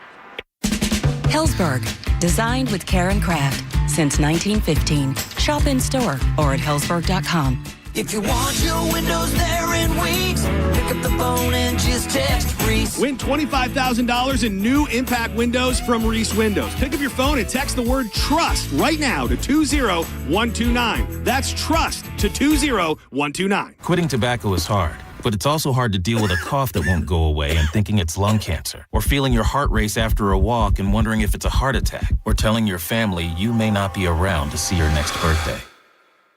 Hellsberg, designed with care and craft since 1915. Shop in store or at hellsberg.com. If you want your windows there in weeks, pick up the phone and just text Reese. Win $25,000 in new impact windows from Reese Windows. Pick up your phone and text the word TRUST right now to 20129. That's TRUST to 20129. Quitting tobacco is hard, but it's also hard to deal with a cough that won't go away and thinking it's lung cancer, or feeling your heart race after a walk and wondering if it's a heart attack, or telling your family you may not be around to see your next birthday.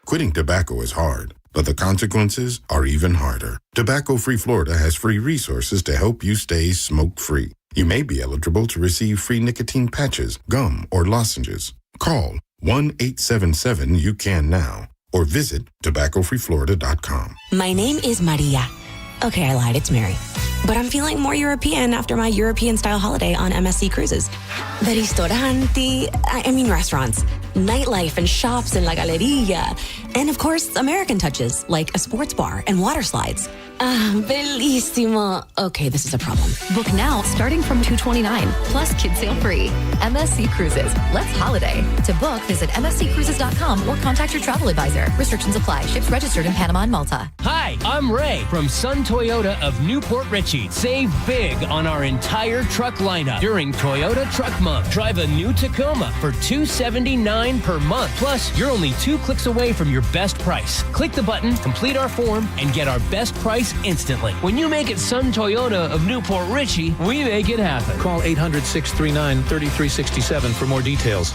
Quitting tobacco is hard, but the consequences are even harder. Tobacco-Free Florida has free resources to help you stay smoke-free. You may be eligible to receive free nicotine patches, gum, or lozenges. Call 1-877-YOU-CAN now or visit tobaccofreeflorida.com. My name is Maria. Okay, I lied, it's Mary. But I'm feeling more European after my European-style holiday on MSC Cruises. The restaurants, nightlife and shops in La Galleria. And of course, American touches, like a sports bar and water slides. Bellissimo. Okay, this is a problem. Book now, starting from $229, plus kids sale free. MSC Cruises. Let's holiday. To book, visit msccruises.com or contact your travel advisor. Restrictions apply. Ships registered in Panama and Malta. Hi, I'm Ray from Sun Toyota of Newport Richey. Save big on our entire truck lineup during Toyota Truck Month. Drive a new Tacoma for $279 per month. Plus, you're only 2 clicks away from your best price. Click the button, complete our form, and get our best price instantly. When you make it Sun Toyota of Newport Richey, we make it happen. Call 800-639-3367 for more details.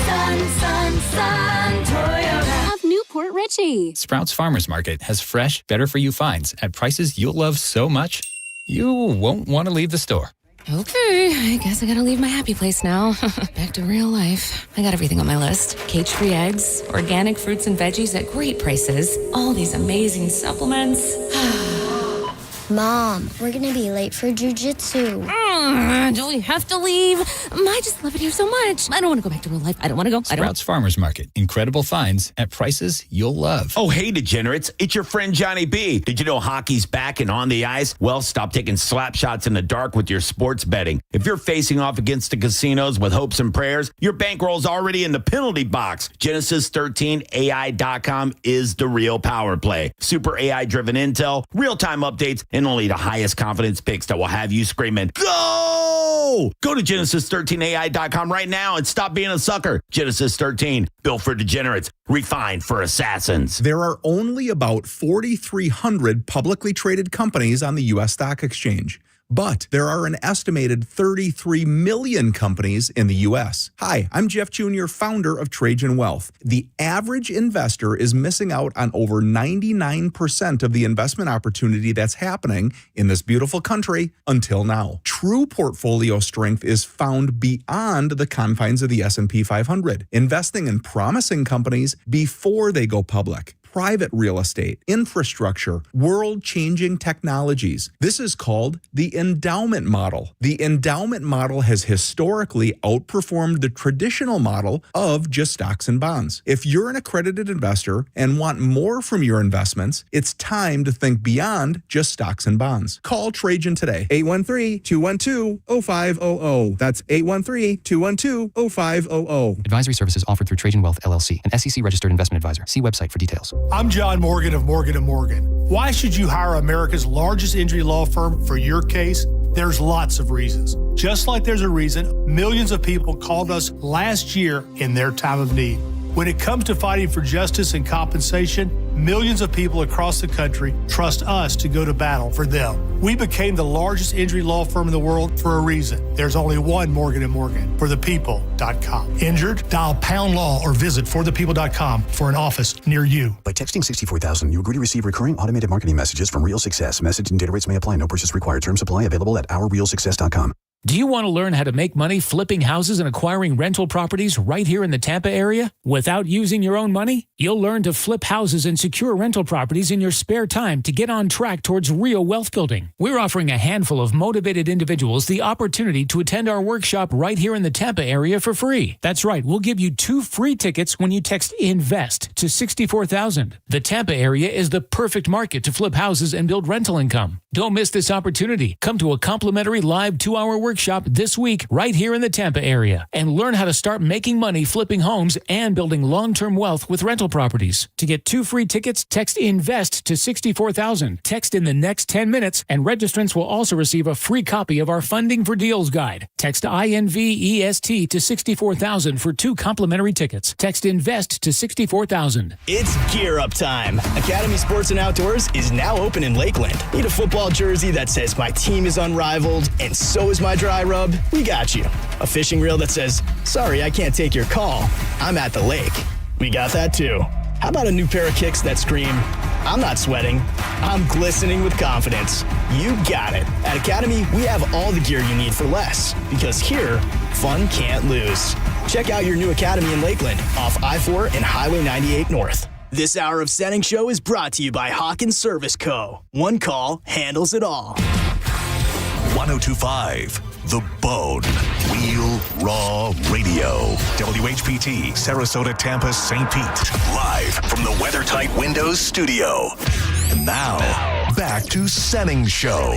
Sun Toyota of Newport Richey. Sprouts Farmers Market has fresh, better-for-you finds at prices you'll love so much, you won't want to leave the store. Okay, I guess I gotta leave my happy place now. Back to real life. I got everything on my list. Cage-free eggs, organic fruits and veggies at great prices, all these amazing supplements. Mom, we're gonna be late for jujitsu. Do we have to leave? I just love it here so much. I don't want to go back to real life. I don't want to go. Sprouts Farmers Market. Incredible finds at prices you'll love. Oh, hey, degenerates. It's your friend Johnny B. Did you know hockey's back and on the ice? Well, stop taking slap shots in the dark with your sports betting. If you're facing off against the casinos with hopes and prayers, your bankroll's already in the penalty box. Genesis13AI.com is the real power play. Super AI-driven intel, real-time updates, and only the highest confidence picks that will have you screaming, go! Go to Genesis13AI.com right now and stop being a sucker. Genesis 13, built for degenerates, refined for assassins. There are only about 4,300 publicly traded companies on the U.S. stock exchange. But there are an estimated 33 million companies in the U.S. Hi, I'm Jeff Jr., founder of Trajan Wealth. The average investor is missing out on over 99% of the investment opportunity that's happening in this beautiful country until now. True portfolio strength is found beyond the confines of the S&P 500, investing in promising companies before they go public. Private real estate, infrastructure, world-changing technologies. This is called the endowment model. The endowment model has historically outperformed the traditional model of just stocks and bonds. If you're an accredited investor and want more from your investments, it's time to think beyond just stocks and bonds. Call Trajan today, 813-212-0500. That's 813-212-0500. Advisory services offered through Trajan Wealth, LLC, an SEC-registered investment advisor. See website for details. I'm John Morgan of Morgan & Morgan. Why should you hire America's largest injury law firm for your case? There's lots of reasons. Just like there's a reason millions of people called us last year in their time of need. When it comes to fighting for justice and compensation, millions of people across the country trust us to go to battle for them. We became the largest injury law firm in the world for a reason. There's only one Morgan & Morgan, forthepeople.com. Injured? Dial #law or visit forthepeople.com for an office near you. By texting 64,000, you agree to receive recurring automated marketing messages from Real Success. Message and data rates may apply. No purchase required. Terms apply. Available at ourrealsuccess.com. Do you want to learn how to make money flipping houses and acquiring rental properties right here in the Tampa area without using your own money? You'll learn to flip houses and secure rental properties in your spare time to get on track towards real wealth building. We're offering a handful of motivated individuals the opportunity to attend our workshop right here in the Tampa area for free. That's right, we'll give you 2 free tickets when you text INVEST to 64,000. The Tampa area is the perfect market to flip houses and build rental income. Don't miss this opportunity. Come to a complimentary live 2-hour workshop this week right here in the Tampa area and learn how to start making money flipping homes and building long-term wealth with rental properties. To get 2 free tickets, text INVEST to 64,000. Text in the next 10 minutes and registrants will also receive a free copy of our Funding for Deals guide. Text INVEST to 64,000 for 2 complimentary tickets. Text INVEST to 64,000. It's gear up time. Academy Sports and Outdoors is now open in Lakeland. Need a football jersey that says my team is unrivaled and so is my dry rub? We got you. A fishing reel that says, sorry, I can't take your call. I'm at the lake. We got that too. How about a new pair of kicks that scream, I'm not sweating, I'm glistening with confidence? You got it. At Academy, we have all the gear you need for less. Because here, fun can't lose. Check out your new Academy in Lakeland off I-4 and Highway 98 North. This hour of Senning Show is brought to you by Hawkins Service Co. One call handles it all. 1025 The Bone. Real Raw Radio. WHPT, Sarasota, Tampa, St. Pete. Live from the WeatherTight Windows studio. And now, back to Senning Show.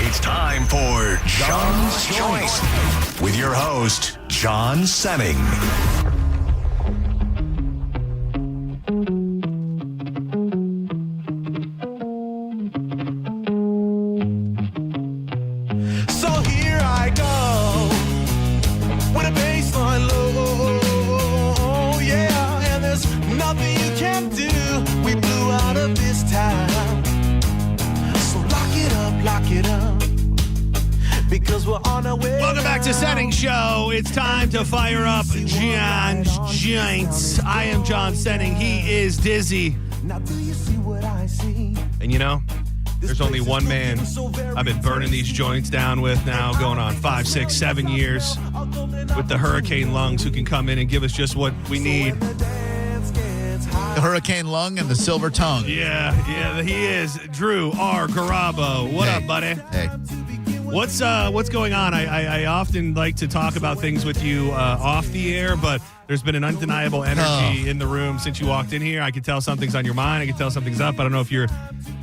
It's time for John's Joint with your host, John Senning. Welcome back to Senning Show. It's time to fire up John's Joints. I am John Senning. He is Dizzy. And you know, there's only one man I've been burning these joints down with now, going on 5, 6, 7 years, with the hurricane lungs, who can come in and give us just what we need. The hurricane lung and the silver tongue. Yeah, he is. Drew R. Garabo. What up, buddy? Hey. What's going on? I often like to talk about things with you off the air, but there's been an undeniable energy in the room since you walked in here. I can tell something's on your mind. I can tell something's up. I don't know if you're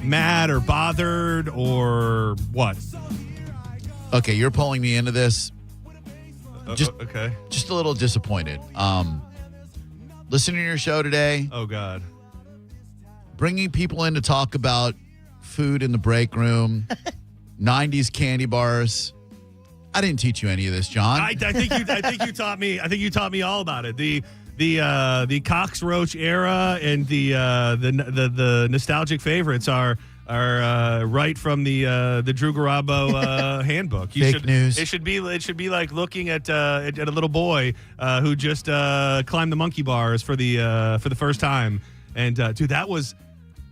mad or bothered or what. Okay, you're pulling me into this. Okay. Just a little disappointed. Listening to your show today. Oh, God. Bringing people in to talk about food in the break room. 90s candy bars. I didn't teach you any of this, John. I think you taught me. I think you taught me all about it. The Cox Roach era and the nostalgic favorites are right from the Drew Garabo handbook. Fake news. It should be like looking at a little boy who just climbed the monkey bars for the first time. And dude, that was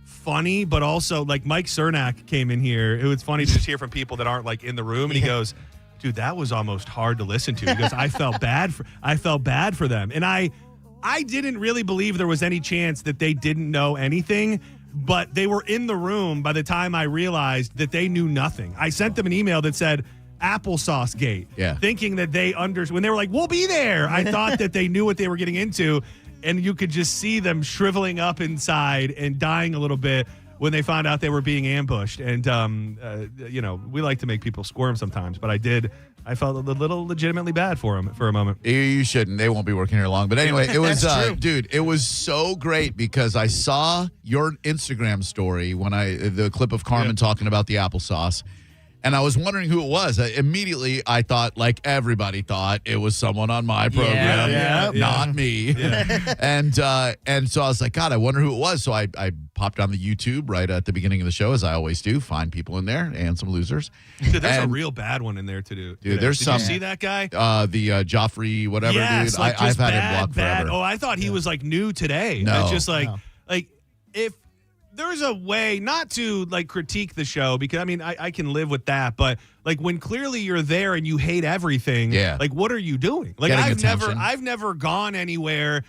funny, but also like Mike Cernak came in here. It was funny to just hear from people that aren't like in the room, and he goes, dude, that was almost hard to listen to. He goes, I felt bad for them. And I didn't really believe there was any chance that they didn't know anything, but they were in the room by the time I realized that they knew nothing. I sent them an email that said applesauce gate, thinking that they when they were like, we'll be there. I thought that they knew what they were getting into. And you could just see them shriveling up inside and dying a little bit when they found out they were being ambushed. And, we like to make people squirm sometimes, but I felt a little legitimately bad for them for a moment. You shouldn't. They won't be working here long. But anyway, it was, dude, it was so great because I saw your Instagram story when the clip of Carmen talking about the applesauce. And I was wondering who it was. Immediately, I thought, like everybody thought, it was someone on my program, not me. Yeah. And so I was like, God, I wonder who it was. So I popped on the YouTube right at the beginning of the show, as I always do, find people in there and some losers. Dude, there's a real bad one in there to do. Dude, there's Did some. you see that guy? The Joffrey, whatever, yes, dude. Like I've had him blocked forever. Oh, I thought he was like new today. No. It's just like if there's a way not to like critique the show because I mean I can live with that, but like when clearly you're there and you hate everything, like what are you doing? Like I've never gone anywhere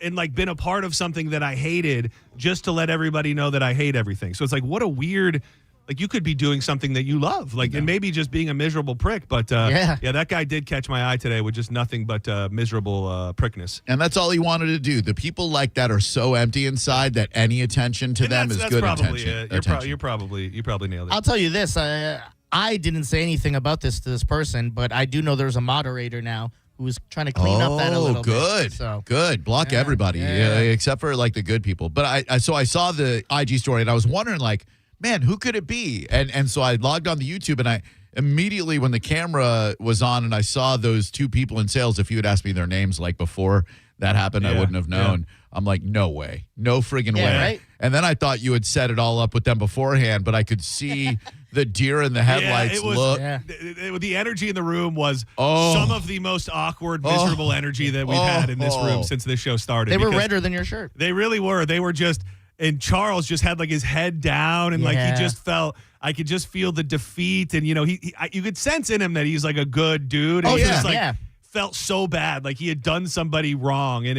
and like been a part of something that I hated just to let everybody know that I hate everything. So it's like what a weird. Like you could be doing something that you love, like and maybe just being a miserable prick. But that guy did catch my eye today with just nothing but miserable prickness. And that's all he wanted to do. The people like that are so empty inside that any attention to them is good attention. You probably nailed it. I'll tell you this: I didn't say anything about this to this person, but I do know there's a moderator now who's trying to clean up that a little bit. So. Good. Block everybody, except for like the good people. But I saw the IG story and I was wondering like. Man, who could it be? And so I logged on the YouTube and I immediately when the camera was on and I saw those two people in sales, if you had asked me their names like before that happened, I wouldn't have known. I'm like, no way. No friggin' way. Right? And then I thought you had set it all up with them beforehand, but I could see the deer in the headlights look. The energy in the room was some of the most awkward, miserable energy that we've had in this room since this show started. They were redder than your shirt. They really were. They were just... And Charles just had like his head down and like he just felt, I could just feel the defeat. And, you know, you could sense in him that he's like a good dude. And he just like felt so bad. Like he had done somebody wrong. And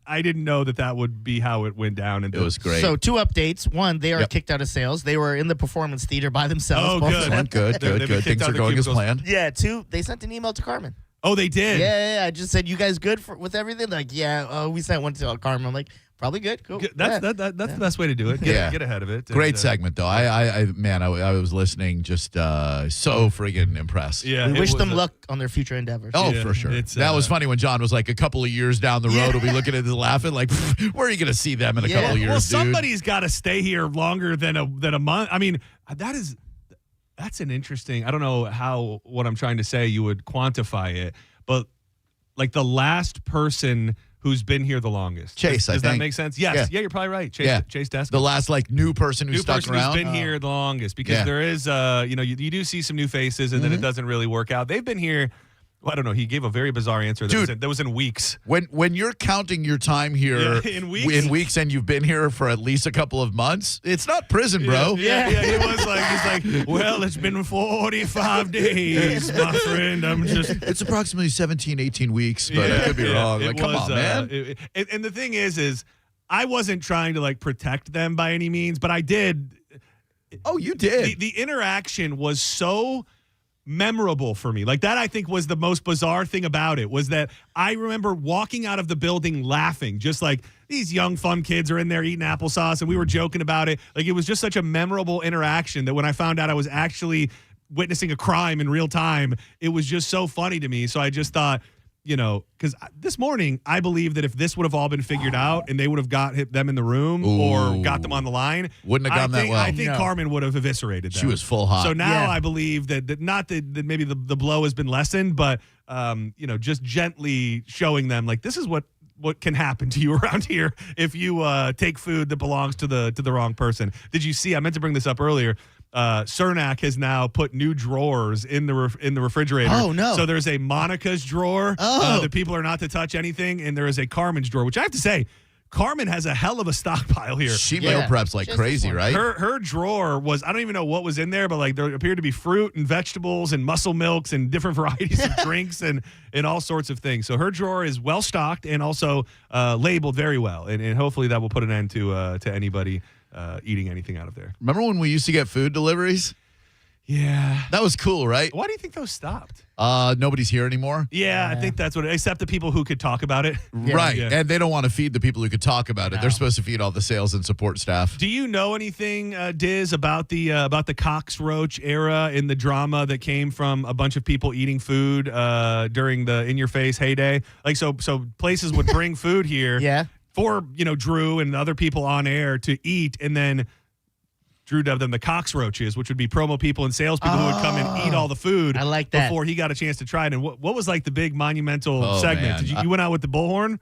I didn't know that would be how it went down. And it was great. So 2 updates. One, they are kicked out of sales. They were in the performance theater by themselves. Oh, good. Things are going as planned. Yeah. 2, they sent an email to Carmen. Oh, they did? Yeah. I just said, you guys good with everything? Like, we sent one to Carmen. I'm like, probably good. Cool. That's the best way to do it. Get ahead of it. Great segment, though. I was listening just so friggin' impressed. Yeah, we wish them luck on their future endeavors. Oh, for sure. That was funny when John was like a couple of years down the road. We'll be looking at this laughing like, where are you going to see them in a couple of years, well, dude? somebody's got to stay here longer than a month. I mean, that's an interesting, I don't know what I'm trying to say, you would quantify it, but like the last person who's been here the longest. Chase, Does that make sense? Yes. Yeah, you're probably right. Chase Desk. The last like new person who stuck around. Who's been here the longest because there is, you do see some new faces and then it doesn't really work out. They've been here. Well, I don't know. He gave a very bizarre answer. That was in weeks. When you're counting your time here in weeks and you've been here for at least a couple of months, it's not prison, bro. Yeah. He was like, he's like, well, it's been 45 days, my friend. It's approximately 17, 18 weeks, but I could be wrong. Like, come on, man. And the thing is I wasn't trying to like protect them by any means, but I did. Oh, you did. The interaction was so memorable for me. Like that, I think was the most bizarre thing about it was that I remember walking out of the building laughing, just like these young fun kids are in there eating applesauce and we were joking about it. Like it was just such a memorable interaction that when I found out I was actually witnessing a crime in real time, it was just so funny to me. So I just thought, because this morning, I believe that if this would have all been figured out and they would have got them in the room or got them on the line, wouldn't have gone that well. I think Carmen would have eviscerated them. She was full hot. So now I believe that not that maybe the blow has been lessened, but just gently showing them like this is what can happen to you around here if you take food that belongs to the wrong person. Did you see? I meant to bring this up earlier. Cernak has now put new drawers in the refrigerator. Oh no! So there's a Monica's drawer that people are not to touch anything, and there is a Carmen's drawer, which I have to say, Carmen has a hell of a stockpile here. She meal preps like crazy, right? Her drawer was, I don't even know what was in there, but like there appeared to be fruit and vegetables and muscle milks and different varieties of drinks and all sorts of things. So her drawer is well stocked and also labeled very well, and hopefully that will put an end to anybody eating anything out of there. Remember when we used to get food deliveries? Yeah. That was cool, right? Why do you think those stopped? Nobody's here anymore. Yeah, I think that's what except the people who could talk about it. Right. Yeah. And they don't want to feed the people who could talk about it. They're supposed to feed all the sales and support staff. Do you know anything, Diz, about the Cox Roach era in the drama that came from a bunch of people eating food during the In Your Face heyday? Like so places would bring food here for, Drew and other people on air to eat, and then Drew dubbed them the cockroaches, which would be promo people and salespeople who would come and eat all the food. I like that. Before he got a chance to try it. And what was like the big monumental segment? Man. You went out with the bullhorn?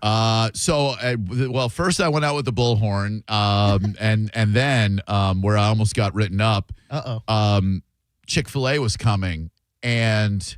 First I went out with the bullhorn, and then where I almost got written up. Uh-oh. Chick-fil-A was coming, and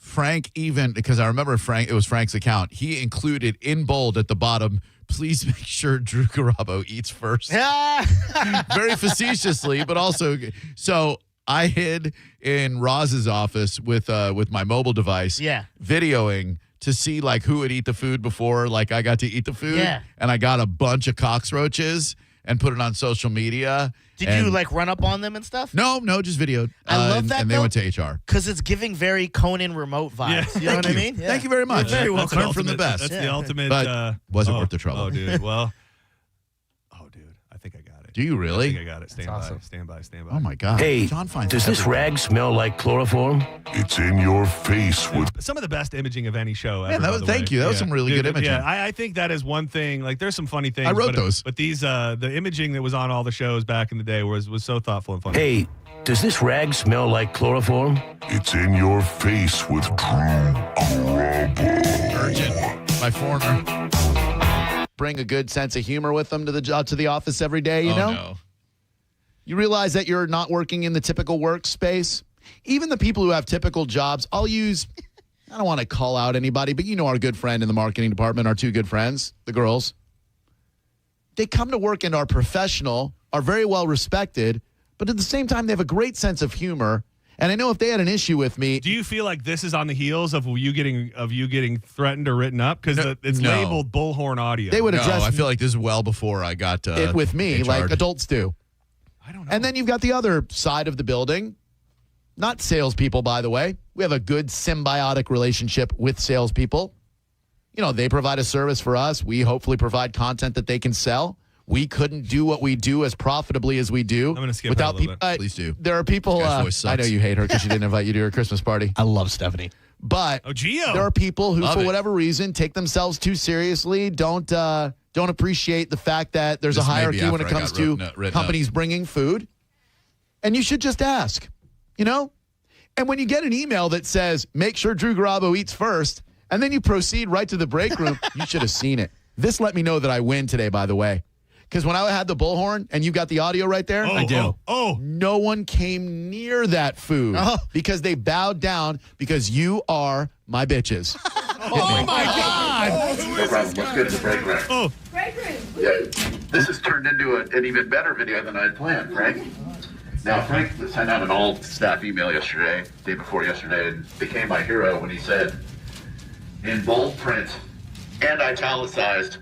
Frank even, because I remember Frank, it was Frank's account, he included in bold at the bottom, please make sure Drew Garabo eats first. Very facetiously, but also, so I hid in Roz's office with my mobile device, videoing to see like who would eat the food before like I got to eat the food. Yeah. And I got a bunch of cockroaches and put it on social media. Did you like run up on them and stuff? No, just videoed. I love that, and they went to HR. Because it's giving very Conan remote vibes. You know what I mean? Yeah. Thank you very much. You're very welcome. Learn from the best. That's the ultimate. But wasn't worth the trouble. Oh, dude. Well, I think I got it. Do you really? I think I got it. Stand by. Oh, my God. Hey, John finds does this rag smell like chloroform? It's in your face with Some of the best imaging of any show ever. Yeah, thank you. That was some really good imaging. Yeah, I think that is one thing. Like, there's some funny things. I wrote those. But these, the imaging that was on all the shows back in the day was so thoughtful and funny. Hey, does this rag smell like chloroform? It's in your face with Drew Garabo. Urgent by Foreigner. Bring a good sense of humor with them to the office every day, you know? No. You realize that you're not working in the typical workspace? Even the people who have typical jobs, I don't want to call out anybody, but you know our good friend in the marketing department, our two good friends, the girls. They come to work and are professional, are very well respected, but at the same time, they have a great sense of humor. And I know if they had an issue with me. Do you feel like this is on the heels of you getting threatened or written up? Because it's labeled bullhorn audio. They would address. I feel like this is well before I got it with me, HR'd. like adults do. I don't know. And then you've got the other side of the building. Not salespeople, by the way. We have a good symbiotic relationship with salespeople. You know, they provide a service for us. We hopefully provide content that they can sell. We couldn't do what we do as profitably as we do. I'm going to skip without people. Please do. There are people. I know you hate her because she didn't invite you to her Christmas party. I love Stephanie. But there are people who, for whatever reason, take themselves too seriously, don't appreciate the fact that there's a hierarchy when it comes to companies bringing food. And you should just ask, you know? And when you get an email that says, make sure Drew Garabo eats first, and then you proceed right to the break room, you should have seen it. This let me know that I win today, by the way. Because when I had the bullhorn and you got the audio right there, I do. No one came near that food because they bowed down because you are my bitches. Oh my God! No problem. Let's get to the break room. Break room. Yeah, this has turned into an even better video than I had planned, Frank. Now, Frank sent out an all-staff email yesterday, day before yesterday, and became my hero when he said, in bold print and italicized,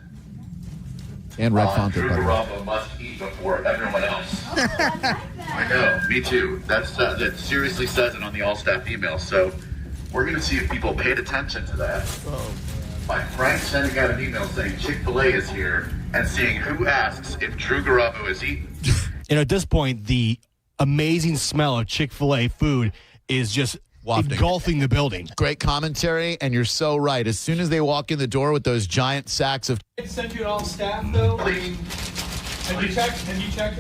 and red font. Drew Garabo must eat before everyone else. I know, me too. That seriously says it on the all-staff email. So we're going to see if people paid attention to that. By Frank sending out an email saying Chick-fil-A is here and seeing who asks if Drew Garabo is eaten. And at this point, the amazing smell of Chick-fil-A food is just engulfing the building. Great commentary, and you're so right. As soon as they walk in the door with those giant sacks of... Sent you an all staff though. Have you checked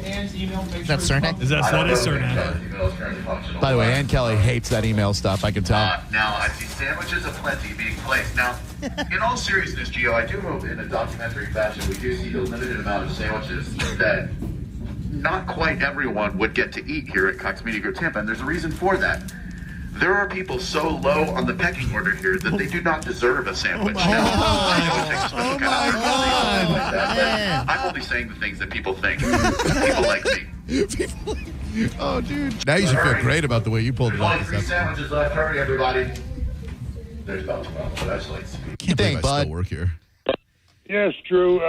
Ann's email? Is that Cernak? That is Cernak. By the way, Ann Kelly hates that email stuff. I can tell. Now, I see sandwiches aplenty being placed. Now, in all seriousness, Gio, I do hope in a documentary fashion we do see a limited amount of sandwiches that not quite everyone would get to eat here at Cox Media Group Tampa, and there's a reason for that. There are people so low on the pecking order here that they do not deserve a sandwich. Oh my God. I'm only saying the things that people think. People like me. Oh, dude. Now you should feel great about the way you pulled it off. There's only 3 sandwiches left. Hurry, everybody. There's about 12, but that's like speed. Can't believe I still work here. Yes, Drew.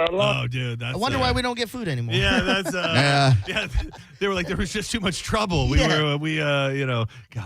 Dude, that's. I wonder why we don't get food anymore. Yeah, that's. Yeah, they were like there was just too much trouble. God,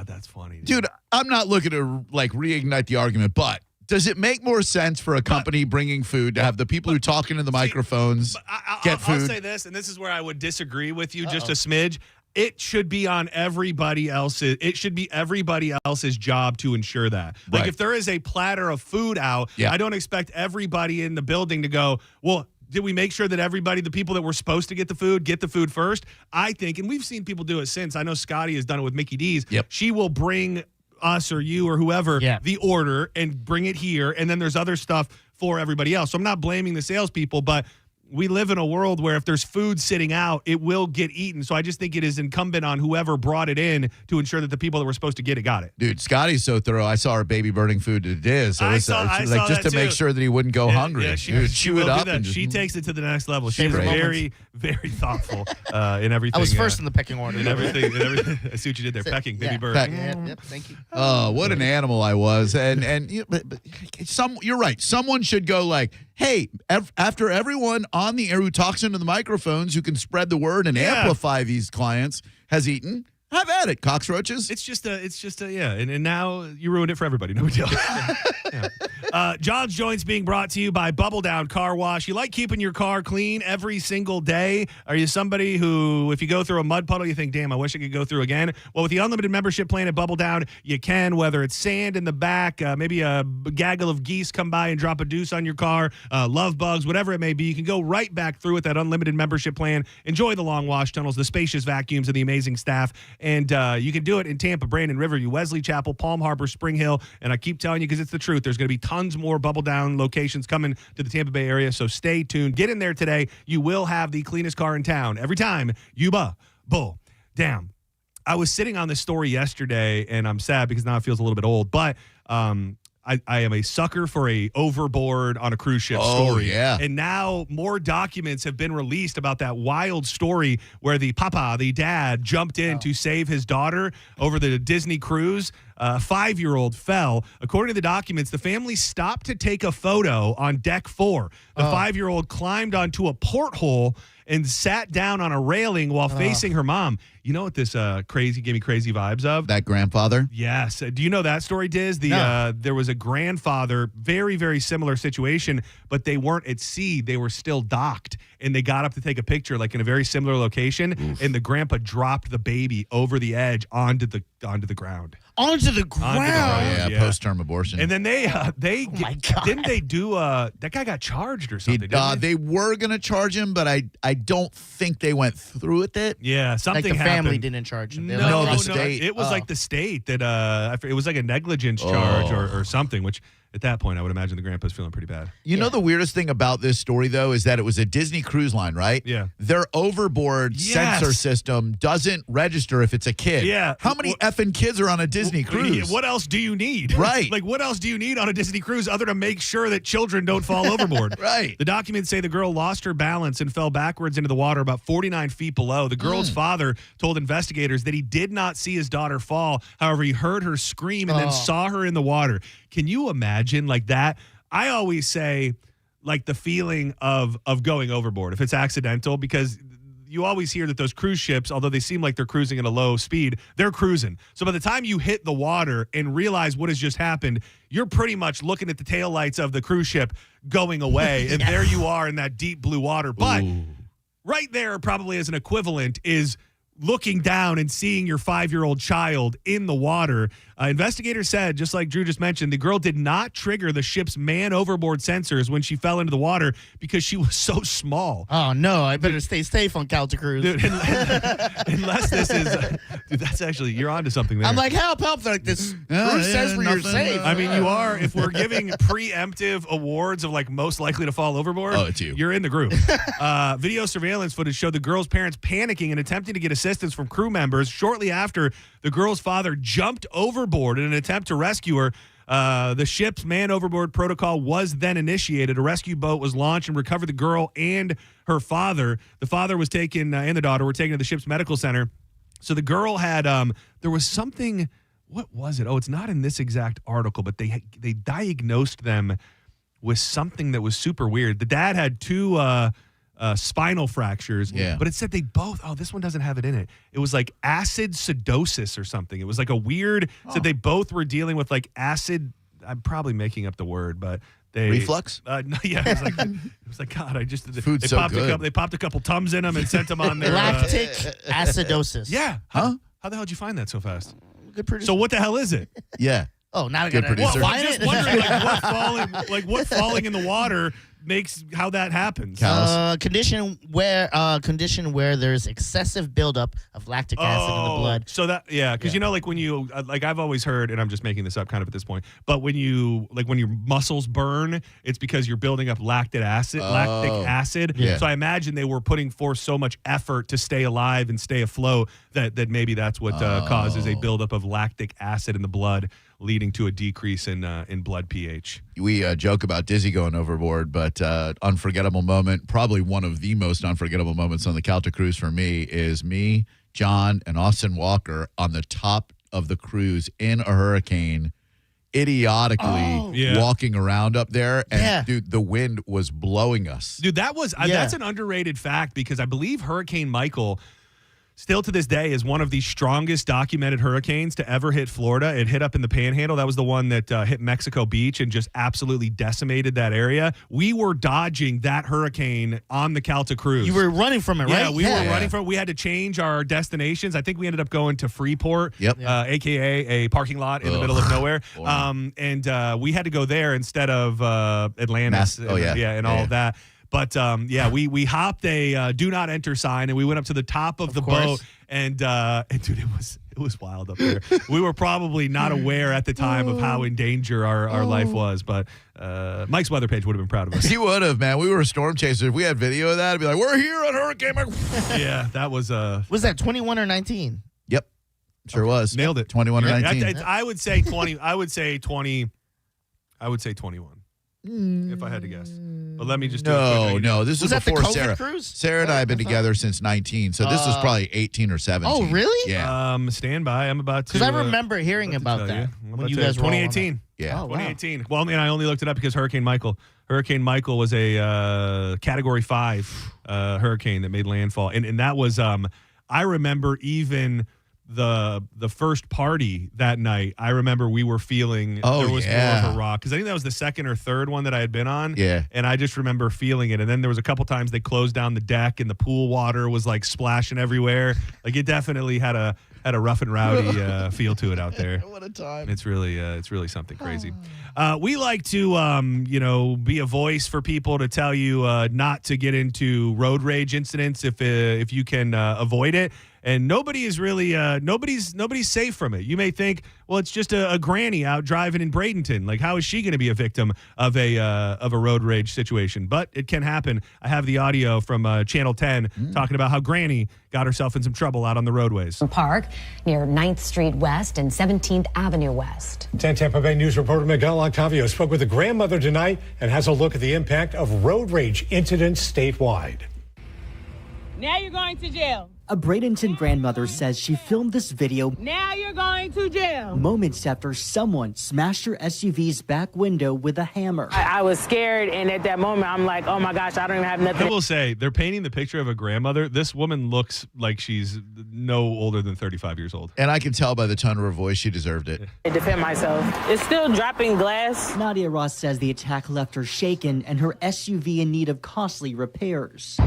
that's funny, dude. I'm not looking to like reignite the argument, but does it make more sense for a company bringing food to have the people who talk into the microphones get food? I'll say this, and this is where I would disagree with you just a smidge. It should be on everybody else's. It should be everybody else's job to ensure that. Like if there is a platter of food out, I don't expect everybody in the building to go, well, did we make sure that everybody, the people that were supposed to get the food first? I think, and we've seen people do it since. I know Scotty has done it with Mickey D's. She will bring us or you or whoever the order and bring it here, and then there's other stuff for everybody else. So I'm not blaming the salespeople, but we live in a world where if there's food sitting out, it will get eaten. So I just think it is incumbent on whoever brought it in to ensure that the people that were supposed to get it got it. Dude, Scotty's so thorough. I saw our baby burning food to Diz. So I saw just to make sure that he wouldn't go hungry. Yeah, she chew it will up. do that. And just, she takes it to the next level. She's Favorite very, very thoughtful in everything. I was first in the pecking order. In everything. I see what you did there. Pecking, baby bird. Yep, thank you. Oh, what an animal I was. And but you're right. Someone should go like, hey, after everyone on the air who talks into the microphones who can spread the word and amplify these clients has eaten, have at it, cockroaches. It's just a yeah. And now you ruined it for everybody. No big deal. John's Joints being brought to you by Bubble Down Car Wash. You like keeping your car clean every single day? Are you somebody who, if you go through a mud puddle, you think, damn, I wish I could go through again? Well, with the unlimited membership plan at Bubble Down, you can, whether it's sand in the back, maybe a gaggle of geese come by and drop a deuce on your car, love bugs, whatever it may be. You can go right back through with that unlimited membership plan. Enjoy the long wash tunnels, the spacious vacuums, and the amazing staff. And you can do it in Tampa, Brandon, Riverview, Wesley Chapel, Palm Harbor, Spring Hill. And I keep telling you because it's the truth. There's going to be tons more Bubble Down locations coming to the Tampa Bay area. So stay tuned. Get in there today. You will have the cleanest car in town every time you bubble down. I was sitting on this story yesterday, and I'm sad because now it feels a little bit old. But I am a sucker for a overboard on a cruise ship story. Yeah. And now more documents have been released about that wild story where the dad, jumped in to save his daughter over the Disney cruise. A 5-year-old fell. According to the documents, the family stopped to take a photo on deck 4. The 5-year-old climbed onto a porthole and sat down on a railing while facing her mom. You know what this gave me crazy vibes of? That grandfather? Yes. Do you know that story, Diz? There was a grandfather, very, very similar situation, but they weren't at sea. They were still docked, and they got up to take a picture, like in a very similar location, and the grandpa dropped the baby over the edge onto the ground. Onto the ground. Yeah, post-term abortion. And then they my God. didn't they do that guy got charged or something? They were gonna charge him, but I don't think they went through with it. Yeah, something Like the happened. family didn't charge him. No, the state. It was like the state that it was like a negligence charge or something, which at that point I would imagine the grandpa's feeling pretty bad. You know the weirdest thing about this story, though, is that it was a Disney cruise line, right? Yeah. Their overboard sensor system doesn't register if it's a kid. Yeah. How many effing kids are on a Disney cruise? What else do you need? Right. Like, what else do you need on a Disney cruise other than make sure that children don't fall overboard? Right. The documents say the girl lost her balance and fell backwards into the water about 49 feet below. The girl's father told investigators that he did not see his daughter fall. However, he heard her scream and then saw her in the water. Can you imagine like that? I always say like the feeling of going overboard if it's accidental, because you always hear that those cruise ships, although they seem like they're cruising at a low speed, they're cruising. So by the time you hit the water and realize what has just happened, you're pretty much looking at the taillights of the cruise ship going away. And there you are in that deep blue water. But right there, probably as an equivalent, is looking down and seeing your 5-year-old child in the water. Investigators said, just like Drew just mentioned, the girl did not trigger the ship's man overboard sensors when she fell into the water because she was so small. Oh, no. I better stay safe on Calta Cruise. Dude, unless this is... dude, that's actually... You're onto something there. I'm like, help. Like this cruise says where you're safe. I mean, you are. If we're giving preemptive awards of like most likely to fall overboard, it's you. You're in the group. Video surveillance footage showed the girl's parents panicking and attempting to get assistance from crew members. Shortly after, the girl's father jumped overboard in an attempt to rescue her. The ship's man overboard protocol was then initiated. A rescue boat was launched and recovered the girl and her father. The father was taken and the daughter were taken to the ship's medical center. So the girl had there was something. What was it? Oh, it's not in this exact article, but they diagnosed them with something that was super weird. The dad had 2 spinal fractures, but it said they both, this one doesn't have it in it. It was like acid acidosis or something. It was like a weird, said they both were dealing with like acid, I'm probably making up the word, but they. Reflux? No, yeah, it was like, God, Food's they so popped good. They popped a couple Tums in them and sent them on their. Lactic acidosis. Yeah. Huh? How the hell did you find that so fast? Good producer. So what the hell is it? Yeah. Oh, now I Good got to producer. I'm just wondering, like what falling in the water makes how that happens? Condition where there's excessive buildup of lactic acid in the blood. So because like when you like I've always heard, and I'm just making this up kind of at this point, but when your muscles burn, it's because you're building up lactic acid. Yeah. So I imagine they were putting forth so much effort to stay alive and stay afloat that maybe that's what causes a buildup of lactic acid in the blood, leading to a decrease in blood pH. We joke about Dizzy going overboard, but unforgettable moment, probably one of the most unforgettable moments on the Calta cruise for me is me, John, and Austin Walker on the top of the cruise in a hurricane, idiotically walking around up there. And, dude, the wind was blowing us. Dude, that's an underrated fact because I believe Hurricane Michael still to this day is one of the strongest documented hurricanes to ever hit Florida. It hit up in the Panhandle. That was the one that hit Mexico Beach and just absolutely decimated that area. We were dodging that hurricane on the Calta cruise. You were running from it, right? Yeah, we were running from it. We had to change our destinations. I think we ended up going to Freeport, a.k.a. a parking lot in the middle of nowhere. And we had to go there instead of Atlantis all of that. But, we hopped a do not enter sign, and we went up to the top of the boat, and dude, it was wild up there. We were probably not aware at the time of how in danger our life was, but Mike's weather page would have been proud of us. He would have, man. We were storm chasers. If we had video of that, it'd be like, we're here on Hurricane Michael. Yeah, that was... Was that 21 or 19? Yep. Sure was. Nailed it. 21 or 19. I would say 20. I would say 20. I would say 21. If I had to guess. But let me just do No, this was before the COVID Sarah. Cruise? Sarah and I have been together since 19, so this was probably 18 or 17. Oh, really? Yeah. Stand by. I'm about to. Because I remember hearing about that when you guys were 2018. Yeah. 2018. Well, I only looked it up because Hurricane Michael. Hurricane Michael was a Category 5 hurricane that made landfall, and that was I remember even the first party that night. I remember we were feeling there was more of a rock because I think that was the second or third one that I had been on. Yeah, and I just remember feeling it. And then there was a couple times they closed down the deck and the pool water was like splashing everywhere. Like it definitely had a rough and rowdy feel to it out there. What a time! It's really something crazy. We like to be a voice for people to tell you not to get into road rage incidents if you can avoid it. And nobody is really nobody's safe from it. You may think, well, it's just a granny out driving in Bradenton. Like, how is she going to be a victim of a road rage situation? But it can happen. I have the audio from Channel 10 talking about how Granny got herself in some trouble out on the roadways. Park near 9th Street West and 17th Avenue West. 10 Tampa Bay News reporter Miguel Octavio spoke with a grandmother tonight and has a look at the impact of road rage incidents statewide. Now you're going to jail. A Bradenton grandmother says she filmed this video. Now you're going to jail. Moments after someone smashed her SUV's back window with a hammer. I was scared, and at that moment, I'm like, oh my gosh, I don't even have nothing. I will say, they're painting the picture of a grandmother. This woman looks like she's no older than 35 years old. And I can tell by the tone of her voice she deserved it. I defend myself. It's still dropping glass. Nadia Ross says the attack left her shaken and her SUV in need of costly repairs.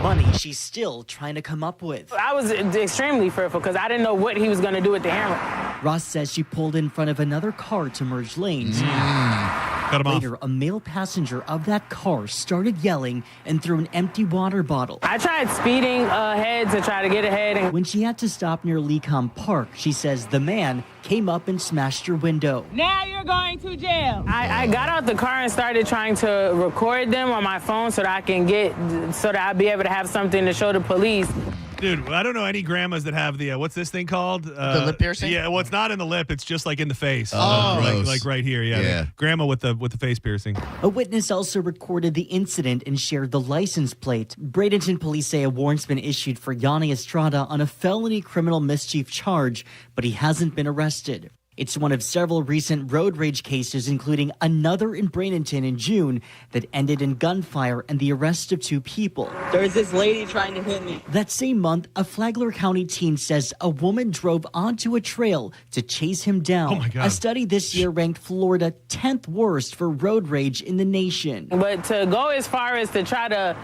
Money she's still trying to come up with. I was extremely fearful because I didn't know what he was going to do with the hammer. Ross says she pulled in front of another car to merge lanes. Cut him Later, off. a male passenger of that car started yelling and threw an empty water bottle. I tried speeding ahead to try to get ahead. And when she had to stop near Lecom Park, she says the man came up and smashed her window. Now you're going to jail. I got out the car and started trying to record them on my phone so that I'd be able to have something to show the police. Dude, I don't know any grandmas that have the, what's this thing called? The lip piercing? Yeah, well, it's not in the lip. It's just like in the face. Oh, like right here. Yeah. Grandma with the face piercing. A witness also recorded the incident and shared the license plate. Bradenton police say a warrant's been issued for Yanni Estrada on a felony criminal mischief charge, but he hasn't been arrested. It's one of several recent road rage cases, including another in Bradenton in June that ended in gunfire and the arrest of 2 people. There's this lady trying to hit me. That same month, a Flagler County teen says a woman drove onto a trail to chase him down. Oh my God. A study this year ranked Florida 10th worst for road rage in the nation. But to go as far as to try to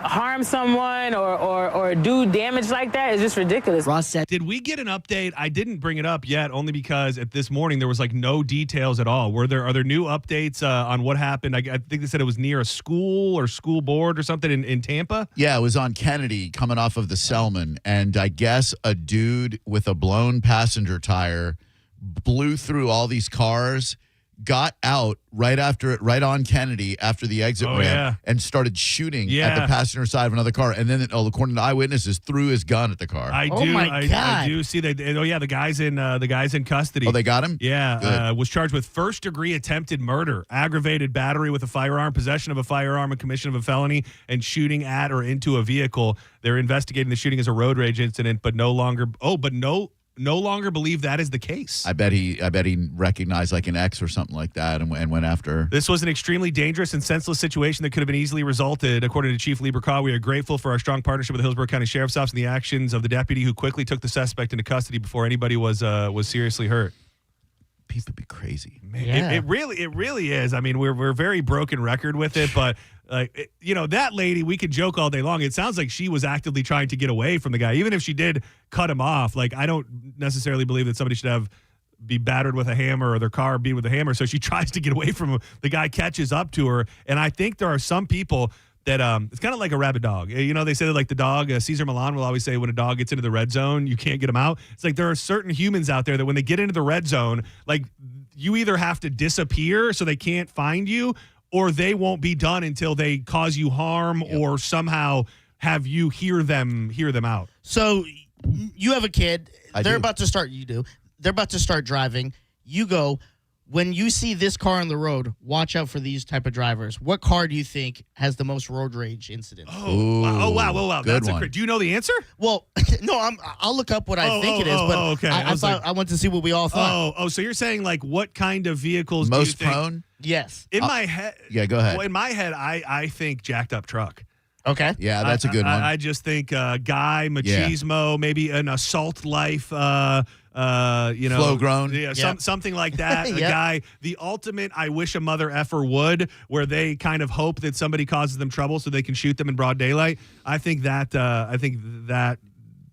harm someone or do damage like that is just ridiculous. Ross said, Did we get an update? I didn't bring it up yet, only because at this morning there was like no details at all. Are there new updates on what happened? I think they said it was near a school or school board or something in Tampa. Yeah, it was on Kennedy coming off of the Selman, and I guess a dude with a blown passenger tire blew through all these cars, got out right on Kennedy after the exit ramp, and started shooting at the passenger side of another car. And then, according to eyewitnesses, threw his gun at the car. I do see that. Oh yeah, the guy's in custody. Oh, they got him? Yeah, was charged with first-degree attempted murder, aggravated battery with a firearm, possession of a firearm, and commission of a felony, and shooting at or into a vehicle. They're investigating the shooting as a road rage incident, but no longer believe that is the case. I bet he recognized like an ex or something like that and went after her. This was an extremely dangerous and senseless situation that could have been easily resolved. According to Chief Lee Burkaw, we are grateful for our strong partnership with the Hillsborough County Sheriff's Office and the actions of the deputy who quickly took the suspect into custody before anybody was seriously hurt. People be crazy. Man, it really is. I mean, we're very broken record with it, but that lady, we could joke all day long. It sounds like she was actively trying to get away from the guy, even if she did cut him off. Like, I don't necessarily believe that somebody should be battered with a hammer or their car beat with a hammer. So she tries to get away from him. The guy catches up to her, and I think there are some people that it's kind of like a rabid dog. They say that like the dog, Cesar Millan will always say when a dog gets into the red zone, you can't get him out. It's like there are certain humans out there that when they get into the red zone, like you either have to disappear so they can't find you, or they won't be done until they cause you harm or somehow have you hear them out. So you have a kid. You do. They're about to start driving. You go, when you see this car on the road, watch out for these type of drivers. What car do you think has the most road rage incidents? Oh, wow. Good That's one. Do you know the answer? Well, no, I'll look up what I think it is, but okay. I want to see what we all thought. Oh, so you're saying like what kind of vehicles most do you think? prone? Yes. In my head. Yeah, go ahead. Well, in my head, I think jacked up truck. Okay. Yeah, that's a good one. I just think guy, machismo, maybe an assault life, flow grown. Yeah, something like that. A guy, the ultimate I wish a mother effer would, where they kind of hope that somebody causes them trouble so they can shoot them in broad daylight. I think that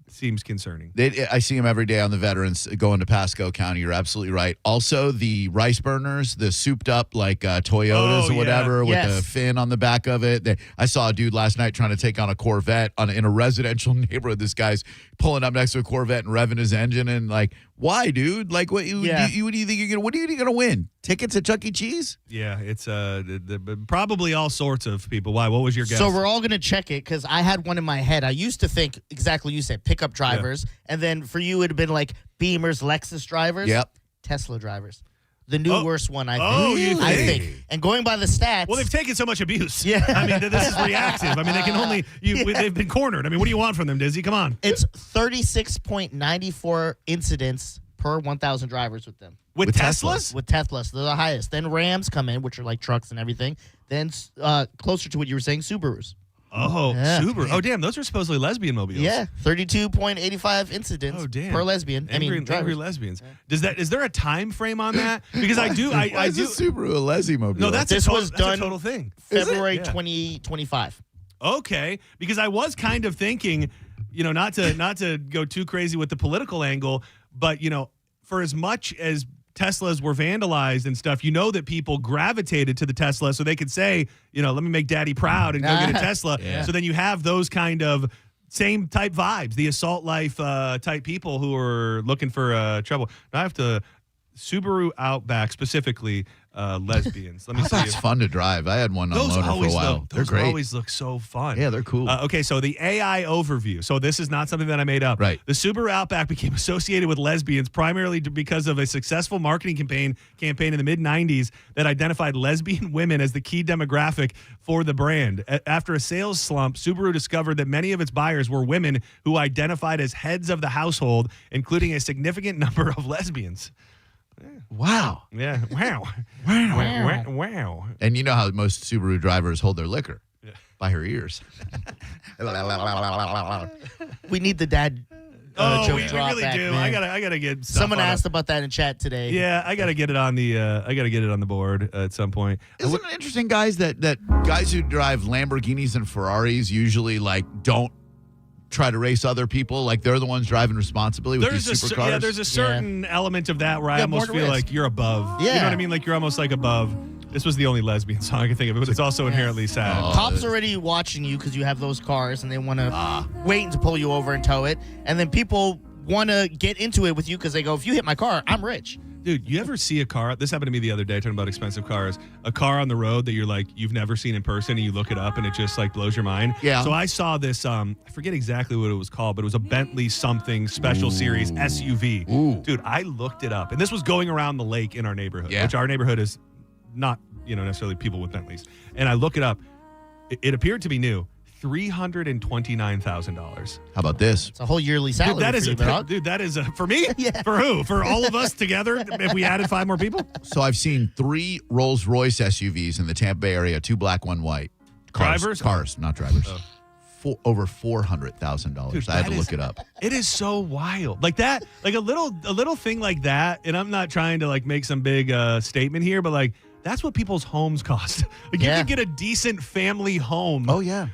seems concerning. I see them every day on the veterans going to Pasco County. You're absolutely right. Also, the rice burners, the souped up like Toyotas or whatever with the fin on the back of it. I saw a dude last night trying to take on a Corvette in a residential neighborhood. This guy's pulling up next to a Corvette and revving his engine, and like, why, dude? Like, what do you think you're gonna? What are you gonna win? Tickets at Chuck E. Cheese? Yeah, it's probably all sorts of people. Why? What was your guess? So we're all gonna check it because I had one in my head. I used to think exactly what you said, pickup drivers, and then for you it'd have been like Beamers, Lexus drivers. Yep. Tesla drivers. The new worst one, I think. Oh, you think? I think. And going by the stats. Well, they've taken so much abuse. Yeah. I mean, this is reactive. I mean, they can only, they've been cornered. I mean, what do you want from them, Dizzy? Come on. It's 36.94 incidents per 1,000 drivers with them. With Teslas? With Teslas. They're the highest. Then Rams come in, which are like trucks and everything. Then closer to what you were saying, Subarus. Oh, yeah. Subaru. Oh, damn. Those are supposedly lesbian mobiles. Yeah. 32.85 incidents per lesbian. Angry lesbians. Is there a time frame on that? Because I do. Why is a Subaru a lesbian mobile? No, this was done a total thing. February 2025. Okay. Because I was kind of thinking, not to go too crazy with the political angle, but, for as much as Teslas were vandalized and stuff, that people gravitated to the Tesla so they could say, let me make daddy proud and go get a Tesla. Yeah. So then you have those kind of same type vibes, the assault life type people who are looking for trouble. Now I have to Subaru Outback, specifically lesbians. Let me see. It's fun to drive. I had one on loaner for a while. Those great. always look so fun. Yeah, they're cool. Okay, so the AI overview. So this is not something that I made up. Right. The Subaru Outback became associated with lesbians primarily because of a successful marketing campaign in the mid-'90s that identified lesbian women as the key demographic for the brand. After a sales slump, Subaru discovered that many of its buyers were women who identified as heads of the household, including a significant number of lesbians. Wow. Yeah. Wow. Wow. And you know how most Subaru drivers hold their liquor? By her ears. We need the dad Oh, we drop really back, do. man. I gotta get stuff Someone on asked about that in chat today. Yeah, I gotta get it on the board at some point. Isn't it interesting, guys, that guys who drive Lamborghinis and Ferraris usually like don't try to race other people? Like they're the ones driving responsibly with these supercars. There's a certain element of that where I almost feel like you're above. Yeah. You know what I mean? Like you're almost like above. This was the only lesbian song I can think of, but it's also inherently sad. Cops already watching you because you have those cars, and they want to wait to pull you over and tow it. And then people want to get into it with you because they go, if you hit my car, I'm rich. Dude, you ever see a car? This happened to me the other day, talking about expensive cars. A car on the road that you're like, you've never seen in person, and you look it up, and it just like blows your mind. Yeah. So I saw this, I forget exactly what it was called, but it was a Bentley something special series SUV. Dude, I looked it up, and this was going around the lake in our neighborhood, which our neighborhood is not, necessarily people with Bentleys. And I look it up. It appeared to be new. $329,000. How about this? It's a whole yearly salary. Dude, that is for me? For who? For all of us together if we added 5 more people? So I've seen 3 Rolls-Royce SUVs in the Tampa Bay area, 2 black, 1 white. Drivers? Cars, not drivers. Over $400,000. I had to look it up. It is so wild. Like that, like a little thing like that, and I'm not trying to like make some big statement here, but like that's what people's homes cost. Like you can get a decent family home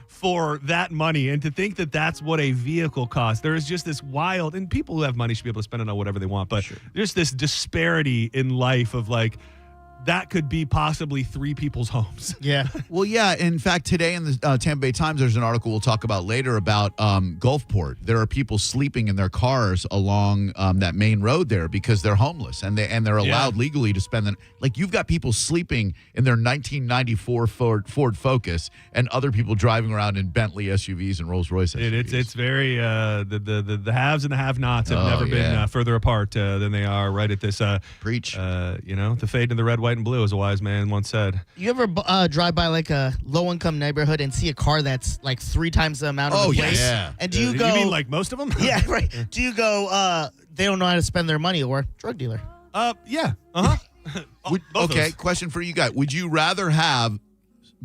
for that money, and to think that that's what a vehicle costs. There is just this wild, and people who have money should be able to spend it on whatever they want, but there's this disparity in life of like, that could be possibly 3 people's homes. Yeah. Well, yeah. In fact, today in the Tampa Bay Times, there's an article we'll talk about later about Gulfport. There are people sleeping in their cars along that main road there because they're homeless and they're allowed legally to spend them. Like you've got people sleeping in their 1994 Ford Focus and other people driving around in Bentley SUVs and Rolls Royce SUVs. It's very the haves and the have-nots have never been further apart than they are right at this. Preach. The fade in the red, white, and blue, as a wise man once said. You ever drive by like a low-income neighborhood and see a car that's like 3 times the amount of the place? Yeah. And do you go? You mean like most of them? Yeah, right. Do you go? They don't know how to spend their money, or drug dealer? Yeah. Okay, question for you guys: would you rather have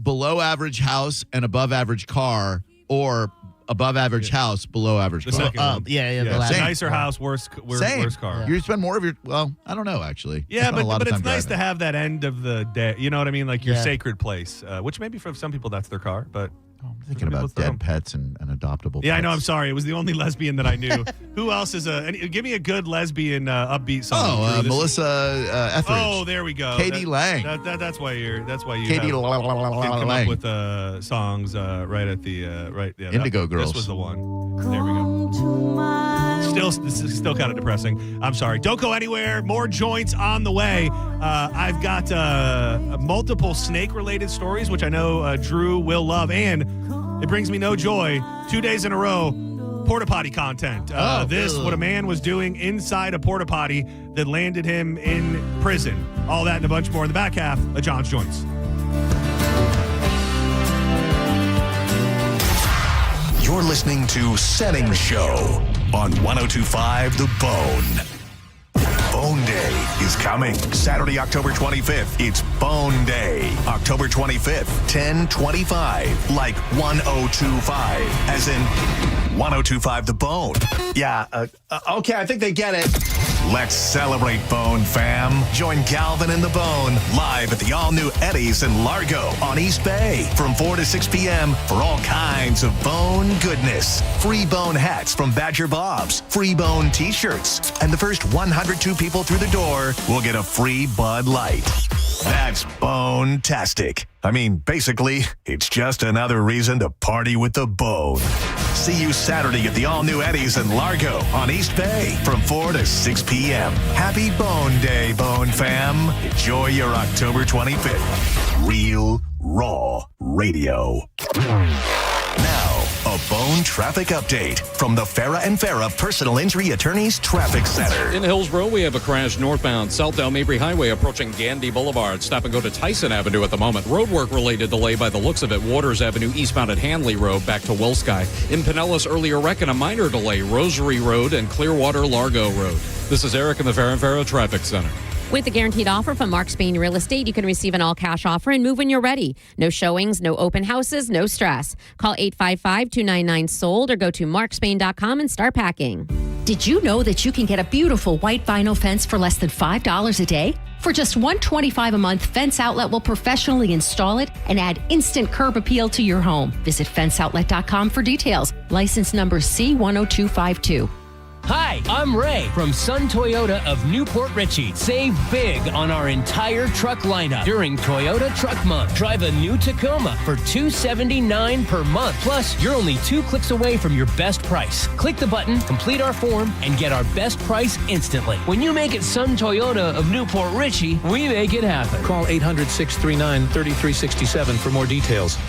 below average house and above average car, or above average house, below average The car? second one. The last Nicer house, worse car. Yeah. You spend more of your. Well, I don't know actually. Yeah, Spend a lot but of it's time nice driving. to have that end of the day. You know what I mean? Like your sacred place, which maybe for some people that's their car, but. I'm thinking about dead pets and adoptable pets. Yeah, I know. I'm sorry. It was the only lesbian that I knew. Who else is give me a good lesbian upbeat song. Melissa Etheridge. Oh, there we go. Katie Lang. That's why you Katie come Lang. up with songs right at the right. Yeah, Indigo Girls. This was the one. There we go. This is still kind of depressing. I'm sorry. Don't go anywhere. More joints on the way. I've got multiple snake-related stories, which I know Drew will love, and it brings me no joy. 2 days in a row, porta potty content. What a man was doing inside a porta potty that landed him in prison. All that and a bunch more in the back half of John's Joints. You're listening to Senning Show on 102.5 The Bone. Bone Day is coming. Saturday, October 25th. It's Bone Day. October 25th, 10:25. Like 1025. As in 1025 The Bone. Yeah. Okay, I think they get it. Let's celebrate, Bone fam. Join Galvin and the Bone live at the all-new Eddie's in Largo on East Bay from 4 to 6 p.m. for all kinds of Bone goodness. Free Bone hats from Badger Bob's, free Bone t-shirts, and the first 102 people through the door will get a free Bud Light. That's Bone-tastic. I mean, basically, it's just another reason to party with the Bone. See you Saturday at the all-new Eddie's in Largo on East Bay from 4 to 6 p.m. Happy Bone Day, Bone fam. Enjoy your October 25th. Real, raw radio. Now, a Bone traffic update from the Farah and Farah Personal Injury Attorneys Traffic Center. In Hillsborough, we have a crash northbound South Del Mabry Highway approaching Gandy Boulevard. Stop and go to Tyson Avenue at the moment. Roadwork-related delay by the looks of it. Waters Avenue eastbound at Hanley Road back to Wilsky. In Pinellas, earlier wreck and a minor delay. Rosary Road and Clearwater Largo Road. This is Eric in the Farah and Farah Traffic Center. With a guaranteed offer from Mark Spain Real Estate, you can receive an all-cash offer and move when you're ready. No showings, no open houses, no stress. Call 855-299-SOLD or go to markspain.com and start packing. Did you know that you can get a beautiful white vinyl fence for less than $5 a day? For just $125 a month, Fence Outlet will professionally install it and add instant curb appeal to your home. Visit fenceoutlet.com for details. License number C10252. Hi, I'm Ray from Sun Toyota of Newport Richey. Save big on our entire truck lineup during Toyota Truck Month. Drive a new Tacoma for $279 per month. Plus, you're only 2 clicks away from your best price. Click the button, complete our form, and get our best price instantly. When you make it Sun Toyota of Newport Richey, we make it happen. Call 800-639-3367 for more details. Sun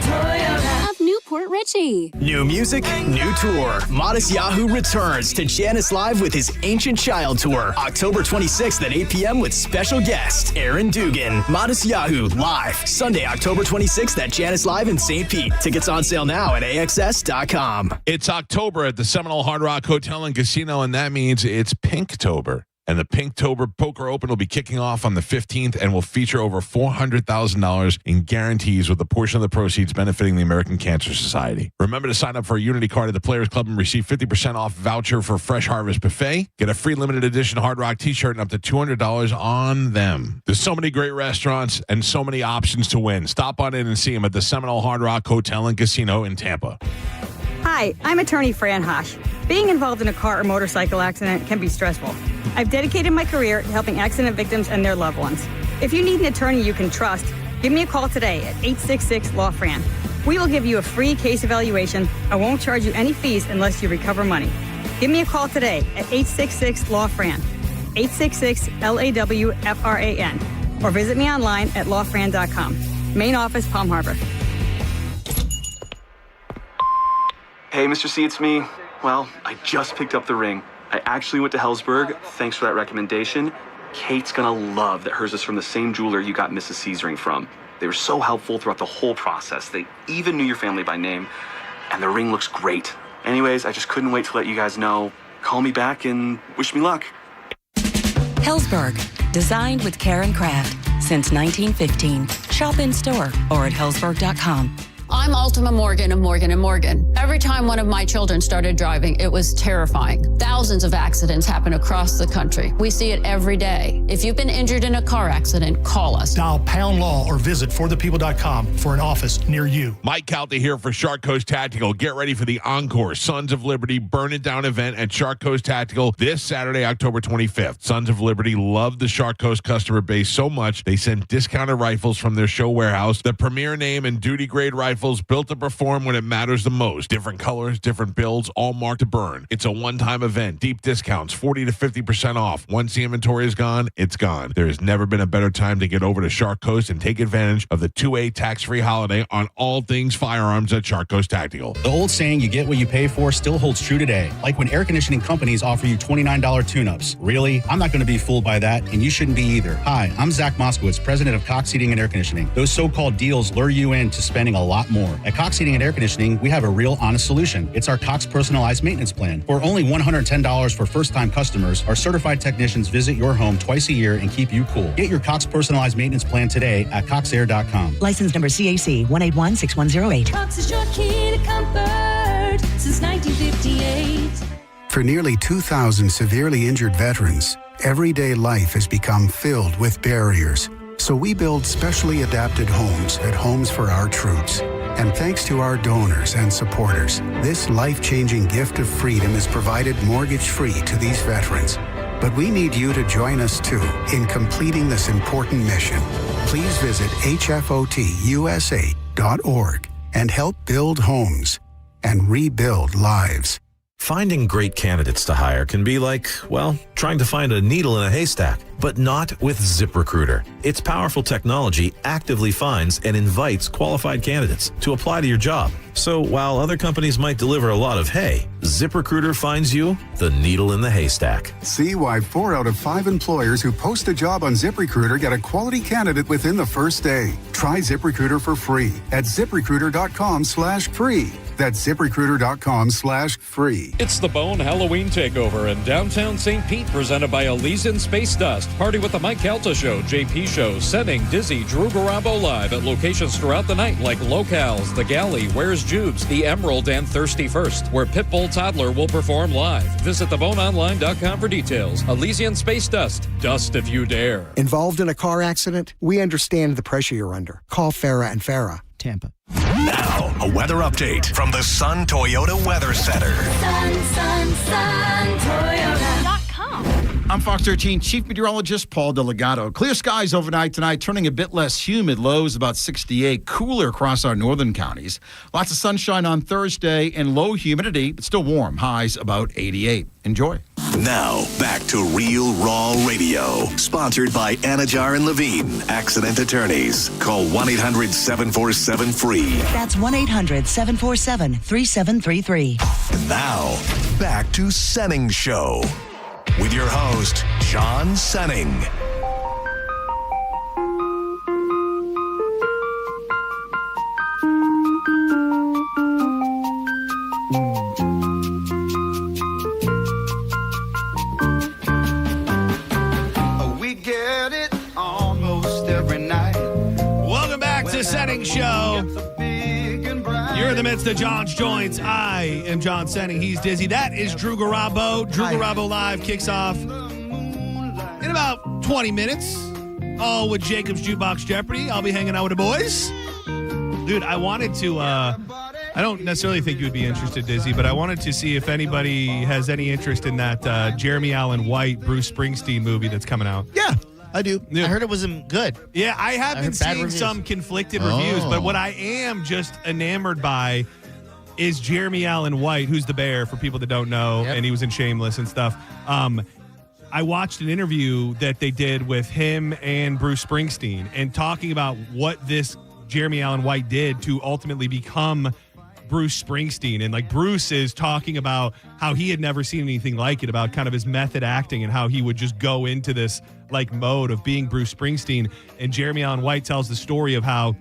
Toyota of Newport Richey. New music, new tour. Modest Yahoo returns to Janice Live with his Ancient Child Tour. October 26th at 8 p.m. with special guest Aaron Dugan. Modest Yahoo live. Sunday, October 26th at Janice Live in St. Pete. Tickets on sale now at AXS.com. It's October at the Seminole Hard Rock Hotel and Casino, and that means it's Pinktober. And the Pinktober Poker Open will be kicking off on the 15th and will feature over $400,000 in guarantees, with a portion of the proceeds benefiting the American Cancer Society. Remember to sign up for a Unity card at the Players Club and receive 50% off voucher for Fresh Harvest Buffet. Get a free limited edition Hard Rock t-shirt and up to $200 on them. There's so many great restaurants and so many options to win. Stop on in and see them at the Seminole Hard Rock Hotel and Casino in Tampa. Hi, I'm attorney Fran Hosh. Being involved in a car or motorcycle accident can be stressful. I've dedicated my career to helping accident victims and their loved ones. If you need an attorney you can trust, give me a call today at 866-LAW-FRAN. We will give you a free case evaluation and won't charge you any fees unless you recover money. Give me a call today at 866-LAW-FRAN, 866-LAW-FRAN, or visit me online at lawfran.com. Main office, Palm Harbor. Hey, Mr. C, it's me. Well, I just picked up the ring. I actually went to Hellsberg. Thanks for that recommendation. Kate's gonna love that hers is from the same jeweler you got Mrs. C's ring from. They were so helpful throughout the whole process. They even knew your family by name, and the ring looks great. Anyways, I just couldn't wait to let you guys know. Call me back and wish me luck. Hellsberg, designed with care and craft since 1915. Shop in store or at hellsberg.com. I'm Ultima Morgan of Morgan & Morgan. Every time one of my children started driving, it was terrifying. Thousands of accidents happen across the country. We see it every day. If you've been injured in a car accident, call us. Dial pound law or visit forthepeople.com for an office near you. Mike Calta here for Shark Coast Tactical. Get ready for the Encore Sons of Liberty Burn It Down event at Shark Coast Tactical this Saturday, October 25th. Sons of Liberty love the Shark Coast customer base so much, they send discounted rifles from their show warehouse, the premier name and duty grade rifles built to perform when it matters the most. Different colors, different builds, all marked to burn. It's a one-time event. Deep discounts, 40 to 50% off. Once the inventory is gone, it's gone. There has never been a better time to get over to Shark Coast and take advantage of the 2A tax-free holiday on all things firearms at Shark Coast Tactical. The old saying, you get what you pay for, still holds true today. Like when air conditioning companies offer you $29 tune-ups. Really? I'm not going to be fooled by that, and you shouldn't be either. Hi, I'm Zach Moskowitz, president of Cox Heating and Air Conditioning. Those so-called deals lure you into spending a lot more. At Cox Heating and Air Conditioning, we have a real honest solution. It's our Cox Personalized Maintenance Plan. For only $110 for first-time customers, our certified technicians visit your home twice a year and keep you cool. Get your Cox Personalized Maintenance Plan today at coxair.com. License number CAC 1816108. Cox is your key to comfort since 1958. For nearly 2,000 severely injured veterans, everyday life has become filled with barriers. So we build specially adapted homes at Homes for Our Troops. And thanks to our donors and supporters, this life-changing gift of freedom is provided mortgage-free to these veterans. But we need you to join us, too, in completing this important mission. Please visit hfotusa.org and help build homes and rebuild lives. Finding great candidates to hire can be like, well, trying to find a needle in a haystack, but not with ZipRecruiter. Its powerful technology actively finds and invites qualified candidates to apply to your job. So while other companies might deliver a lot of hay, ZipRecruiter finds you the needle in the haystack. See why 4 out of 5 employers who post a job on ZipRecruiter get a quality candidate within the first day. Try ZipRecruiter for free at ZipRecruiter.com/free. That's ZipRecruiter.com/free. It's the Bone Halloween Takeover in downtown St. Pete, presented by Elysian Space Dust. Party with the Mike Calta Show, JP Show, Senning, Dizzy, Drew Garabo live at locations throughout the night like Locales, The Galley, Where's Jubes, The Emerald, and Thirsty First, where Pitbull Toddler will perform live. Visit theboneonline.com for details. Elysian Space Dust. Dust if you dare. Involved in a car accident? We understand the pressure you're under. Call Farah and Farah, Tampa. Now, a weather update from the Sun Toyota Weather Center. Sun, Toyota.com. I'm Fox 13 Chief Meteorologist Paul Delegato. Clear skies overnight tonight, turning a bit less humid. Lows about 68, cooler across our northern counties. Lots of sunshine on Thursday and low humidity, but still warm. Highs about 88. Enjoy. Now, back to Real Raw Radio. Sponsored by Anajar and Levine, accident attorneys. Call 1-800-747-FREE. That's 1-800-747-3733. Now, back to Senning Show with your host, John Senning. Senning Show. You're in the midst of John's Joints. I am John Senning. He's Dizzy. That is Drew Garabo. Drew Garabo Live kicks off in about 20 minutes. All with Jacob's Jukebox Jeopardy. I'll be hanging out with the boys. Dude, I wanted to, I don't necessarily think you would be interested, Dizzy, but I wanted to see if anybody has any interest in that Jeremy Allen White, Bruce Springsteen movie that's coming out. Yeah. I do. I heard it wasn't good. Yeah, I have been seeing some conflicted reviews, but what I am just enamored by is Jeremy Allen White, who's the bear, for people that don't know, and he was in Shameless and stuff. I watched an interview that they did with him and Bruce Springsteen and talking about what this Jeremy Allen White did to ultimately become Bruce Springsteen. And like Bruce is talking about how he had never seen anything like it, about kind of his method acting and how he would just go into this like mode of being Bruce Springsteen. And Jeremy Allen White tells the story of how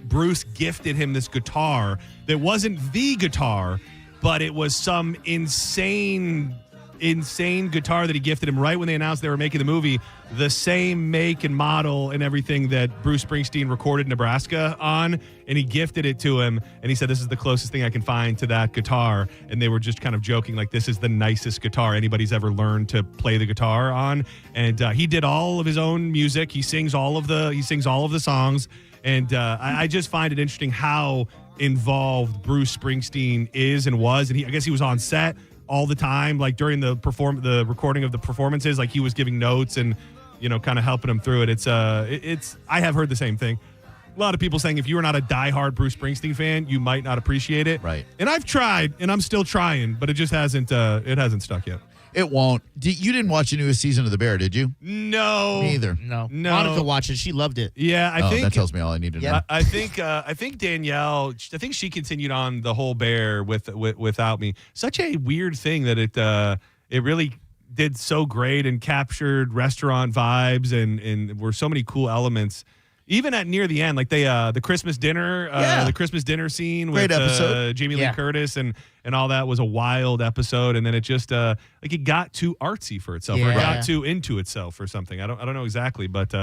Bruce gifted him this guitar that wasn't the guitar, but it was some insane guitar that he gifted him right when they announced they were making the movie, the same make and model and everything that Bruce Springsteen recorded Nebraska on, and he gifted it to him, and he said, this is the closest thing I can find to that guitar. And they were just kind of joking, like, this is the nicest guitar anybody's ever learned to play the guitar on. And he did all of his own music. He sings all of the songs. And I just find it interesting how involved Bruce Springsteen is and was. And I guess he was on set all the time, like during the recording of the performances, like he was giving notes and, you know, kind of helping him through it. It's I have heard the same thing. A lot of people saying if you are not a diehard Bruce Springsteen fan, you might not appreciate it. Right. And I've tried, and I'm still trying, but it just hasn't stuck yet. It won't. You didn't watch the newest season of The Bear, did you? No. Me either. No. Monica watched it. She loved it. Yeah, I think that tells me all I need to know. I think Danielle. I think she continued on the whole Bear without me. Such a weird thing that it really did so great and captured restaurant vibes and were so many cool elements. Even at near the end, like the Christmas dinner, the Christmas dinner scene with Jamie Lee Curtis and all that was a wild episode. And then it just like it got too artsy for itself, or it got too into itself or something. I don't know exactly, but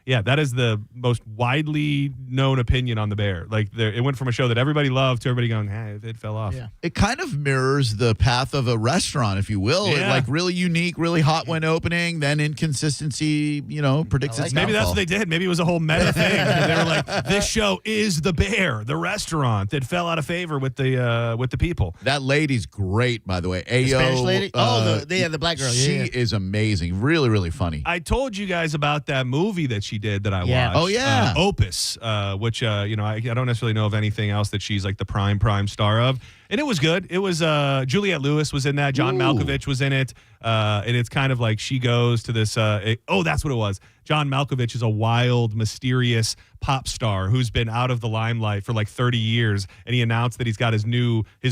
yeah, that is the most widely known opinion on The Bear. Like it went from a show that everybody loved to everybody going, hey, it fell off. Yeah. It kind of mirrors the path of a restaurant, if you will. Yeah. Like really unique, really hot when opening, then inconsistency, predicts its Maybe that's downfall. what they did. Maybe it was a whole meta thing. They were like, this show is The Bear, the restaurant that fell out of favor with the people. That lady's great, by the way. The Spanish lady? The black girl. She is amazing. Really, really funny. I told you guys about that movie that she did that I watched. Oh, yeah. Opus, which, I don't necessarily know of anything else that she's like the prime star of. And it was good. It was Juliette Lewis was in that. John Malkovich was in it. And it's kind of like she goes to this. That's what it was. John Malkovich is a wild, mysterious pop star who's been out of the limelight for like 30 years. And he announced that he's got his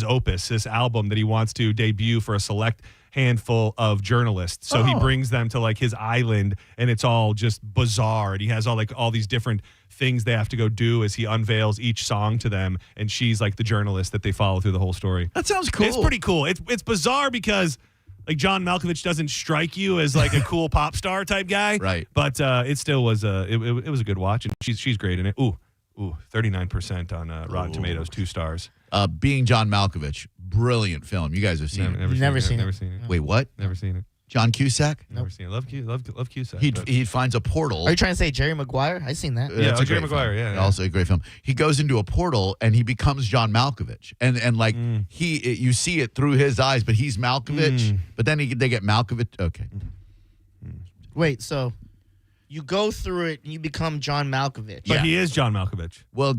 Opus, this album that he wants to debut for a select handful of journalists. So he brings them to like his island, and it's all just bizarre. And he has all these different things they have to go do as he unveils each song to them, and she's like the journalist that they follow through the whole story. That sounds cool. It's pretty cool. It's bizarre because like John Malkovich doesn't strike you as like a cool pop star type guy, right? But it still was it was a good watch, and she's great in it. Ooh, 39% on Rotten Tomatoes, 2 stars. Being John Malkovich, brilliant film. You guys have seen it? Never seen it. Wait, what? Never seen it. John Cusack? Never seen it. Love Cusack. He finds a portal. Are you trying to say Jerry Maguire? I seen that. That's a Jerry great Maguire. film. Yeah. Also a great film. He goes into a portal and he becomes John Malkovich, and like you see it through his eyes, but he's Malkovich. But then they get Malkovich. Okay. Wait, so you go through it and you become John Malkovich. But he is John Malkovich. Well,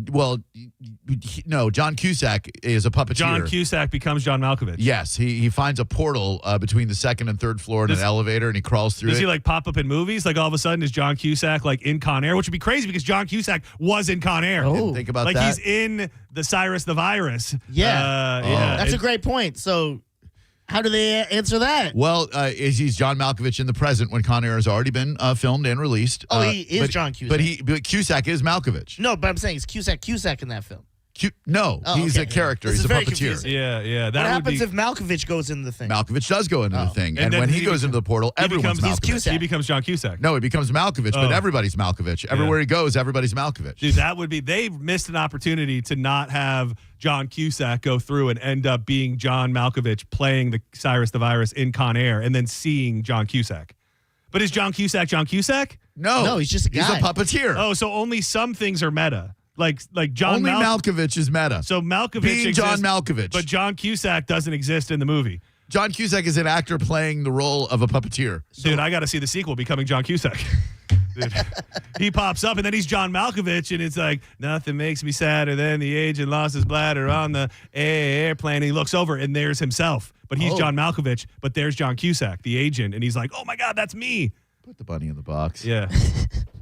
no. John Cusack is a puppeteer. John Cusack becomes John Malkovich. Yes, he finds a portal between the second and third floor in an elevator, and he crawls through. Does it. he like pop up in movies? Like all of a sudden, is John Cusack like in Con Air? Which would be crazy because John Cusack was in Con Air. Didn't think about like that. he's in the Cyrus the Virus. Yeah, yeah. That's a great point. So, how do they answer that? Well, he's John Malkovich in the present when Con Air has already been filmed and released. He is John Cusack. But Cusack is Malkovich. No, but I'm saying it's Cusack in that film. He's a character. This He's is a very puppeteer. confusing. Yeah. What happens if Malkovich goes into the thing? Malkovich does go into the thing, and then when he goes into the portal, everyone's Malkovich. He becomes John Cusack. No, he becomes Malkovich, but everybody's Malkovich. Everywhere he goes, everybody's Malkovich. Dude, that would be. They've missed an opportunity to not have John Cusack go through and end up being John Malkovich playing the Cyrus the Virus in Con Air, and then seeing John Cusack. But is John Cusack John Cusack? No, he's just a guy. He's a puppeteer. Oh, so only some things are meta. Like John Only Malkovich is meta. So Malkovich being exists, John Malkovich, but John Cusack doesn't exist in the movie. John Cusack is an actor playing the role of a puppeteer. Dude, I got to see the sequel, Becoming John Cusack. Dude, he pops up, and then he's John Malkovich, and it's like, nothing makes me sadder than the agent lost his bladder on the airplane. And he looks over, and there's himself. But he's John Malkovich, but there's John Cusack, the agent, and he's like, oh, my God, that's me. Put the bunny in the box. Yeah.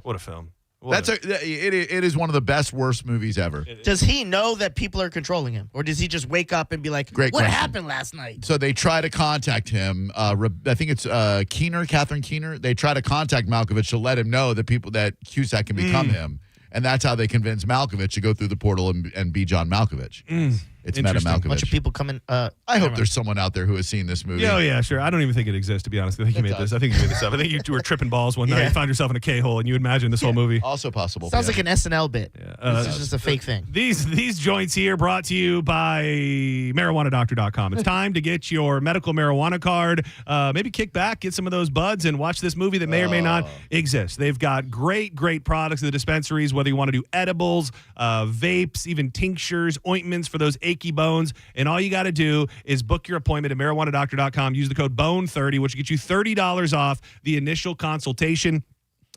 What a film. It is one of the best, worst movies ever. Does he know that people are controlling him, or does he just wake up and be like, Great "What question. happened last night?" So they try to contact him. I think it's Catherine Keener. They try to contact Malkovich to let him know that Cusack can become him, and that's how they convince Malkovich to go through the portal and be John Malkovich. It's Meta Malkovich. A bunch of people coming. I hope there's someone out there who has seen this movie. Yeah, yeah, sure. I don't even think it exists, to be honest. I think you made this. I think you made this up. I think you were tripping balls one night. You found yourself in a K-hole, and you imagined this whole movie. Also possible. Sounds like an SNL bit. This is just a fake thing. These joints here brought to you by MarijuanaDoctor.com. It's time to get your medical marijuana card. Maybe kick back, get some of those buds, and watch this movie that may or may not exist. They've got great products at the dispensaries, whether you want to do edibles, vapes, even tinctures, ointments for those achy bones. And all you got to do is book your appointment at MarijuanaDoctor.com. Use the code BONE30, which will get you $30 off the initial consultation.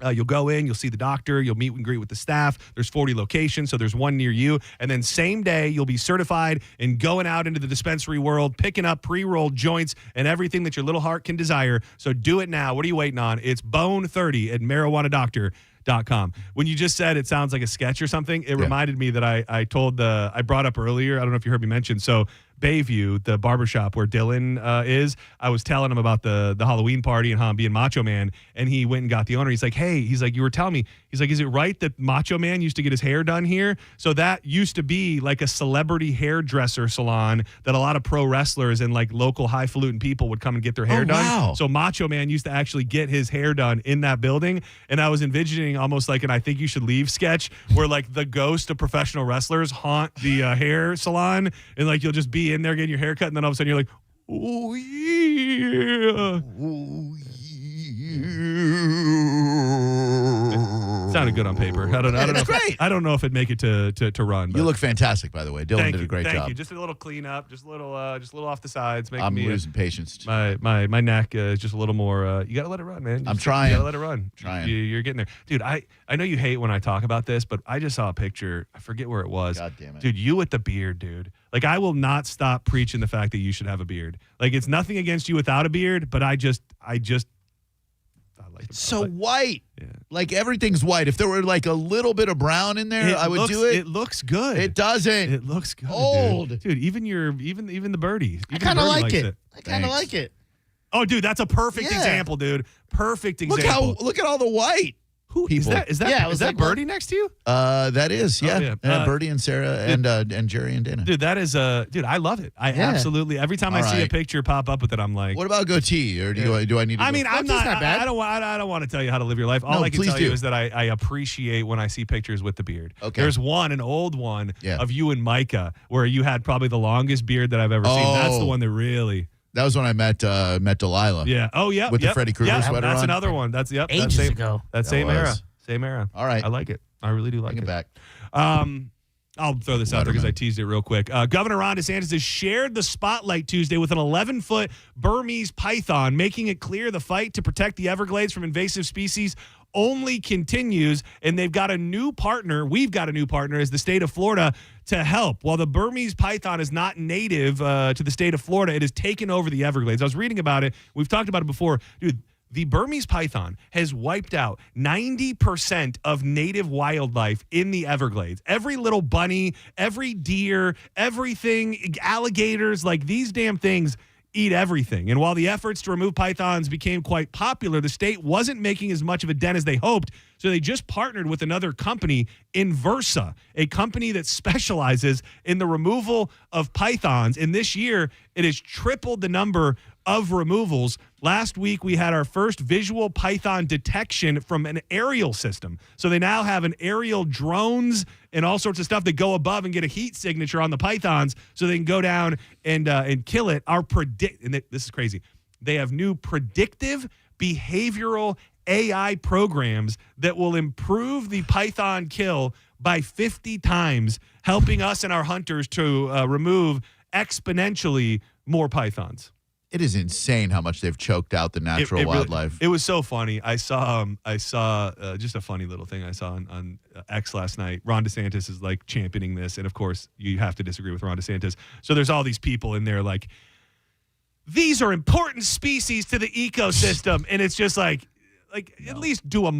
You'll go in, you'll see the doctor, you'll meet and greet with the staff. There's 40 locations, so there's one near you. And then same day, you'll be certified and going out into the dispensary world, picking up pre-rolled joints and everything that your little heart can desire. So do it now. What are you waiting on? It's BONE30 at MarijuanaDoctor.com. When you just said it sounds like a sketch or something, it reminded me that I brought up earlier. I don't know if you heard me mention. So Bayview, the barbershop where Dylan is, I was telling him about the Halloween party and how I'm being Macho Man, and he went and got the owner. He's like, hey, you were telling me, he's like, is it right that Macho Man used to get his hair done here? So that used to be like a celebrity hairdresser salon that a lot of pro wrestlers and like local highfalutin people would come and get their hair done. Wow. So Macho Man used to actually get his hair done in that building, and I was envisioning almost like an I Think You Should Leave sketch where like the ghost of professional wrestlers haunt the hair salon, and like you'll just be in there getting your hair cut, and then all of a sudden you're like, oh yeah. Oh, yeah. It sounded good on paper. I don't know. Great. I don't know if it'd make it to run. But You look fantastic, by the way. Dylan did a great Thank job. you. Just a little cleanup, just a little off the sides. I'm losing patience. My neck is just a little more. You gotta let it run, man. I'm trying. You gotta let it run. Trying. You're getting there, dude. I know you hate when I talk about this, but I just saw a picture. I forget where it was. God damn it, dude. You with the beard, dude. Like I will not stop preaching the fact that you should have a beard. Like it's nothing against you without a beard, but I like it's so white. Yeah. Like everything's white. If there were like a little bit of brown in there, I would do it. It looks good. It doesn't. It looks good. Old. Dude, even the birdie. I kind of like it. I kind of like it. Oh, dude, that's a perfect example, dude. Perfect example. Look at all the white. Who people. is that? Yeah, Is that Birdie next to you? That is, yeah. yeah. Birdie and Sarah and Jerry and Dana. Dude, that is dude, I love it. I absolutely every time I see a picture pop up with it, I'm like, what about goatee? Or do I need to I mean, I'm not bad. I don't want to tell you how to live your life. All I can tell you is that I appreciate when I see pictures with the beard. Okay. There's an old one of you and Micah where you had probably the longest beard that I've ever seen. That's the one that really. That was when I met Delilah. Yeah. Oh, yeah. With the Freddy Krueger sweater that's on. another one. That's ages ago. That same era. Same era. All right. I like it. I really do like Bring it. back. I'll throw this out there because I teased it real quick. Governor Ron DeSantis has shared the spotlight Tuesday with an 11-foot Burmese python, making it clear the fight to protect the Everglades from invasive species only continues, and they've got a new partner. We've got a new partner as the state of Florida to help. While the Burmese python is not native to the state of Florida, it has taken over the Everglades. I was reading about it. We've talked about it before. Dude, the Burmese python has wiped out 90% of native wildlife in the Everglades. Every little bunny, every deer, everything, alligators, like these damn things eat everything. And while the efforts to remove pythons became quite popular, the state wasn't making as much of a dent as they hoped. So they just partnered with another company, Inversa, a company that specializes in the removal of pythons. And this year, it has tripled the number of removals. Last week, we had our first visual python detection from an aerial system. So they now have an aerial drones and all sorts of stuff that go above and get a heat signature on the pythons so they can go down and kill it. This is crazy. They have new predictive behavioral AI programs that will improve the python kill by 50 times, helping us and our hunters to remove exponentially more pythons. It is insane how much they've choked out the natural wildlife. Really, it was so funny. I saw just a funny little thing I saw on X last night. Ron DeSantis is like championing this, and of course you have to disagree with Ron DeSantis. So there's all these people in there like, these are important species to the ecosystem, and it's just like at least do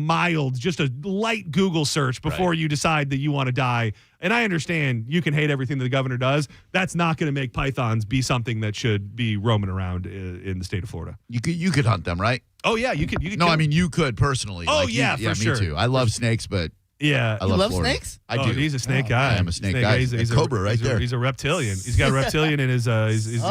just a light Google search before you decide that you want to die. And I understand you can hate everything that the governor does. That's not going to make pythons be something that should be roaming around in the state of Florida. You could hunt them, right? Oh yeah, you could. No, I mean you could personally. Oh yeah, for sure. Me too. I love snakes, but yeah, I love Florida. Snakes? I do. He's a snake guy. I am a snake guy. He's a cobra right there. He's a reptilian. He's got a reptilian in his. He's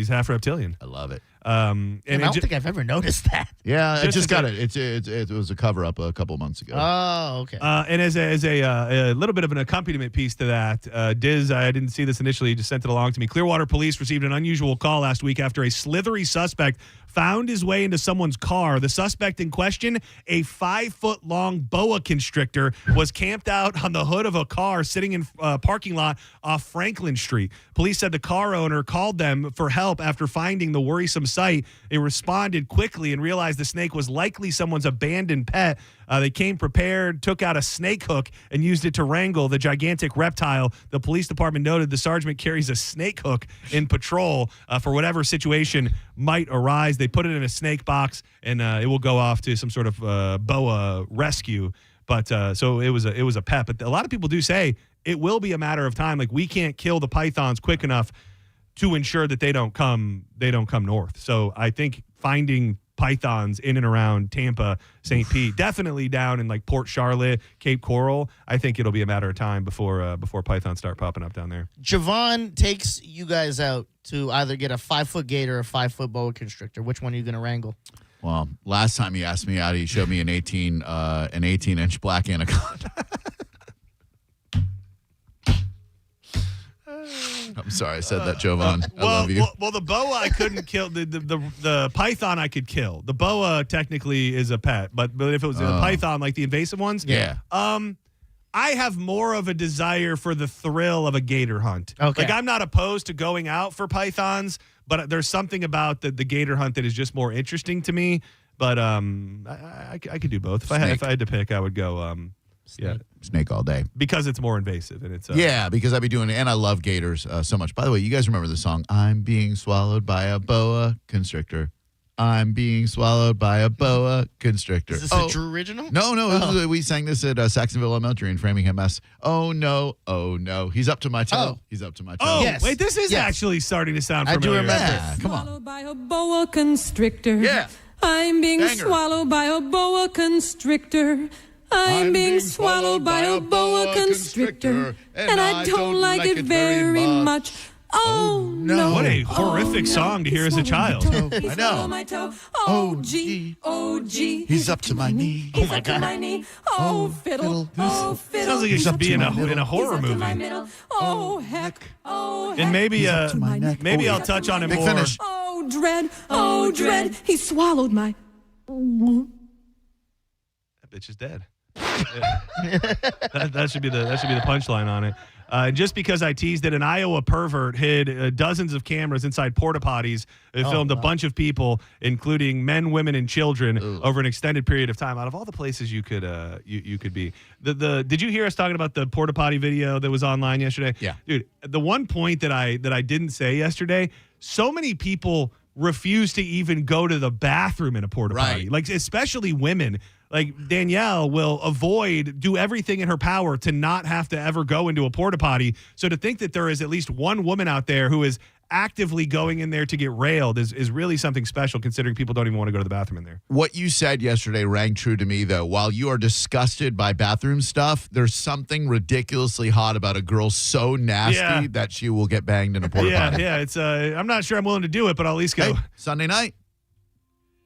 half reptilian. I love it. And I don't think I've ever noticed that. Yeah, I just got it. It was a cover up a couple months ago. Oh, okay. And as a little bit of an accompaniment piece to that, Diz, I didn't see this initially. He just sent it along to me. Clearwater police received an unusual call last week after a slithery suspect found his way into someone's car. The suspect in question, a 5-foot-long boa constrictor, was camped out on the hood of a car sitting in a parking lot off Franklin Street. Police said the car owner called them for help after finding the worrisome sight. They responded quickly and realized the snake was likely someone's abandoned pet. They came prepared, took out a snake hook, and used it to wrangle the gigantic reptile. The police department noted the sergeant carries a snake hook in patrol for whatever situation might arise. They put it in a snake box, and it will go off to some sort of boa rescue. But so it was a pet. But a lot of people do say it will be a matter of time. Like, we can't kill the pythons quick enough to ensure that they don't come north. So I think finding pythons in and around Tampa, St. Pete, definitely down in like Port Charlotte, Cape Coral, I think it'll be a matter of time before pythons start popping up down there. Javon takes you guys out to either get a 5-foot gator or a 5-foot boa constrictor. Which one are you going to wrangle? Well, last time he asked me out, he showed me an 18-inch black anaconda. I'm sorry I said that, Jovan. I love you. Well, the boa I couldn't kill. The python I could kill. The boa technically is a pet, but if it was a python, like the invasive ones, yeah. I have more of a desire for the thrill of a gator hunt. Okay. Like, I'm not opposed to going out for pythons, but there's something about the gator hunt that is just more interesting to me. But I could do both. If I had to pick, I would go. Snake all day. Because it's more invasive. And it's yeah, because I'd be doing it. And I love gators so much. By the way, you guys remember the song, I'm being swallowed by a boa constrictor. I'm being swallowed by a boa constrictor. Is this a Drew original? No. We sang this at Saxonville Elementary in Framingham, Mass. Oh, no. He's up to my toe. He's up to my toe. Oh, yes. Wait, this is actually starting to sound familiar. I do remember. Yeah, come on. Swallowed by a boa constrictor. Yeah. I'm being Banger. swallowed by a boa constrictor. I'm being swallowed by a boa constrictor. And I don't like it very much. Oh, no. What a horrific song to hear as a child. I know. Oh, gee. Oh, gee. He's up to my knee. He's up to my knee. Oh, fiddle. Oh, fiddle. Sounds like it should be in a horror He's up to my movie. middle. Oh, heck. Oh, heck. And maybe I'll touch on it Big more. finish. Oh, dread. Oh, dread. He swallowed my... That bitch is dead. that should be the punchline on it. Just because I teased it, an Iowa pervert hid dozens of cameras inside porta potties. It filmed a bunch of people, including men, women, and children, over an extended period of time. Out of all the places you could you could be, did you hear us talking about the porta potty video that was online yesterday? Yeah, dude. The one point that I didn't say yesterday, so many people refuse to even go to the bathroom in a porta potty, like especially women. Like Danielle will do everything in her power to not have to ever go into a porta potty. So to think that there is at least one woman out there who is actively going in there to get railed is really something special, considering people don't even want to go to the bathroom in there. What you said yesterday rang true to me, though. While you are disgusted by bathroom stuff, there's something ridiculously hot about a girl so nasty that she will get banged in a porta potty. Yeah. It's I'm not sure I'm willing to do it, but I'll at least go. Hey, Sunday night.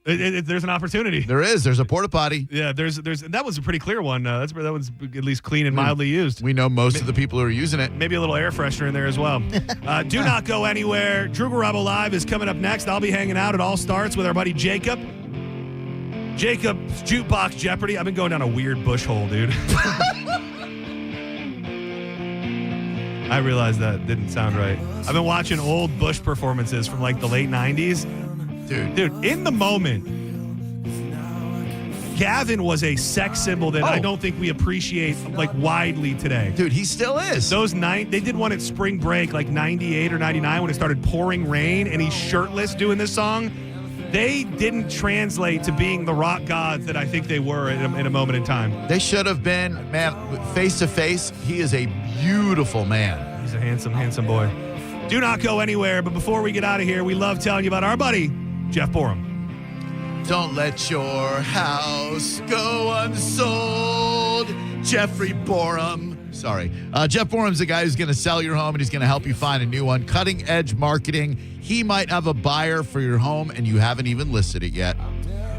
There's an opportunity. There's a porta potty. Yeah, there's that was a pretty clear one. That one's at least clean and mildly used. We know most of the people who are using it. Maybe a little air freshener in there as well. Do not go anywhere. Drew Garabo Live is coming up next. I'll be hanging out. It all starts with our buddy Jacob. Jacob's Jukebox Jeopardy. I've been going down a weird bush hole, dude. I realized that didn't sound right. I've been watching old Bush performances from like the late 90s. Dude, in the moment, Gavin was a sex symbol that I don't think we appreciate like widely today. Dude, he still is. They did one at spring break like 98 or 99 when it started pouring rain and he's shirtless doing this song. They didn't translate to being the rock gods that I think they were in a moment in time. They should have been, man, face to face. He is a beautiful man. He's a handsome, handsome boy. Do not go anywhere, but before we get out of here, we love telling you about our buddy, Jeff Borum. Don't let your house go unsold. Jeffrey Borum. Sorry. Jeff Borum's the guy who's going to sell your home and he's going to help you find a new one. Cutting edge marketing. He might have a buyer for your home and you haven't even listed it yet.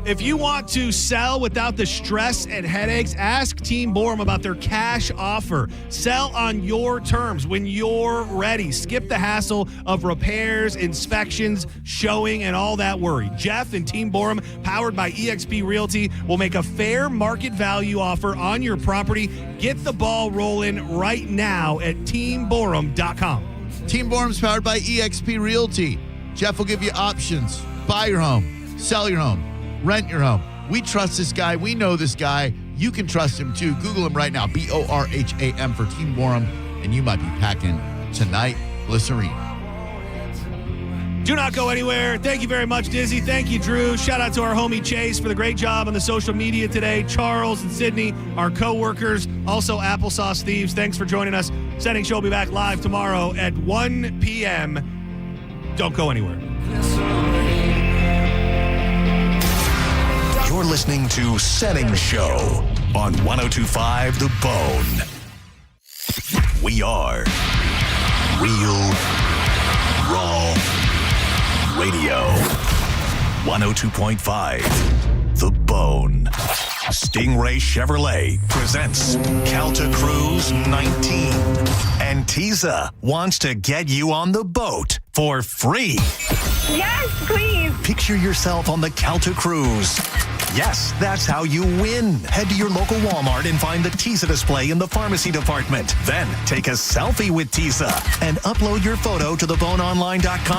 If you want to sell without the stress and headaches, ask Team Borum about their cash offer. Sell on your terms when you're ready. Skip the hassle of repairs, inspections, showing, and all that worry. Jeff and Team Borum, powered by eXp Realty, will make a fair market value offer on your property. Get the ball rolling right now at teamborum.com. Team Borum's powered by eXp Realty. Jeff will give you options. Buy your home. Sell your home. Rent your home. We trust this guy. We know this guy. You can trust him too. Google him right now. BORHAM for Team Borum. And you might be packing tonight. Glycerine. Do not go anywhere. Thank you very much, Dizzy. Thank you, Drew. Shout out to our homie Chase for the great job on the social media today. Charles and Sydney, our co-workers. Also, Applesauce Thieves. Thanks for joining us. Senning Show will be back live tomorrow at 1 p.m. Don't go anywhere. You're listening to Senning Show on 102.5 The Bone. We are Real Raw Radio. 102.5 The Bone. Stingray Chevrolet presents Calta Cruise 19. And Tisa wants to get you on the boat for free. Yes, please. Picture yourself on the Calta Cruise. Yes, that's how you win. Head to your local Walmart and find the Tisa display in the pharmacy department. Then take a selfie with Tisa and upload your photo to theboneonline.com.